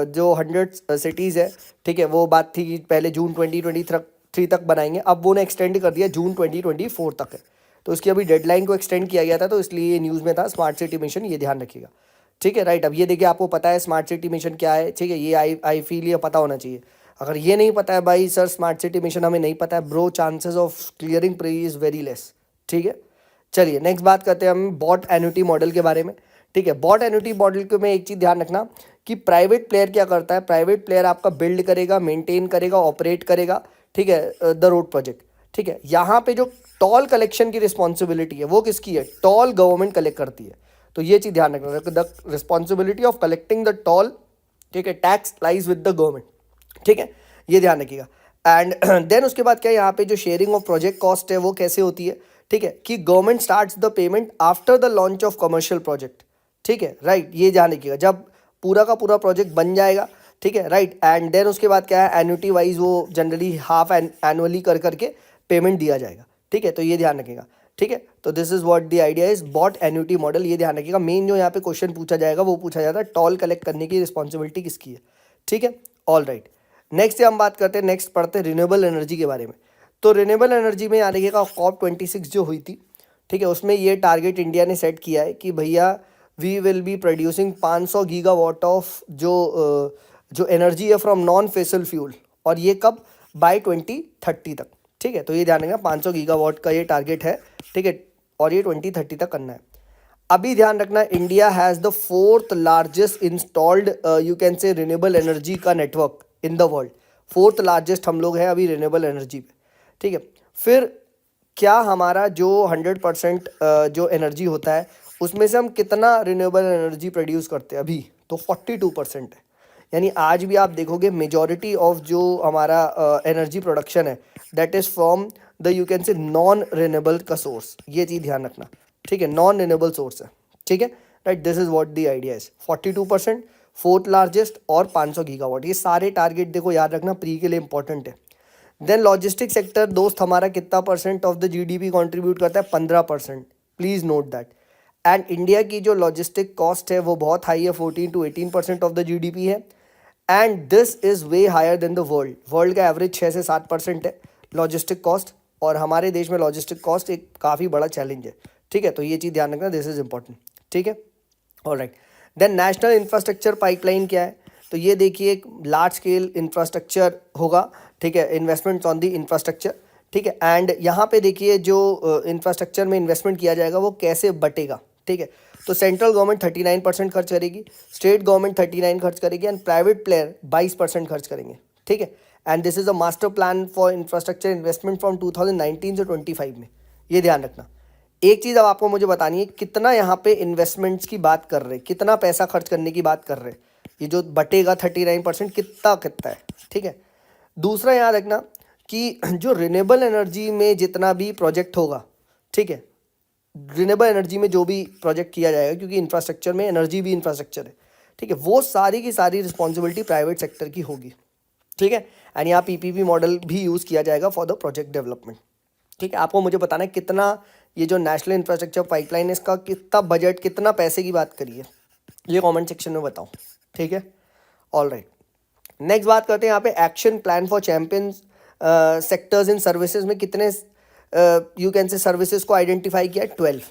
जो 100 सिटीज़ है, ठीक है, वो बात थी कि पहले जून 2023 तक बनाएंगे, अब वो ने एक्सटेंड कर दिया, जून 2024 तक है। तो उसकी अभी डेडलाइन को एक्सटेंड किया गया था, तो इसलिए ये न्यूज़ में था स्मार्ट सिटी मिशन, ये ध्यान रखिएगा। ठीक है, राइट, अब ये देखिए आपको पता है स्मार्ट सिटी मिशन क्या है। ठीक है, ये आई फील ये पता होना चाहिए। अगर ये नहीं पता है भाई सर स्मार्ट सिटी मिशन हमें नहीं पता है bro, chances of clearing pre is very less. ठीक है, चलिए नेक्स्ट बात करते हैं हम बॉट एन्युटी मॉडल के बारे में। ठीक है, बॉट एन्युटी मॉडल के में एक चीज़ ध्यान रखना कि प्राइवेट प्लेयर क्या करता है, प्राइवेट प्लेयर आपका बिल्ड करेगा, मेंटेन करेगा, ऑपरेट करेगा। ठीक है, द रोड प्रोजेक्ट। ठीक है, यहाँ पे जो टॉल कलेक्शन की रिस्पॉन्सिबिलिटी है वो किसकी है, टॉल गवर्नमेंट कलेक्ट करती है। तो ये चीज़ ध्यान रखना, the responsibility of collecting the tall, ठीक है, tax lies with the government. ठीक है, ये ध्यान रखिएगा। एंड देन उसके बाद क्या है, यहाँ पे जो शेयरिंग ऑफ प्रोजेक्ट कॉस्ट है वो कैसे होती है। ठीक है, कि government starts the payment after the launch of commercial project. ठीक है, राइट, ये ध्यान रखिएगा, जब पूरा का पूरा प्रोजेक्ट बन जाएगा। ठीक है, राइट, एंड देन उसके बाद क्या है, एन्युटी वाइज वो जनरली हाफ एनुअली कर करके पेमेंट दिया जाएगा। ठीक है, तो ये ध्यान रखिएगा। ठीक है, तो this is what the idea is bought annuity model, ये ध्यान रखिएगा। मेन जो यहाँ पे क्वेश्चन पूछा जाएगा वो पूछा जाता है टॉल कलेक्ट करने की रिस्पॉन्सिबिलिटी किसकी है। ठीक है, ऑल राइट, नेक्स्ट हम बात करते हैं, नेक्स्ट पढ़ते हैं रिन्यूएबल एनर्जी के बारे में। तो रिन्यूएबल एनर्जी में यहाँ देखिएगा COP26 जो हुई थी, ठीक है, उसमें ये टारगेट इंडिया ने सेट किया है कि भैया we will be producing 500 gigawatt of जो एनर्जी है फ्रॉम नॉन फॉसिल फ्यूल, और ये कब, बाय 2030 तक। ठीक है, तो ये ध्यान रखना 500 गीगावाट का ये टारगेट है। ठीक है, और ये 2030 तक करना है। अभी ध्यान रखना, India has the 4th largest installed you can say renewable energy का network in the world. 4th largest हम लोग हैं अभी रिन्यूएबल एनर्जी पे। ठीक है, फिर क्या हमारा जो 100% जो एनर्जी होता है उसमें से हम कितना रिन्यूएबल एनर्जी प्रोड्यूस करते हैं अभी, तो 42% है। यानी आज भी आप देखोगे मेजॉरिटी ऑफ जो हमारा एनर्जी प्रोडक्शन है that is from the you can से नॉन रिन्यूएबल का सोर्स, ये चीज़ ध्यान रखना। ठीक है, नॉन रिन्यूएबल सोर्स है। ठीक है, right, this is what the idea is 42%, 4th largest और 500 गीगावाट, ये सारे टारगेट देखो याद रखना, प्री के लिए इंपॉर्टेंट है। देन लॉजिस्टिक सेक्टर दोस्त हमारा कितना percent of the GDP contribute करता है, 15%, please note that. And India की जो लॉजिस्टिक कॉस्ट है वो बहुत हाई है, 14 to 18% ऑफ द जीडीपी है। And this is way higher than the world, world का एवरेज 6 से 7% है लॉजिस्टिक कॉस्ट, और हमारे देश में लॉजिस्टिक कॉस्ट एक काफ़ी बड़ा चैलेंज है। ठीक है, तो ये चीज़ ध्यान रखना, दिस इज़ इंपॉर्टेंट। ठीक है, alright, then national infrastructure pipeline क्या है, तो ये देखिए एक लार्ज स्केल इंफ्रास्ट्रक्चर होगा। ठीक है, इन्वेस्टमेंट्स ऑन द इंफ्रास्ट्रक्चर। ठीक है, एंड यहाँ पे देखिए जो इंफ्रास्ट्रक्चर में इन्वेस्टमेंट किया जाएगा वो कैसे बटेगा। ठीक है, तो सेंट्रल गवर्नमेंट 39% खर्च करेगी, स्टेट गवर्नमेंट 39 खर्च करेगी, एंड प्राइवेट प्लेयर 22% खर्च करेंगे। ठीक है, and this is a master plan for infrastructure investment from 2019 से 25 में, ये ध्यान रखना। एक चीज़ अब आपको मुझे बतानी है, कितना यहाँ पे इन्वेस्टमेंट्स की बात कर रहे हैं, कितना पैसा खर्च करने की बात कर रहे हैं, ये जो बटेगा 39% कितना कितना है। ठीक है, दूसरा याद रखना कि जो रिन्यूएबल एनर्जी में जितना भी प्रोजेक्ट होगा, ठीक है, रिन्यूएबल एनर्जी में जो भी प्रोजेक्ट किया जाएगा, क्योंकि इंफ्रास्ट्रक्चर में एनर्जी भी इंफ्रास्ट्रक्चर है, ठीक है, वो सारी की सारी रिस्पॉन्सिबिलिटी प्राइवेट सेक्टर की होगी, ठीक है। एंड यहाँ पीपीपी मॉडल भी यूज़ किया जाएगा फॉर द प्रोजेक्ट डेवलपमेंट, ठीक है। आपको मुझे बताना है कितना ये जो नेशनल इंफ्रास्ट्रक्चर पाइपलाइन है इसका कितना बजट, कितना पैसे की बात करिए, ये कमेंट सेक्शन में बताओ, ठीक है। ऑल राइट, नेक्स्ट बात करते हैं यहाँ पे action plan for champion sectors in services में कितने यू कैन से सर्विसेज को आइडेंटिफाई किया है, 12।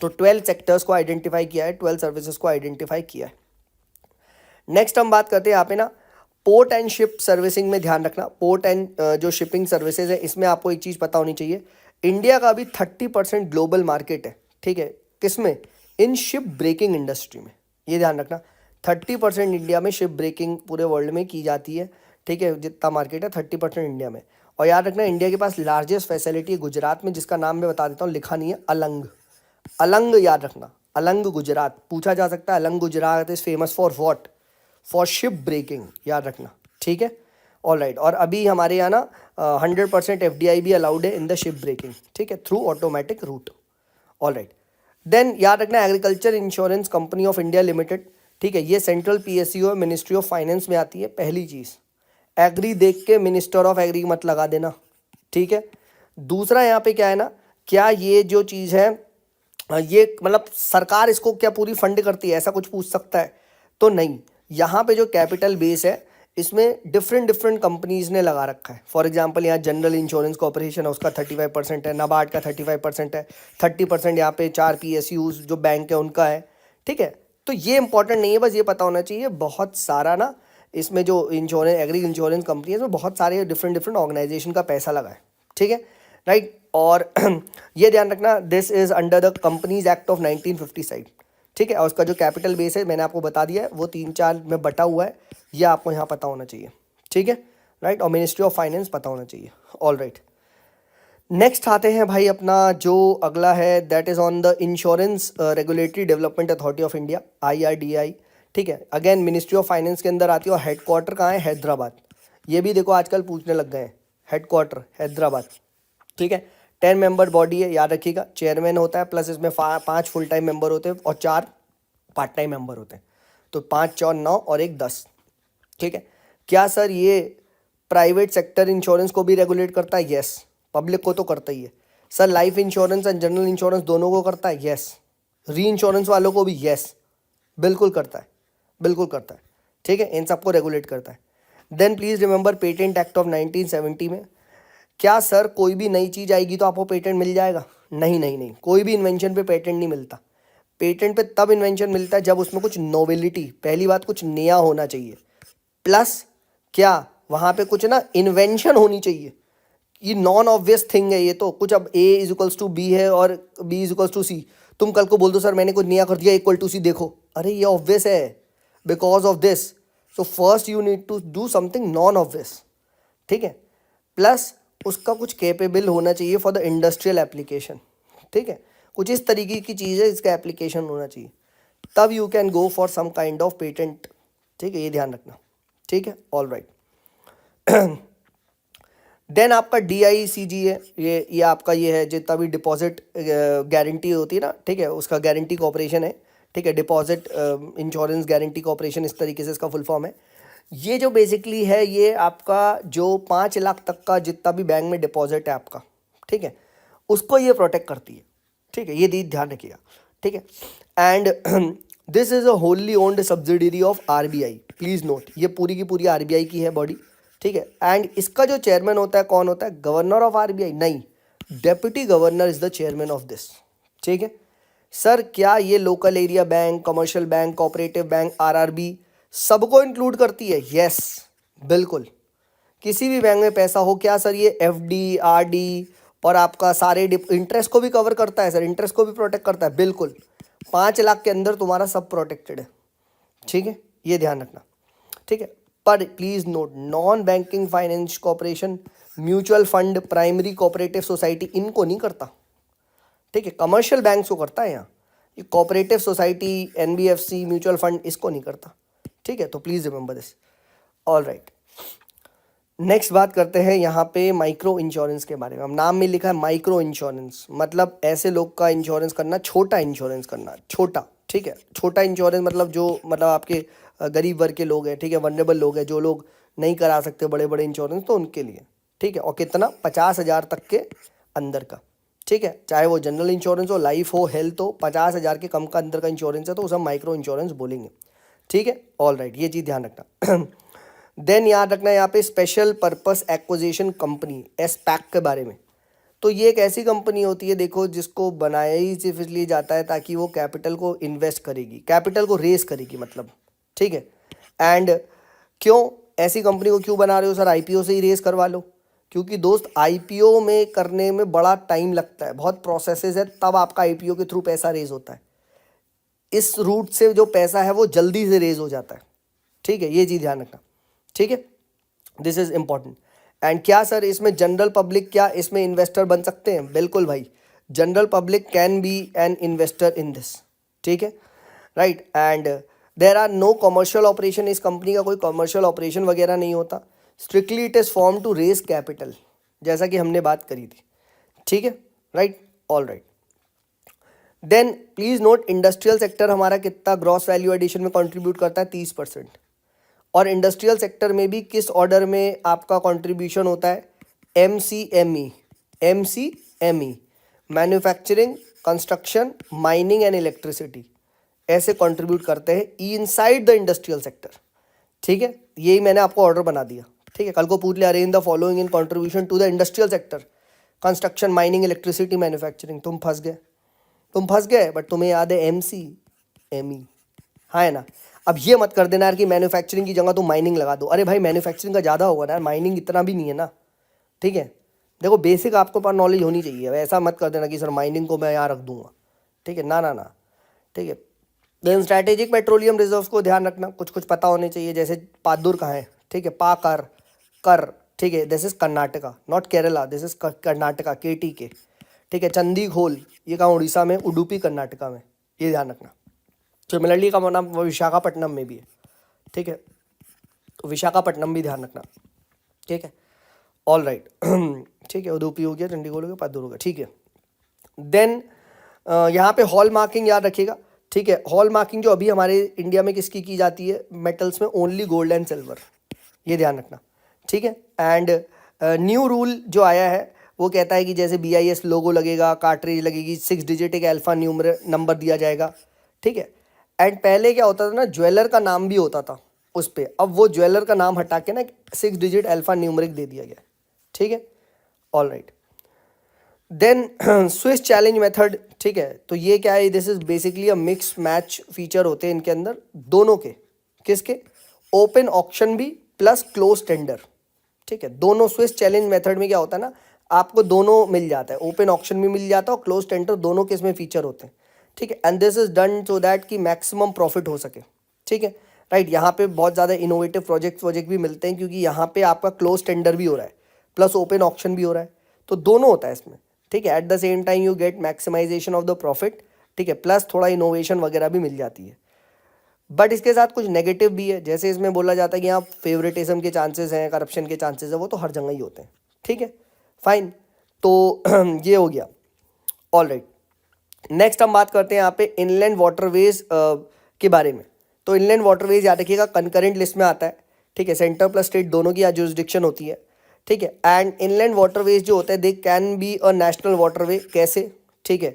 तो 12 सेक्टर्स को आइडेंटिफाई किया है, 12 सर्विसेज को आइडेंटिफाई किया है। नेक्स्ट हम बात करते हैं यहाँ पे ना पोर्ट एंड शिप सर्विसिंग में ध्यान रखना, पोर्ट एंड जो शिपिंग सर्विसेज है इसमें आपको एक चीज़ पता होनी चाहिए, इंडिया का अभी 30% ग्लोबल मार्केट है, ठीक है, किसमें, इन शिप ब्रेकिंग इंडस्ट्री में, ये ध्यान रखना 30% इंडिया में शिप ब्रेकिंग पूरे वर्ल्ड में की जाती है, ठीक है, जितना मार्केट है 30% इंडिया में। और याद रखना इंडिया के पास लार्जेस्ट फैसिलिटी है गुजरात में, जिसका नाम मैं बता देता हूँ, लिखा नहीं है, अलंग, अलंग याद रखना, अलंग गुजरात, पूछा जा सकता है Alang Gujarat is famous for what, for ship breaking, याद रखना, ठीक है। ऑल राइट, और अभी हमारे यहाँ ना 100% FDI भी अलाउड है इन द शिप ब्रेकिंग, ठीक है, through automatic route. All right, then याद रखना agriculture insurance company of India limited, ठीक है, ये central PSU ministry of finance में आती है, पहली चीज़, एग्री देख के मिनिस्टर ऑफ एग्री मत लगा देना, ठीक है। दूसरा यहाँ पे क्या है ना, क्या ये जो चीज़ है ये मतलब सरकार इसको क्या पूरी फंड करती है, ऐसा कुछ पूछ सकता है, तो नहीं, यहाँ पे जो कैपिटल बेस है इसमें डिफरेंट कंपनीज़ ने लगा रखा है। फॉर एग्जांपल यहाँ जनरल इंश्योरेंस कॉर्पोरेशन है, उसका 35% है, नाबार्ड का 35% है, 30% यहाँ पे 4 PSUs जो बैंक है उनका है, ठीक है। तो ये इंपॉर्टेंट नहीं है, बस ये पता होना चाहिए बहुत सारा ना इसमें जो इंश्योरेंस एग्री इंश्योरेंस कंपनी है इसमें बहुत सारे डिफरेंट ऑर्गेनाइजेशन का पैसा लगा है, ठीक है, राइट। और ये ध्यान रखना this is under the companies act of 1957, ठीक है, और उसका जो कैपिटल बेस है मैंने आपको बता दिया है, वो 3-4 में बटा हुआ है, ये आपको यहाँ पता होना चाहिए, ठीक है, राइट, और मिनिस्ट्री ऑफ फाइनेंस पता होना चाहिए। ऑल राइट, नेक्स्ट आते हैं भाई अपना जो अगला है that is on the insurance regulatory development authority of India, IRDAI, ठीक है, अगेन मिनिस्ट्री ऑफ फाइनेंस के अंदर आती है और हेडक्वार्टर कहाँ है, हैदराबाद। ये भी देखो आजकल पूछने लग गए हैं, हेडक्वार्टर हैदराबाद, ठीक है। 10 मेंबर बॉडी है, याद रखिएगा, चेयरमैन होता है प्लस इसमें 5 फुल टाइम मेंबर होते हैं और 4 पार्ट टाइम मेंबर होते हैं, तो 5 4 9 और 1 10, ठीक है। क्या सर ये प्राइवेट सेक्टर इंश्योरेंस को भी रेगुलेट करता है, यस, पब्लिक को तो करता ही है। Sir life insurance and general insurance दोनों को करता है, यस, री इंश्योरेंस वालों को भी, यस, बिल्कुल करता है, बिल्कुल करता है, ठीक है, इन सबको रेगुलेट करता है। Then please remember patent act of 1970 में, क्या सर कोई भी नई चीज़ आएगी तो आपको पेटेंट मिल जाएगा, नहीं नहीं नहीं, कोई भी इन्वेंशन पे पेटेंट नहीं मिलता, पेटेंट पे तब इन्वेंशन मिलता है जब उसमें कुछ नोवेलिटी, पहली बात कुछ नया होना चाहिए, प्लस क्या वहाँ पे कुछ ना इन्वेंशन होनी चाहिए, ये नॉन ऑब्वियस थिंग है ये तो, कुछ अब A=B है और B=C, तुम कल को बोल दो सर मैंने कुछ नया कर दिया A=C, देखो अरे ये ऑब्वियस है because of this, so first you need to do something non obvious, ठीक है, प्लस उसका कुछ कैपेबल होना चाहिए फॉर द इंडस्ट्रियल एप्लीकेशन, ठीक है, कुछ इस तरीके की चीज़ है इसका एप्लीकेशन होना चाहिए, तब you can go for some kind of patent, ठीक है, ये ध्यान रखना, ठीक है। ऑल राइट, देन आपका DICG है, ये आपका ये है जितना भी डिपॉजिट गारंटी होती है ना, ठीक है, उसका गारंटी कॉर्पोरेशन है, ठीक है, डिपॉजिट इंश्योरेंस गारंटी कॉर्पोरेशन, इस तरीके से इसका फुल फॉर्म है। ये जो बेसिकली है ये आपका जो 5 लाख तक का जितना भी बैंक में डिपॉजिट है आपका, ठीक है, उसको ये प्रोटेक्ट करती है, ठीक है, ये ध्यान रखिएगा, ठीक है। And this is a wholly owned subsidiary of RBI, please note, ये पूरी की पूरी RBI की है बॉडी, ठीक है। एंड इसका जो चेयरमैन होता है कौन होता है, गवर्नर ऑफ RBI नहीं, deputy governor is the chairman of this, ठीक है। सर क्या ये local area bank, commercial bank, cooperative bank, RRB सबको इंक्लूड करती है, यस, बिल्कुल, किसी भी बैंक में पैसा हो, क्या सर ये FD RD और आपका सारे इंटरेस्ट को भी कवर करता है, सर इंटरेस्ट को भी प्रोटेक्ट करता है, बिल्कुल, 5 लाख के अंदर तुम्हारा सब प्रोटेक्टेड है, ठीक है, ये ध्यान रखना, ठीक है। पर please note, non banking finance corporation, mutual fund, primary cooperative society इनको नहीं करता, ठीक है, कमर्शियल बैंक्स को करता है यहाँ, ये cooperative society, NBFC, mutual fund इसको नहीं करता, ठीक है, तो please remember this. All right, next बात करते हैं यहाँ पे माइक्रो इंश्योरेंस के बारे में। अब नाम में लिखा है माइक्रो इंश्योरेंस, मतलब ऐसे लोग का इंश्योरेंस करना, छोटा इंश्योरेंस करना, छोटा, ठीक है। छोटा इंश्योरेंस मतलब जो मतलब आपके गरीब वर्ग के लोग हैं, ठीक है, वनरेबल लोग हैं, जो लोग नहीं करा सकते बड़े बड़े इंश्योरेंस, तो उनके लिए, ठीक है। और कितना, 50,000 तक के अंदर का, ठीक है। चाहे वो जनरल इंश्योरेंस हो, लाइफ हो, हेल्थ हो, 50,000 के कम का अंदर का इंश्योरेंस है तो उसे हम माइक्रो इंश्योरेंस बोलेंगे, ठीक है। ऑल राइट, ये चीज़ ध्यान रखना। देन याद रखना यहाँ पे स्पेशल पर्पस एक्विजिशन कंपनी, एसपैक के बारे में। तो ये एक ऐसी कंपनी होती है, देखो, जिसको बनाया ही सिर्फ इसलिए जाता है ताकि वो कैपिटल को इन्वेस्ट करेगी, कैपिटल को रेस करेगी, मतलब, ठीक है। एंड क्यों ऐसी कंपनी को क्यों बना रहे हो सर, आईपीओ से ही रेस करवा लो। क्योंकि दोस्त, आईपीओ में करने में बड़ा टाइम लगता है, बहुत प्रोसेसेस है, तब आपका आईपीओ के थ्रू पैसा रेज होता है। इस रूट से जो पैसा है वो जल्दी से रेज हो जाता है, ठीक है। ये चीज़ ध्यान रखना, ठीक है, दिस इज इंपॉर्टेंट। एंड क्या सर इसमें जनरल पब्लिक, क्या इसमें इन्वेस्टर बन सकते हैं? बिल्कुल भाई, general public can be an investor in this, ठीक है, right. And there are no commercial operation, इस कंपनी का कोई कमर्शियल ऑपरेशन वगैरह नहीं होता। Strictly it is form to raise capital, जैसा कि हमने बात करी थी, ठीक है, right, all right. Then please note, industrial sector हमारा कितना ग्रॉस वैल्यू एडिशन में कंट्रीब्यूट करता है? 30%। और इंडस्ट्रियल सेक्टर में भी किस ऑर्डर में आपका कंट्रीब्यूशन होता है? MSME, MSME, manufacturing, construction, mining and electricity, ऐसे कंट्रीब्यूट करते हैं इनसाइड द इंडस्ट्रियल सेक्टर, ठीक है। यही मैंने आपको ऑर्डर बना दिया, ठीक है। कल को पूछ ले, arrange the following in contribution to the industrial sector, construction, mining, electricity, manufacturing, तुम फंस गए, तुम फंस गए। बट तुम्हें याद है एमसीएमई, हाँ है ना। अब ये मत कर देना यार कि मैन्युफैक्चरिंग की जगह तुम माइनिंग लगा दो। अरे भाई, मैन्युफैक्चरिंग का ज़्यादा होगा ना यार, माइनिंग इतना भी नहीं है ना, ठीक है। देखो, बेसिक आपको पास नॉलेज होनी चाहिए, ऐसा मत कर देना कि सर माइनिंग को मैं यहाँ रख दूंगा, ठीक है, ना ना ना, ठीक है। देन स्ट्रैटेजिक पेट्रोलियम रिजर्व्स को ध्यान रखना, कुछ कुछ पता होने चाहिए, जैसे पादुर कहाँ है, ठीक है, पाकर कर, ठीक है, this is Karnataka, not Kerala, this is Karnataka, के, ठीक है। चंदी खोल, ये कहाँ, उड़ीसा में, उडुपी कर्नाटका में, ये ध्यान रखना। सिमिलरली का नाम विशाखापट्टनम में भी है, ठीक है, तो विशाखापट्टनम भी ध्यान रखना, ठीक है, ऑल राइट। ठीक है, उडुपी हो गया, चंडीगढ़ हो गया, पादुर हो गया, ठीक है। देन यहाँ पे हॉल मार्किंग याद रखिएगा, ठीक है। हॉल मार्किंग जो अभी हमारे इंडिया में किसकी की जाती है मेटल्स में? ओनली गोल्ड एंड सिल्वर, ये ध्यान रखना, ठीक है। एंड न्यू रूल जो आया है वो कहता है कि जैसे BIS लोगो लगेगा, कार्ट्रिज लगेगी, 6 डिजिट एक अल्फा न्यूमर नंबर दिया जाएगा, ठीक है। एंड पहले क्या होता था ना, ज्वेलर का नाम भी होता था उस पर, अब वो ज्वेलर का नाम हटा के ना 6 डिजिट अल्फा न्यूमरिक दे दिया गया, ठीक है, all right. Then Swiss challenge method, ठीक है, तो ये क्या है? This is basically a mix match feature होते हैं इनके अंदर, दोनों के, किसके? ओपन ऑक्शन भी प्लस क्लोज टेंडर, ठीक है। दोनों स्विस चैलेंज मेथड में क्या होता है ना, आपको दोनों मिल जाता है, ओपन ऑक्शन भी मिल जाता है और क्लोज टेंडर, दोनों के इसमें फीचर होते हैं, ठीक है। And this is done so that कि मैक्सिमम प्रॉफिट हो सके, ठीक है, राइट। यहाँ पे बहुत ज़्यादा इनोवेटिव प्रोजेक्ट भी मिलते हैं, क्योंकि यहाँ पे आपका क्लोज टेंडर भी हो रहा है प्लस ओपन ऑक्शन भी हो रहा है, तो दोनों होता है इसमें, ठीक है। At the same time you get maximisation of the profit, ठीक है, प्लस थोड़ा इनोवेशन वगैरह भी मिल जाती है। बट इसके साथ कुछ नेगेटिव भी है, जैसे इसमें बोला जाता है कि यहाँ फेवरेटिज्म के चांसेस हैं, करप्शन के चांसेस हैं, वो तो हर जगह ही होते हैं, ठीक है, फाइन। तो ये हो गया, ऑल राइट। नेक्स्ट हम बात करते हैं यहाँ पे इनलैंड वाटरवेज के बारे में। तो इनलैंड वाटरवेज याद रखिएगा कंकरेंट लिस्ट में आता है, ठीक है, सेंटर प्लस स्टेट दोनों की जुरिसडिक्शन होती है, ठीक है। एंड इनलैंड वाटरवेज जो होता है they can be a national waterway, कैसे? ठीक है,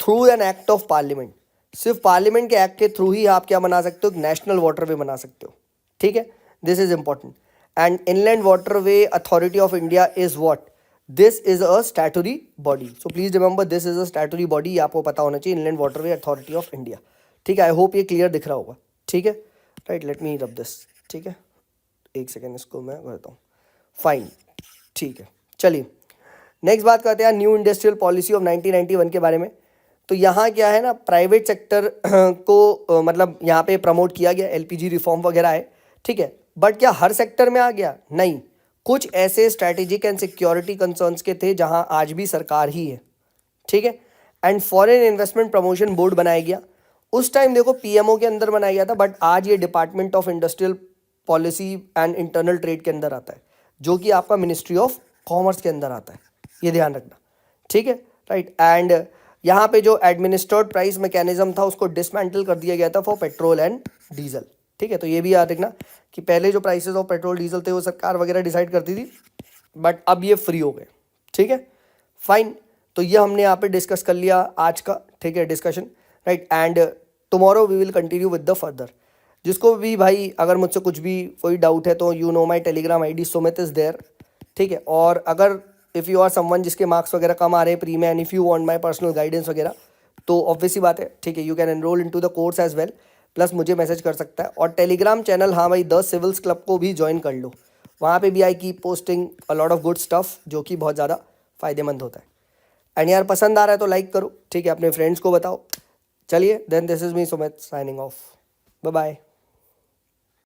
through an act of parliament, सिर्फ पार्लियामेंट के एक्ट के थ्रू ही आप क्या बना सकते हो? नेशनल वाटरवे बना सकते हो, ठीक है, this is important. And inland waterway authority of India is what? This is a statutory body, so please remember this is a statutory body, आपको पता होना चाहिए, inland waterway authority of India, ठीक है। आई होप ये clear दिख रहा होगा, ठीक है, right. Let me rub this, ठीक है, एक सेकेंड इसको मैं करता हूँ, फाइन, ठीक है। चलिए नेक्स्ट बात करते हैं न्यू इंडस्ट्रियल पॉलिसी ऑफ 1991 के बारे में। तो यहाँ क्या है ना, प्राइवेट सेक्टर को मतलब यहाँ पे प्रमोट किया गया, LPG रिफॉर्म वगैरह है, ठीक है। बट क्या हर सेक्टर में आ गया? नहीं, कुछ ऐसे स्ट्रैटेजिक एंड सिक्योरिटी कंसर्न्स के थे जहाँ आज भी सरकार ही है, ठीक है। And foreign investment promotion board बनाया गया, उस टाइम देखो PMO के अंदर बनाया गया था, बट आज ये department of industrial policy and internal trade के अंदर आता है। जो कि आपका मिनिस्ट्री ऑफ कॉमर्स के अंदर आता है, ये ध्यान रखना, ठीक है, राइट। एंड यहाँ पे जो एडमिनिस्ट्रेड प्राइस मैकेनिज्म था उसको डिसमेंटल कर दिया गया था फॉर पेट्रोल एंड डीजल, ठीक है। तो ये भी याद रखना कि पहले जो प्राइसेस ऑफ पेट्रोल डीजल थे वो सरकार वगैरह डिसाइड करती थी, बट अब ये फ्री हो गए, ठीक है, फाइन। तो ये हमने यहाँ पे डिस्कस कर लिया आज का, ठीक है, डिस्कशन, राइट। And tomorrow we will continue with the further. जिसको भी भाई अगर मुझसे कुछ भी कोई डाउट है तो you know my Telegram ID Sumit is there, ठीक है। और अगर इफ़ यू आर समवन जिसके मार्क्स वगैरह कम आ रहे हैं प्री में and if you want my personal guidance वगैरह, तो ऑब्वियसली बात है, ठीक है, you can enrol into the course as well, plus मुझे मैसेज कर सकता है। और टेलीग्राम चैनल, हाँ भाई, द सिविल्स क्लब को भी ज्वाइन कर लो, वहाँ पे भी I keep posting a lot of good stuff जो कि बहुत ज़्यादा फ़ायदेमंद होता है। एंड यार पसंद आ रहा है तो लाइक करो, ठीक है, अपने फ्रेंड्स को बताओ। चलिए then, this is me Sumit signing off, bye bye.